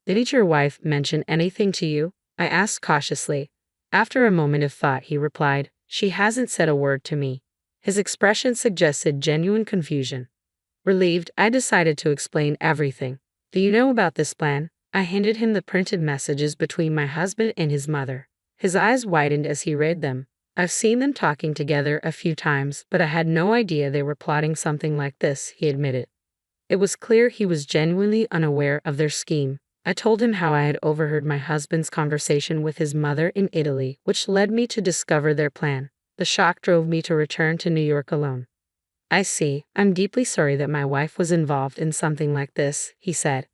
"Didn't your wife mention anything to you?" I asked cautiously. After a moment of thought, he replied, "She hasn't said a word to me." His expression suggested genuine confusion. Relieved, I decided to explain everything. "Do you know about this plan?" I handed him the printed messages between my husband and his mother. His eyes widened as he read them. "I've seen them talking together a few times, but I had no idea they were plotting something like this," he admitted. It was clear he was genuinely unaware of their scheme. I told him how I had overheard my husband's conversation with his mother in Italy, which led me to discover their plan. The shock drove me to return to New York alone. "I see. I'm deeply sorry that my wife was involved in something like this," he said.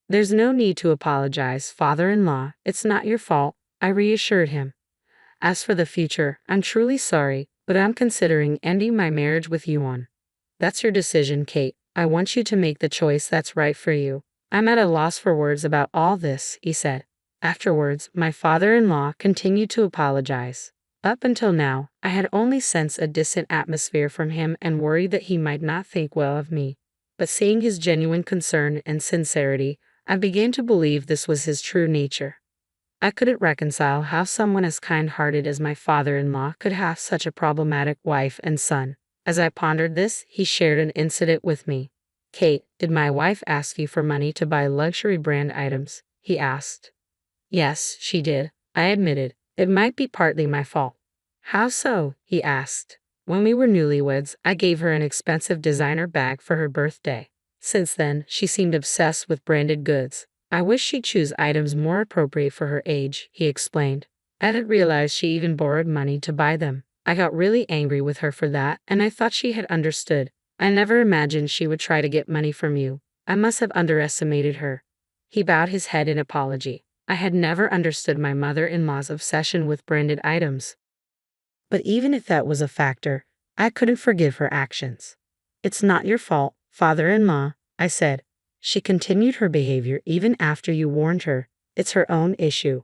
"There's no need to apologize, father-in-law. It's not your fault," I reassured him. "As for the future, I'm truly sorry, but I'm considering ending my marriage with Yuan." "That's your decision, Kate. I want you to make the choice that's right for you." "I'm at a loss for words about all this," he said. Afterwards, my father-in-law continued to apologize. Up until now, I had only sensed a distant atmosphere from him and worried that he might not think well of me. But seeing his genuine concern and sincerity, I began to believe this was his true nature. I couldn't reconcile how someone as kind-hearted as my father-in-law could have such a problematic wife and son. As I pondered this, he shared an incident with me. "Kate, did my wife ask you for money to buy luxury brand items?" he asked. Yes, she did, I admitted. It might be partly my fault. How so? He asked. When we were newlyweds, I gave her an expensive designer bag for her birthday. Since then, she seemed obsessed with branded goods. I wish she'd choose items more appropriate for her age, he explained. I didn't realize she even borrowed money to buy them. I got really angry with her for that, and I thought she had understood. I never imagined she would try to get money from you. I must have underestimated her. He bowed his head in apology. I had never understood my mother-in-law's obsession with branded items. But even if that was a factor, I couldn't forgive her actions. It's not your fault, father-in-law, I said. She continued her behavior even after you warned her. It's her own issue.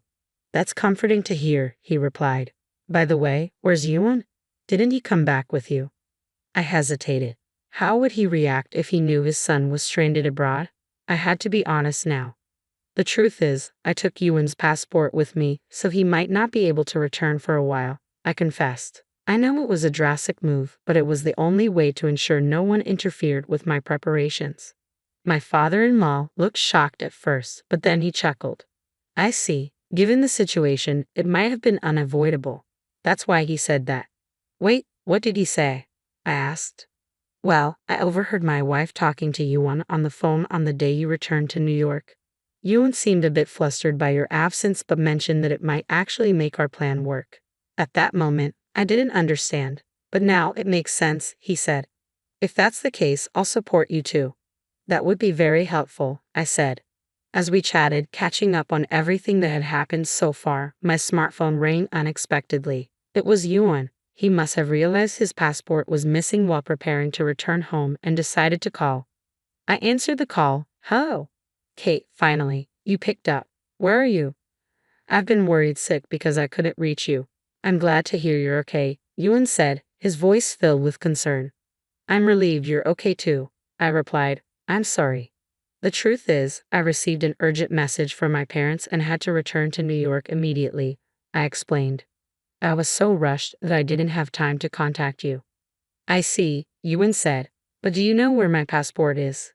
That's comforting to hear, he replied. By the way, where's Ewan? Didn't he come back with you? I hesitated. How would he react if he knew his son was stranded abroad? I had to be honest now. The truth is, I took Ewan's passport with me, so he might not be able to return for a while, I confessed. I know it was a drastic move, but it was the only way to ensure no one interfered with my preparations. My father-in-law looked shocked at first, but then he chuckled. I see. Given the situation, it might have been unavoidable. That's why he said that. Wait, what did he say? I asked. Well, I overheard my wife talking to Ewan on the phone on the day you returned to New York. Ewan seemed a bit flustered by your absence but mentioned that it might actually make our plan work. At that moment, I didn't understand, but now it makes sense, he said. If that's the case, I'll support you too. That would be very helpful, I said. As we chatted, catching up on everything that had happened so far, my smartphone rang unexpectedly. It was Ewan. He must have realized his passport was missing while preparing to return home and decided to call. I answered the call. Hello. Kate, finally, you picked up. Where are you? I've been worried sick because I couldn't reach you. I'm glad to hear you're okay, Ewan said, his voice filled with concern. I'm relieved you're okay too, I replied. I'm sorry. The truth is, I received an urgent message from my parents and had to return to New York immediately, I explained. I was so rushed that I didn't have time to contact you. I see, Ewan said, but do you know where my passport is?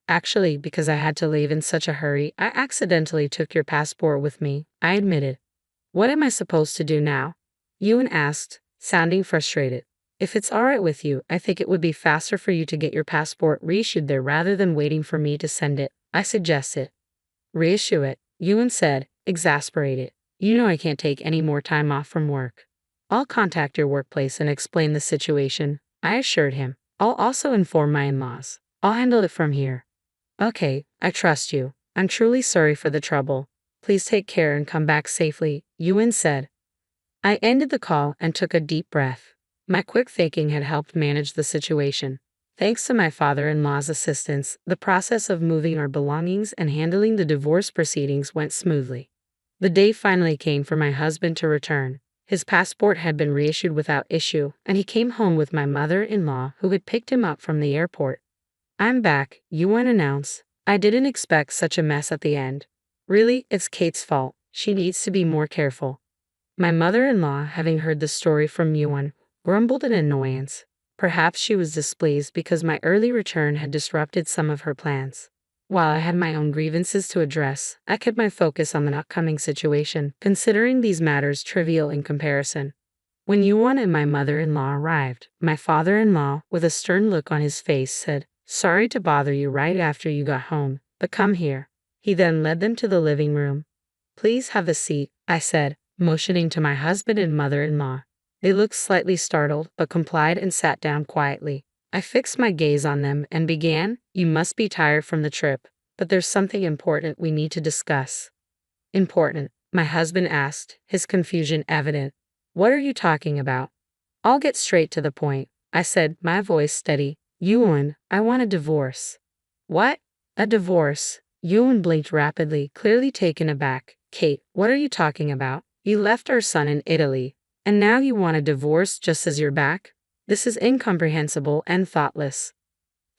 Actually, because I had to leave in such a hurry, I accidentally took your passport with me, I admitted. What am I supposed to do now? Ewan asked, sounding frustrated. If it's alright with you, I think it would be faster for you to get your passport reissued there rather than waiting for me to send it, I suggested. Reissue it, Ewan said, exasperated. You know I can't take any more time off from work. I'll contact your workplace and explain the situation, I assured him. I'll also inform my in-laws. I'll handle it from here. Okay, I trust you. I'm truly sorry for the trouble. Please take care and come back safely, Ewan said. I ended the call and took a deep breath. My quick thinking had helped manage the situation. Thanks to my father-in-law's assistance, the process of moving our belongings and handling the divorce proceedings went smoothly. The day finally came for my husband to return. His passport had been reissued without issue, and he came home with my mother-in-law who had picked him up from the airport. I'm back, Ewan announced. I didn't expect such a mess at the end. Really, it's Kate's fault. She needs to be more careful. My mother-in-law, having heard the story from Ewan, grumbled in annoyance. Perhaps she was displeased because my early return had disrupted some of her plans. While I had my own grievances to address, I kept my focus on the upcoming situation, considering these matters trivial in comparison. When Ewan and my mother-in-law arrived, my father-in-law, with a stern look on his face, said, Sorry to bother you right after you got home, but come here. He then led them to the living room. Please have a seat, I said, motioning to my husband and mother-in-law. They looked slightly startled, but complied and sat down quietly. I fixed my gaze on them and began, You must be tired from the trip, but there's something important we need to discuss. Important? My husband asked, his confusion evident. What are you talking about? I'll get straight to the point, I said, my voice steady. Ewan, I want a divorce. What? A divorce? Ewan blinked rapidly, clearly taken aback. Kate, what are you talking about? You left our son in Italy, and now you want a divorce just as you're back? This is incomprehensible and thoughtless.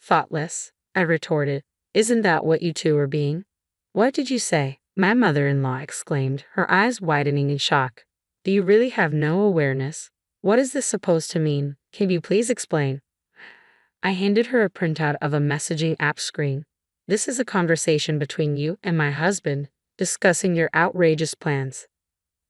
Thoughtless? I retorted. Isn't that what you two are being? What did you say? My mother-in-law exclaimed, her eyes widening in shock. Do you really have no awareness? What is this supposed to mean? Can you please explain? I handed her a printout of a messaging app screen. This is a conversation between you and my husband. discussing your outrageous plans.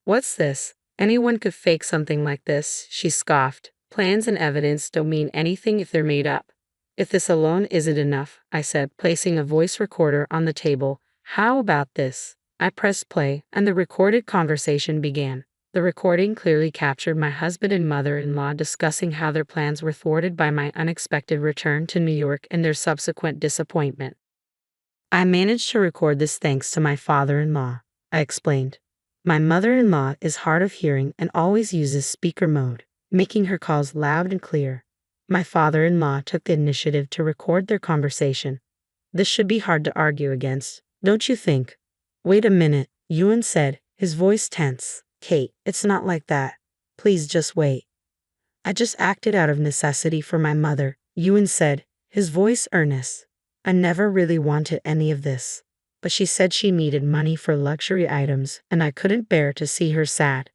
What's this? Anyone could fake something like this, she scoffed. Plans and evidence don't mean anything if they're made up. If this alone isn't enough, I said, placing a voice recorder on the table. How about this? I pressed play, and the recorded conversation began. The recording clearly captured my husband and mother-in-law discussing how their plans were thwarted by my unexpected return to New York and their subsequent disappointment. I managed to record this thanks to my father-in-law, I explained. My mother-in-law is hard of hearing and always uses speaker mode, making her calls loud and clear. My father-in-law took the initiative to record their conversation. This should be hard to argue against, don't you think? Wait a minute, Ewan said, his voice tense. Kate, it's not like that. Please just wait. I just acted out of necessity for my mother, Ewan said, his voice earnest. I never really wanted any of this. But she said she needed money for luxury items, and I couldn't bear to see her sad.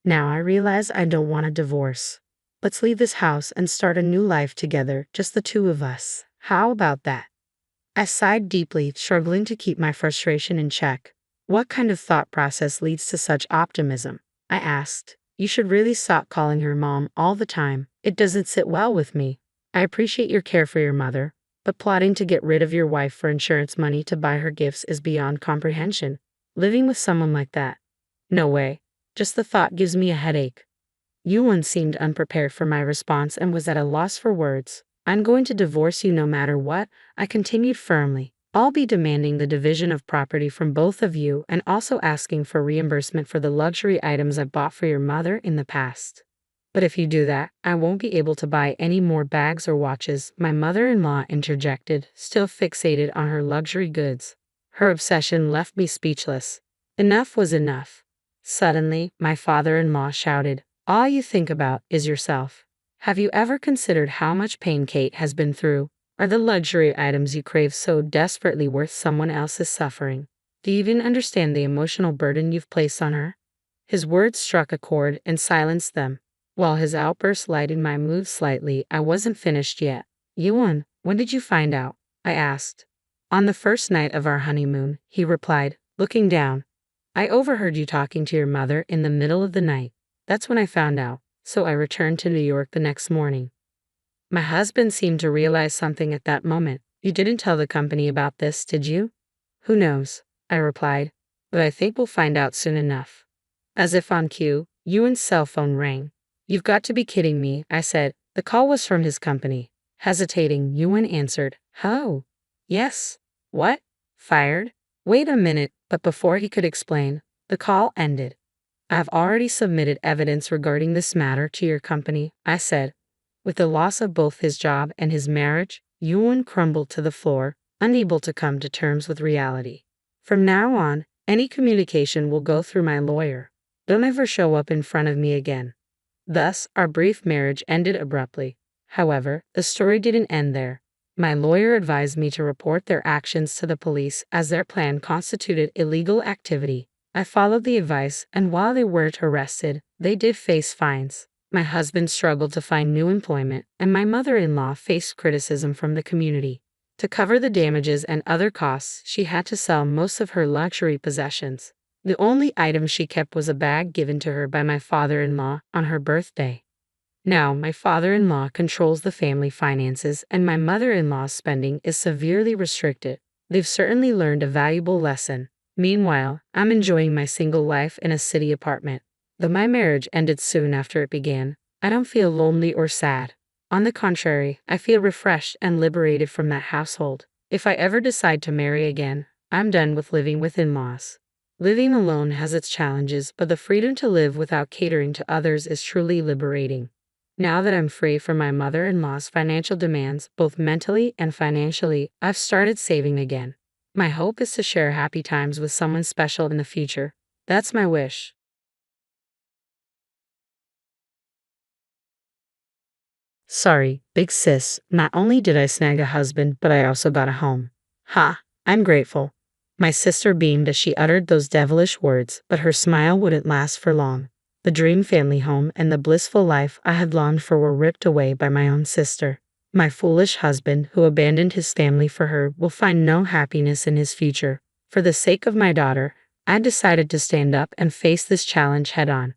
Now I realize I don't want a divorce. Let's leave this house and start a new life together, just the two of us. How about that? I sighed deeply, struggling to keep my frustration in check. What kind of thought process leads to such optimism? I asked. You should really stop calling her mom all the time. It doesn't sit well with me. I appreciate your care for your mother, but plotting to get rid of your wife for insurance money to buy her gifts is beyond comprehension. Living with someone like that? No way. Just the thought gives me a headache. Ewan seemed unprepared for my response and was at a loss for words. I'm going to divorce you no matter what, I continued firmly. I'll be demanding the division of property from both of you and also asking for reimbursement for the luxury items I bought for your mother in the past. But if you do that, I won't be able to buy any more bags or watches, my mother-in-law interjected, still fixated on her luxury goods. Her obsession left me speechless. Enough was enough. Suddenly, my father-in-law shouted, all you think about is yourself. Have you ever considered how much pain Kate has been through? Are the luxury items you crave so desperately worth someone else's suffering? Do you even understand the emotional burden you've placed on her? His words struck a chord and silenced them. While his outburst lightened my mood slightly, I wasn't finished yet. Ewan, when did you find out? I asked. On the first night of our honeymoon, he replied, looking down. I overheard you talking to your mother in the middle of the night. That's when I found out, so I returned to New York the next morning. My husband seemed to realize something at that moment. You didn't tell the company about this, did you? Who knows, I replied, but I think we'll find out soon enough. As if on cue, Ewan's cell phone rang. You've got to be kidding me, I said. The call was from his company. Hesitating, Ewan answered, Hello. Yes. What? Fired? Wait a minute, but before he could explain, the call ended. I have already submitted evidence regarding this matter to your company, I said. With the loss of both his job and his marriage, Ewan crumbled to the floor, unable to come to terms with reality. From now on, any communication will go through my lawyer. Don't ever show up in front of me again. Thus, our brief marriage ended abruptly. However, the story didn't end there. My lawyer advised me to report their actions to the police as their plan constituted illegal activity. I followed the advice, and while they weren't arrested, they did face fines. My husband struggled to find new employment, and my mother-in-law faced criticism from the community. To cover the damages and other costs, she had to sell most of her luxury possessions. The only item she kept was a bag given to her by my father-in-law on her birthday. Now, my father-in-law controls the family finances, and my mother-in-law's spending is severely restricted. They've certainly learned a valuable lesson. Meanwhile, I'm enjoying my single life in a city apartment. Though my marriage ended soon after it began, I don't feel lonely or sad. On the contrary, I feel refreshed and liberated from that household. If I ever decide to marry again, I'm done with living with in-laws. Living alone has its challenges, but the freedom to live without catering to others is truly liberating. Now that I'm free from my mother-in-law's financial demands, both mentally and financially, I've started saving again. My hope is to share happy times with someone special in the future. That's my wish. Sorry, big sis, not only did I snag a husband, but I also got a home. Ha, I'm grateful. My sister beamed as she uttered those devilish words, but her smile wouldn't last for long. The dream family home and the blissful life I had longed for were ripped away by my own sister. My foolish husband, who abandoned his family for her, will find no happiness in his future. For the sake of my daughter, I decided to stand up and face this challenge head on.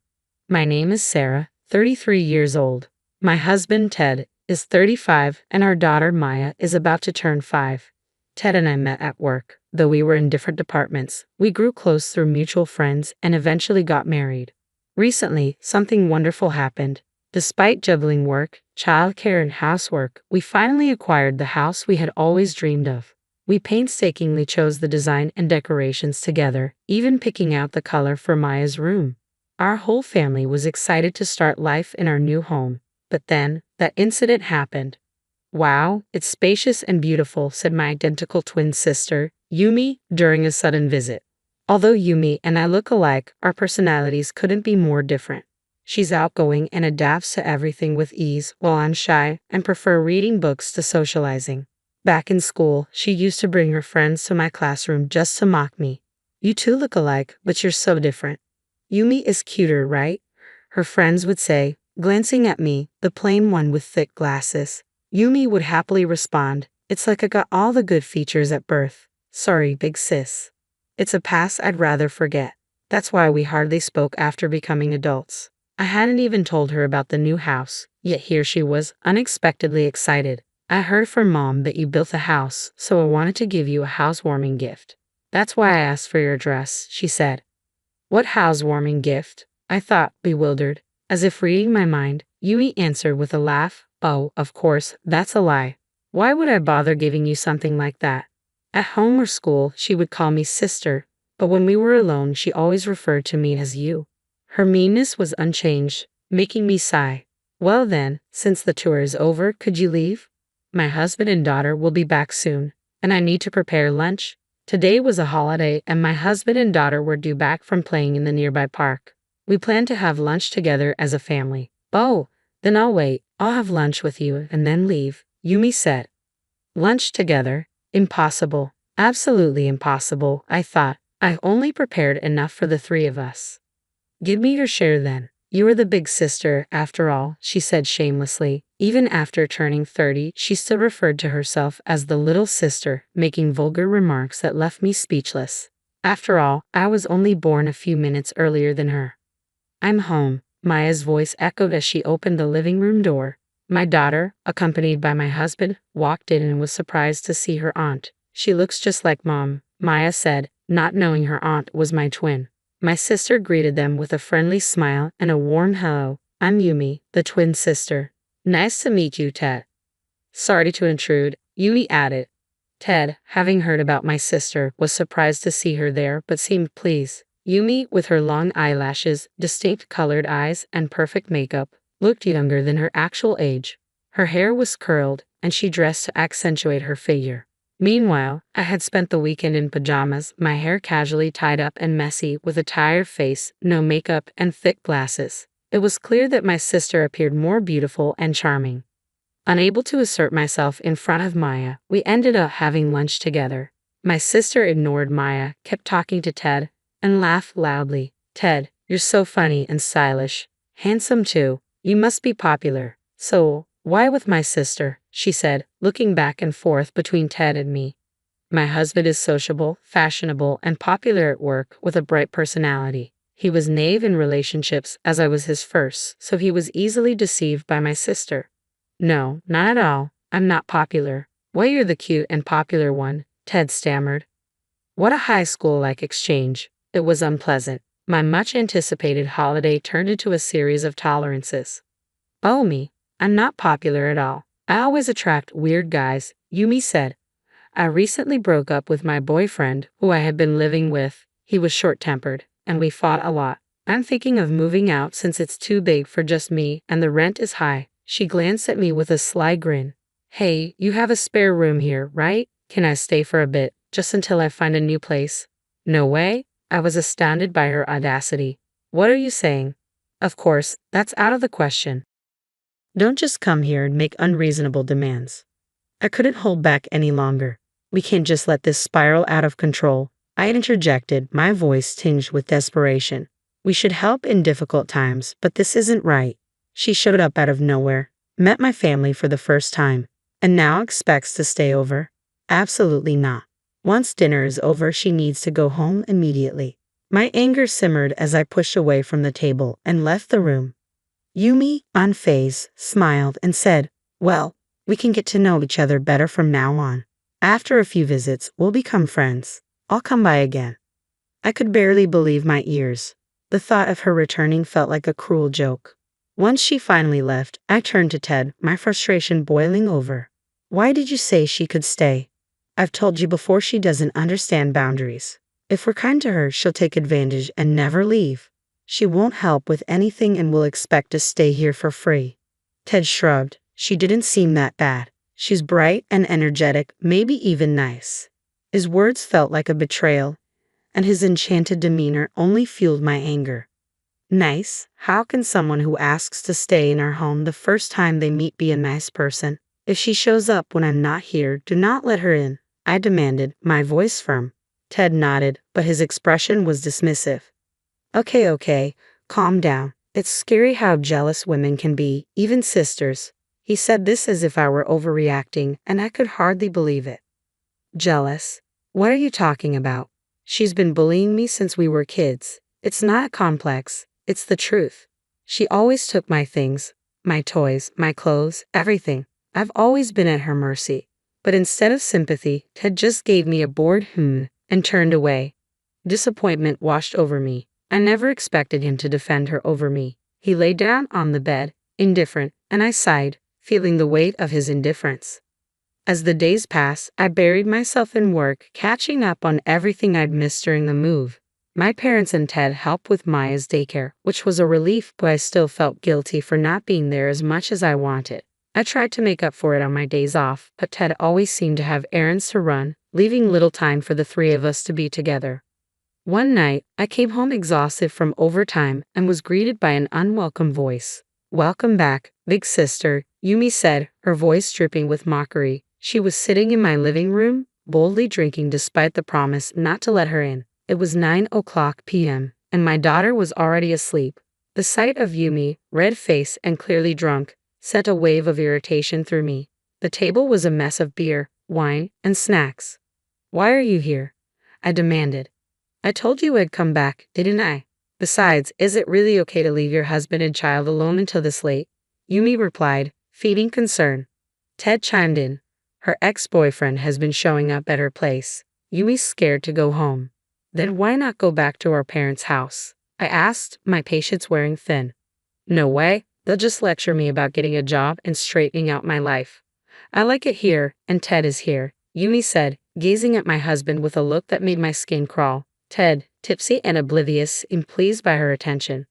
My name is Sarah, 33 years old. My husband, Ted, is 35, and our daughter, Maya, is about to turn 5. Ted and I met at work. Though we were in different departments, we grew close through mutual friends and eventually got married. Recently, something wonderful happened. Despite juggling work, childcare, and housework, we finally acquired the house we had always dreamed of. We painstakingly chose the design and decorations together, even picking out the color for Maya's room. Our whole family was excited to start life in our new home. But then, that incident happened. "Wow, it's spacious and beautiful," said my identical twin sister, Yumi, during a sudden visit. Although Yumi and I look alike, our personalities couldn't be more different. She's outgoing and adapts to everything with ease, while I'm shy and prefer reading books to socializing. Back in school, she used to bring her friends to my classroom just to mock me. "You two look alike, but you're so different." "Yumi is cuter, right?" her friends would say, glancing at me, the plain one with thick glasses. Yumi would happily respond, "It's like I got all the good features at birth. Sorry, big sis." It's a past I'd rather forget. That's why we hardly spoke after becoming adults. I hadn't even told her about the new house, yet here she was, unexpectedly excited. "I heard from Mom that you built a house, so I wanted to give you a housewarming gift. That's why I asked for your address," she said. "What housewarming gift?" I thought, bewildered. As if reading my mind, Yui answered with a laugh, "Oh, of course, that's a lie. Why would I bother giving you something like that?" At home or school, she would call me sister, but when we were alone, she always referred to me as you. Her meanness was unchanged, making me sigh. "Well then, since the tour is over, could you leave? My husband and daughter will be back soon, and I need to prepare lunch." Today was a holiday, and my husband and daughter were due back from playing in the nearby park. We planned to have lunch together as a family. "Oh, then I'll wait. I'll have lunch with you and then leave," Yumi said. Lunch together? Impossible. Absolutely impossible, I thought. I only prepared enough for the three of us. "Give me your share then. You are the big sister, after all," she said shamelessly. Even after turning 30, she still referred to herself as the little sister, making vulgar remarks that left me speechless. After all, I was only born a few minutes earlier than her. "I'm home," Maya's voice echoed as she opened the living room door. My daughter, accompanied by my husband, walked in and was surprised to see her aunt. "She looks just like Mom," Maya said, not knowing her aunt was my twin. My sister greeted them with a friendly smile and a warm hello. "I'm Yumi, the twin sister." "Nice to meet you, Ted." "Sorry to intrude," Yumi added. Ted, having heard about my sister, was surprised to see her there but seemed pleased. Yumi, with her long eyelashes, distinct colored eyes, and perfect makeup, looked younger than her actual age. Her hair was curled, and she dressed to accentuate her figure. Meanwhile, I had spent the weekend in pajamas, my hair casually tied up and messy, with a tired face, no makeup, and thick glasses. It was clear that my sister appeared more beautiful and charming. Unable to assert myself in front of Maya, we ended up having lunch together. My sister ignored Maya, kept talking to Ted, and laughed loudly. "Ted, you're so funny and stylish. Handsome too. You must be popular." "So, why with my sister?" she said, looking back and forth between Ted and me. "My husband is sociable, fashionable, and popular at work with a bright personality. He was naive in relationships as I was his first, so he was easily deceived by my sister." "No, not at all. I'm not popular." "Well, you're the cute and popular one," Ted stammered. What a high school-like exchange. It was unpleasant. My much-anticipated holiday turned into a series of tolerances. "Oh me, I'm not popular at all. I always attract weird guys," Yumi said. "I recently broke up with my boyfriend, who I had been living with. He was short-tempered, and we fought a lot. I'm thinking of moving out since it's too big for just me and the rent is high." She glanced at me with a sly grin. "Hey, you have a spare room here, right? Can I stay for a bit, just until I find a new place?" "No way." I was astounded by her audacity. "What are you saying?" "Of course, that's out of the question. Don't just come here and make unreasonable demands." I couldn't hold back any longer. "We can't just let this spiral out of control," I interjected, my voice tinged with desperation. "We should help in difficult times, but this isn't right." She showed up out of nowhere, met my family for the first time, and now expects to stay over? Absolutely not. Once dinner is over, she needs to go home immediately. My anger simmered as I pushed away from the table and left the room. Yumi, unfazed, smiled and said, "Well, we can get to know each other better from now on. After a few visits, we'll become friends. I'll come by again." I could barely believe my ears. The thought of her returning felt like a cruel joke. Once she finally left, I turned to Ted, my frustration boiling over. "Why did you say she could stay? I've told you before she doesn't understand boundaries. If we're kind to her, she'll take advantage and never leave. She won't help with anything and will expect to stay here for free." Ted shrugged. "She didn't seem that bad. She's bright and energetic, maybe even nice." His words felt like a betrayal, and his enchanted demeanor only fueled my anger. Nice? How can someone who asks to stay in our home the first time they meet be a nice person? If she shows up when I'm not here, do not let her in, I demanded, my voice firm. Ted nodded, but his expression was dismissive. Okay, calm down. It's scary how jealous women can be, even sisters." He said this as if I were overreacting, and I could hardly believe it. "Jealous? What are you talking about? She's been bullying me since we were kids. It's not complex, it's the truth. She always took my things, my toys, my clothes, everything. I've always been at her mercy." But instead of sympathy, Ted just gave me a bored and turned away. Disappointment washed over me. I never expected him to defend her over me. He lay down on the bed, indifferent, and I sighed, feeling the weight of his indifference. As the days passed, I buried myself in work, catching up on everything I'd missed during the move. My parents and Ted helped with Maya's daycare, which was a relief, but I still felt guilty for not being there as much as I wanted. I tried to make up for it on my days off, but Ted always seemed to have errands to run, leaving little time for the three of us to be together. One night, I came home exhausted from overtime and was greeted by an unwelcome voice. "Welcome back, big sister," Yumi said, her voice dripping with mockery. She was sitting in my living room, boldly drinking despite the promise not to let her in. It was 9:00 p.m., and my daughter was already asleep. The sight of Yumi, red-faced and clearly drunk, sent a wave of irritation through me. The table was a mess of beer, wine, and snacks. "Why are you here?" I demanded. "I told you I'd come back, didn't I? Besides, is it really okay to leave your husband and child alone until this late?" Yumi replied, feigning concern. Ted chimed in. "Her ex-boyfriend has been showing up at her place. Yumi's scared to go home." "Then why not go back to our parents' house?" I asked, my patience wearing thin. "No way. They'll just lecture me about getting a job and straightening out my life. I like it here, and Ted is here," Yumi said, gazing at my husband with a look that made my skin crawl. Ted, tipsy and oblivious, seemed pleased by her attention.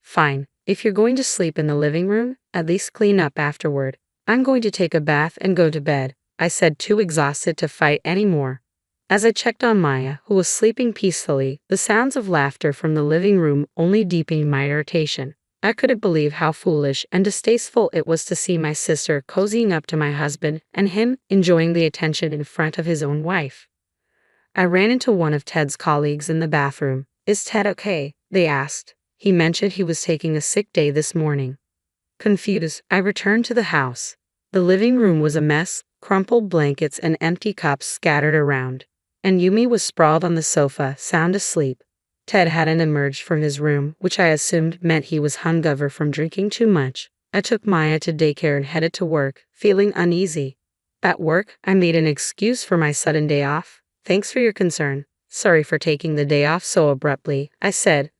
"Fine. If you're going to sleep in the living room, at least clean up afterward. I'm going to take a bath and go to bed," I said, too exhausted to fight anymore. As I checked on Maya, who was sleeping peacefully, the sounds of laughter from the living room only deepened my irritation. I couldn't believe how foolish and distasteful it was to see my sister cozying up to my husband and him enjoying the attention in front of his own wife. I ran into one of Ted's colleagues in the bathroom. "Is Ted okay?" they asked. He mentioned he was taking a sick day this morning. Confused, I returned to the house. The living room was a mess, crumpled blankets and empty cups scattered around. And Yumi was sprawled on the sofa, sound asleep. Ted hadn't emerged from his room, which I assumed meant he was hungover from drinking too much. I took Maya to daycare and headed to work, feeling uneasy. At work, I made an excuse for my sudden day off. "Thanks for your concern. Sorry for taking the day off so abruptly," I said.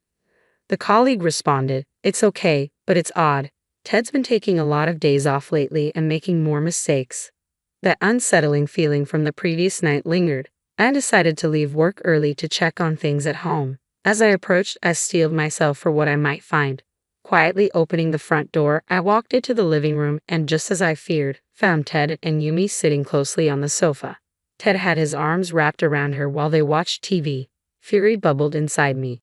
The colleague responded, "It's okay, but it's odd. Ted's been taking a lot of days off lately and making more mistakes." That unsettling feeling from the previous night lingered. I decided to leave work early to check on things at home. As I approached, I steeled myself for what I might find. Quietly opening the front door, I walked into the living room and, just as I feared, found Ted and Yumi sitting closely on the sofa. Ted had his arms wrapped around her while they watched TV. Fury bubbled inside me.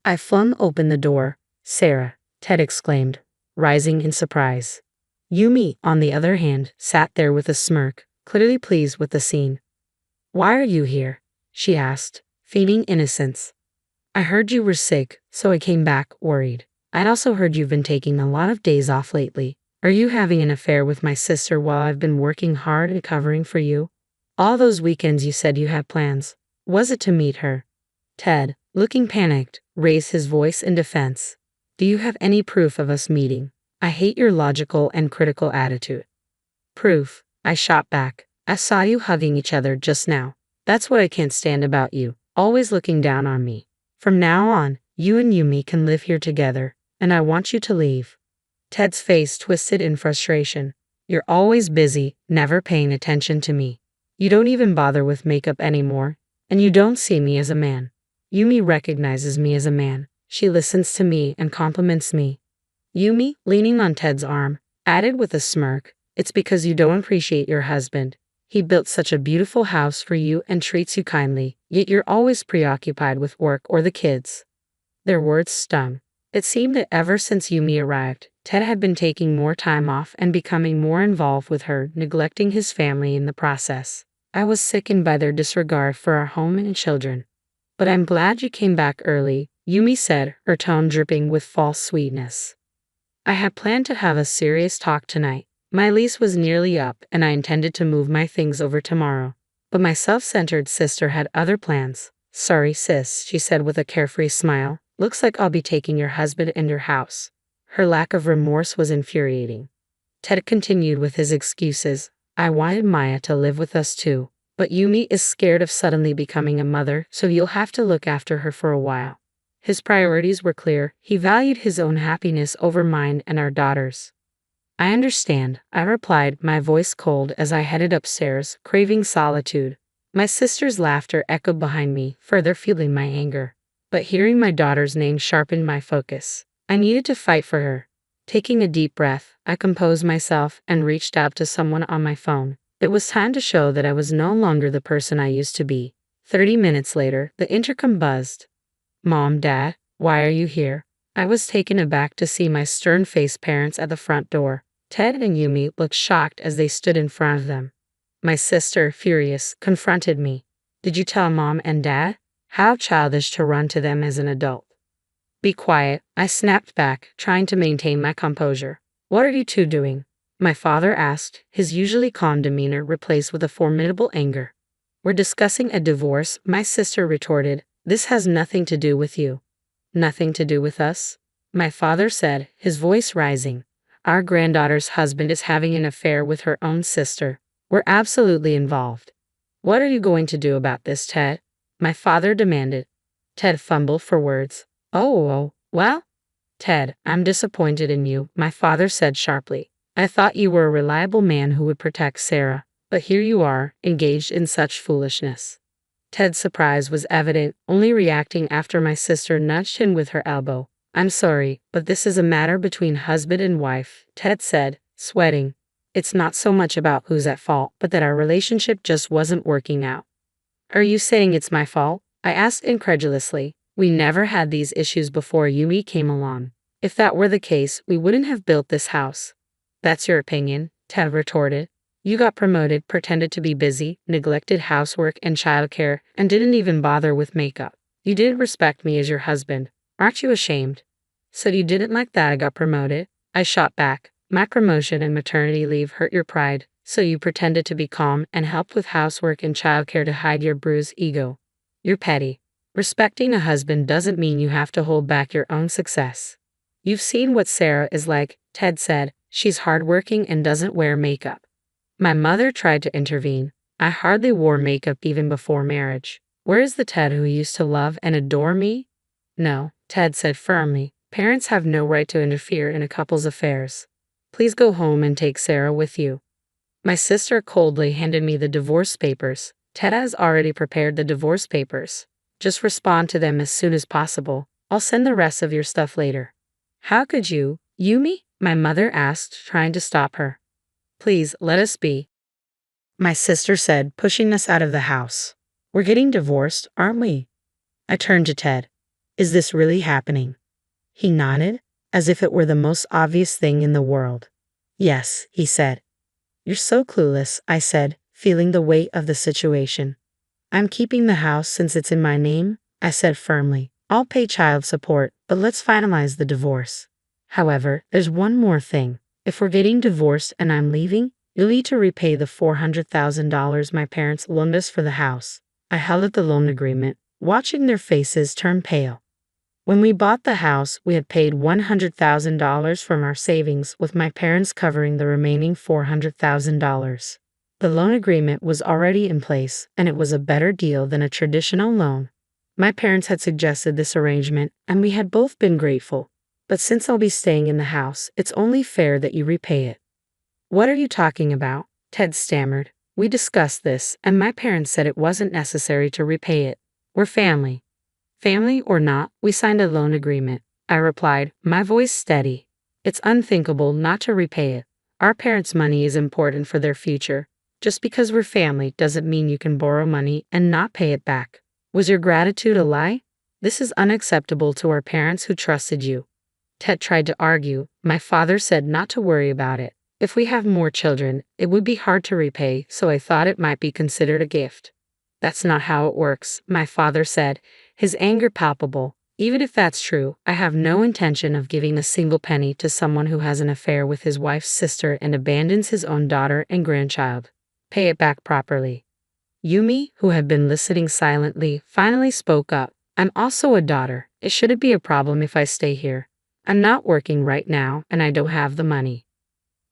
I flung open the door. "Sarah," Ted exclaimed, rising in surprise. Yumi, on the other hand, sat there with a smirk, clearly pleased with the scene. "Why are you here?" she asked, feigning innocence. "I heard you were sick, so I came back, worried. I'd also heard you've been taking a lot of days off lately. Are you having an affair with my sister while I've been working hard and covering for you? All those weekends you said you had plans. Was it to meet her?" Ted, looking panicked, raised his voice in defense. Do you have any proof of us meeting? I hate your logical and critical attitude. Proof, I shot back. I saw you hugging each other just now. That's what I can't stand about you, always looking down on me. From now on, you and Yumi can live here together, and I want you to leave. Ted's face twisted in frustration. You're always busy, never paying attention to me. You don't even bother with makeup anymore, and you don't see me as a man. Yumi recognizes me as a man. She listens to me and compliments me. Yumi, leaning on Ted's arm, added with a smirk, it's because you don't appreciate your husband. He built such a beautiful house for you and treats you kindly, yet you're always preoccupied with work or the kids. Their words stung. It seemed that ever since Yumi arrived, Ted had been taking more time off and becoming more involved with her, neglecting his family in the process. I was sickened by their disregard for our home and children. But I'm glad you came back early, Yumi said, her tone dripping with false sweetness. I had planned to have a serious talk tonight. My lease was nearly up and I intended to move my things over tomorrow. But my self-centered sister had other plans. Sorry, sis, she said with a carefree smile. Looks like I'll be taking your husband and your house. Her lack of remorse was infuriating. Ted continued with his excuses. I wanted Maya to live with us too. But Yumi is scared of suddenly becoming a mother, so you'll have to look after her for a while. His priorities were clear. He valued his own happiness over mine and our daughters. I understand, I replied, my voice cold as I headed upstairs, craving solitude. My sister's laughter echoed behind me, further fueling my anger. But hearing my daughter's name sharpened my focus. I needed to fight for her. Taking a deep breath, I composed myself and reached out to someone on my phone. It was time to show that I was no longer the person I used to be. 30 minutes later, the intercom buzzed. Mom, Dad, why are you here? I was taken aback to see my stern-faced parents at the front door. Ted and Yumi looked shocked as they stood in front of them. My sister, furious, confronted me. Did you tell Mom and Dad? How childish to run to them as an adult. Be quiet, I snapped back, trying to maintain my composure. What are you two doing? My father asked, his usually calm demeanor replaced with a formidable anger. We're discussing a divorce, my sister retorted. This has nothing to do with you. Nothing to do with us? My father said, his voice rising. Our granddaughter's husband is having an affair with her own sister. We're absolutely involved. What are you going to do about this, Ted? My father demanded. Ted fumbled for words. Well? Ted, I'm disappointed in you, my father said sharply. I thought you were a reliable man who would protect Sarah, but here you are, engaged in such foolishness. Ted's surprise was evident, only reacting after my sister nudged him with her elbow. I'm sorry, but this is a matter between husband and wife, Ted said, sweating. It's not so much about who's at fault, but that our relationship just wasn't working out. Are you saying it's my fault? I asked incredulously. We never had these issues before Yumi came along. If that were the case, we wouldn't have built this house. That's your opinion, Ted retorted. You got promoted, pretended to be busy, neglected housework and childcare, and didn't even bother with makeup. You didn't respect me as your husband. Aren't you ashamed? So you didn't like that I got promoted? I shot back. My promotion and maternity leave hurt your pride, so you pretended to be calm and helped with housework and childcare to hide your bruised ego. You're petty. Respecting a husband doesn't mean you have to hold back your own success. You've seen what Sarah is like, Ted said. She's hardworking and doesn't wear makeup. My mother tried to intervene. I hardly wore makeup even before marriage. Where is the Ted who used to love and adore me? No, Ted said firmly. Parents have no right to interfere in a couple's affairs. Please go home and take Sarah with you. My sister coldly handed me the divorce papers. Ted has already prepared the divorce papers. Just respond to them as soon as possible. I'll send the rest of your stuff later. How could you, Yumi? My mother asked, trying to stop her. Please, let us be. My sister said, pushing us out of the house. We're getting divorced, aren't we? I turned to Ted. Is this really happening? He nodded, as if it were the most obvious thing in the world. Yes, he said. You're so clueless, I said, feeling the weight of the situation. I'm keeping the house since it's in my name, I said firmly. I'll pay child support, but let's finalize the divorce. However, there's one more thing. If we're getting divorced and I'm leaving, you'll need to repay the $400,000 my parents loaned us for the house. I held up the loan agreement. watching their faces turn pale. When we bought the house, we had paid $100,000 from our savings, with my parents covering the remaining $400,000. The loan agreement was already in place, and it was a better deal than a traditional loan. My parents had suggested this arrangement, and we had both been grateful. But since I'll be staying in the house, it's only fair that you repay it. What are you talking about? Ted stammered. We discussed this, and my parents said it wasn't necessary to repay it. We're family. Family or not, we signed a loan agreement, I replied, my voice steady. It's unthinkable not to repay it. Our parents' money is important for their future. Just because we're family doesn't mean you can borrow money and not pay it back. Was your gratitude a lie? This is unacceptable to our parents who trusted you. Ted tried to argue. My father said not to worry about it. If we have more children, it would be hard to repay, so I thought it might be considered a gift. That's not how it works, my father said, his anger palpable. Even if that's true, I have no intention of giving a single penny to someone who has an affair with his wife's sister and abandons his own daughter and grandchild. Pay it back properly. Yumi, who had been listening silently, finally spoke up. I'm also a daughter. It shouldn't be a problem if I stay here. I'm not working right now, and I don't have the money.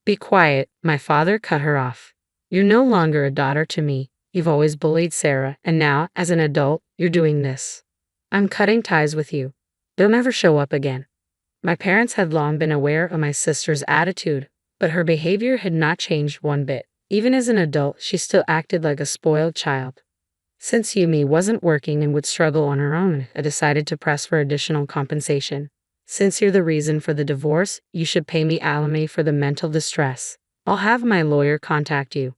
Be quiet, my father cut her off. You're no longer a daughter to me. You've always bullied Sarah, and now, as an adult, you're doing this. I'm cutting ties with you. They'll never show up again. My parents had long been aware of my sister's attitude, but her behavior had not changed one bit. Even as an adult, she still acted like a spoiled child. Since Yumi wasn't working and would struggle on her own, I decided to press for additional compensation. Since you're the reason for the divorce, you should pay me alimony for the mental distress. I'll have my lawyer contact you.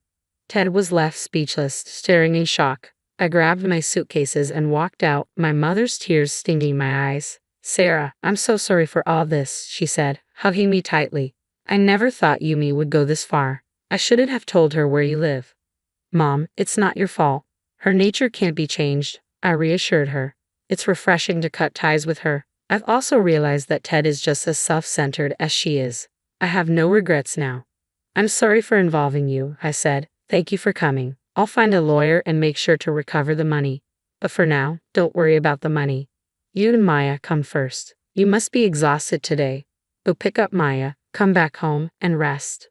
Ted was left speechless, staring in shock. I grabbed my suitcases and walked out, my mother's tears stinging my eyes. Sarah, I'm so sorry for all this, she said, hugging me tightly. I never thought Yumi would go this far. I shouldn't have told her where you live. Mom, it's not your fault. Her nature can't be changed, I reassured her. It's refreshing to cut ties with her. I've also realized that Ted is just as self-centered as she is. I have no regrets now. I'm sorry for involving you, I said. Thank you for coming. I'll find a lawyer and make sure to recover the money. But for now, don't worry about the money. You and Maya come first. You must be exhausted today. Go pick up Maya, come back home, and rest.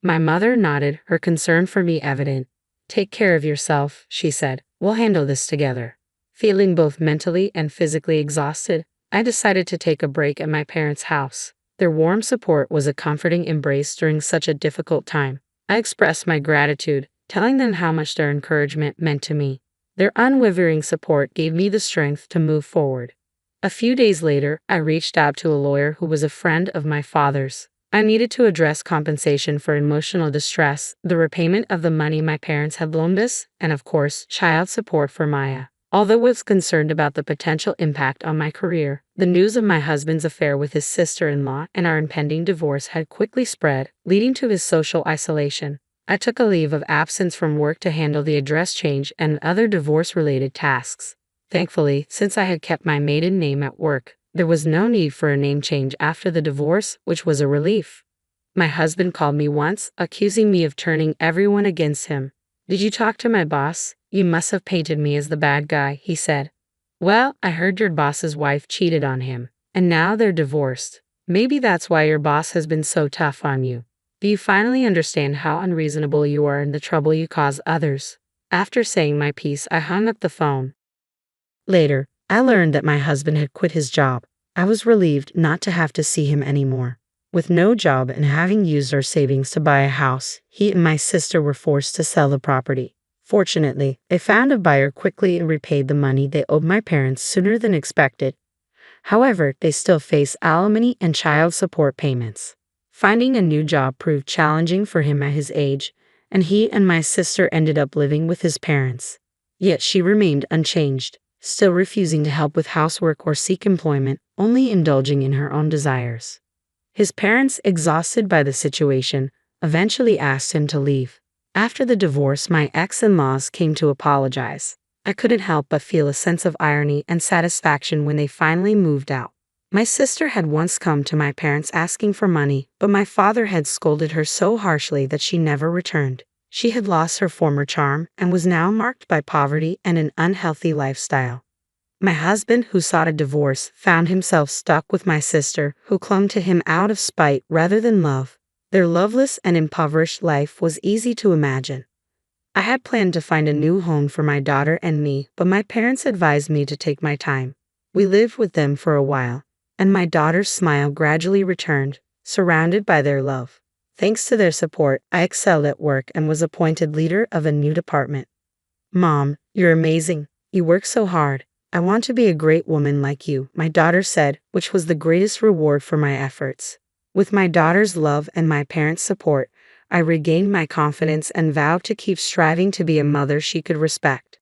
My mother nodded, her concern for me evident. Take care of yourself, she said. We'll handle this together. Feeling both mentally and physically exhausted, I decided to take a break at my parents' house. Their warm support was a comforting embrace during such a difficult time. I expressed my gratitude, telling them how much their encouragement meant to me. Their unwavering support gave me the strength to move forward. A few days later, I reached out to a lawyer who was a friend of my father's. I needed to address compensation for emotional distress, the repayment of the money my parents had loaned us, and of course, child support for Maya. Although I was concerned about the potential impact on my career, the news of my husband's affair with his sister-in-law and our impending divorce had quickly spread, leading to his social isolation. I took a leave of absence from work to handle the address change and other divorce-related tasks. Thankfully, since I had kept my maiden name at work, there was no need for a name change after the divorce, which was a relief. My husband called me once, accusing me of turning everyone against him. Did you talk to my boss? You must have painted me as the bad guy, he said. Well, I heard your boss's wife cheated on him, and now they're divorced. Maybe that's why your boss has been so tough on you. Do you finally understand how unreasonable you are and the trouble you cause others? After saying my piece, I hung up the phone. Later, I learned that my husband had quit his job. I was relieved not to have to see him anymore. With no job and having used our savings to buy a house, he and my sister were forced to sell the property. Fortunately, they found a buyer quickly and repaid the money they owed my parents sooner than expected. However, they still face alimony and child support payments. Finding a new job proved challenging for him at his age, and he and my sister ended up living with his parents. Yet she remained unchanged, still refusing to help with housework or seek employment, only indulging in her own desires. His parents, exhausted by the situation, eventually asked him to leave. After the divorce, my ex-in-laws came to apologize. I couldn't help but feel a sense of irony and satisfaction when they finally moved out. My sister had once come to my parents asking for money, but my father had scolded her so harshly that she never returned. She had lost her former charm and was now marked by poverty and an unhealthy lifestyle. My husband, who sought a divorce, found himself stuck with my sister, who clung to him out of spite rather than love. Their loveless and impoverished life was easy to imagine. I had planned to find a new home for my daughter and me, but my parents advised me to take my time. We lived with them for a while, and my daughter's smile gradually returned, surrounded by their love. Thanks to their support, I excelled at work and was appointed leader of a new department. Mom, you're amazing. You work so hard. I want to be a great woman like you, my daughter said, which was the greatest reward for my efforts. With my daughter's love and my parents' support, I regained my confidence and vowed to keep striving to be a mother she could respect.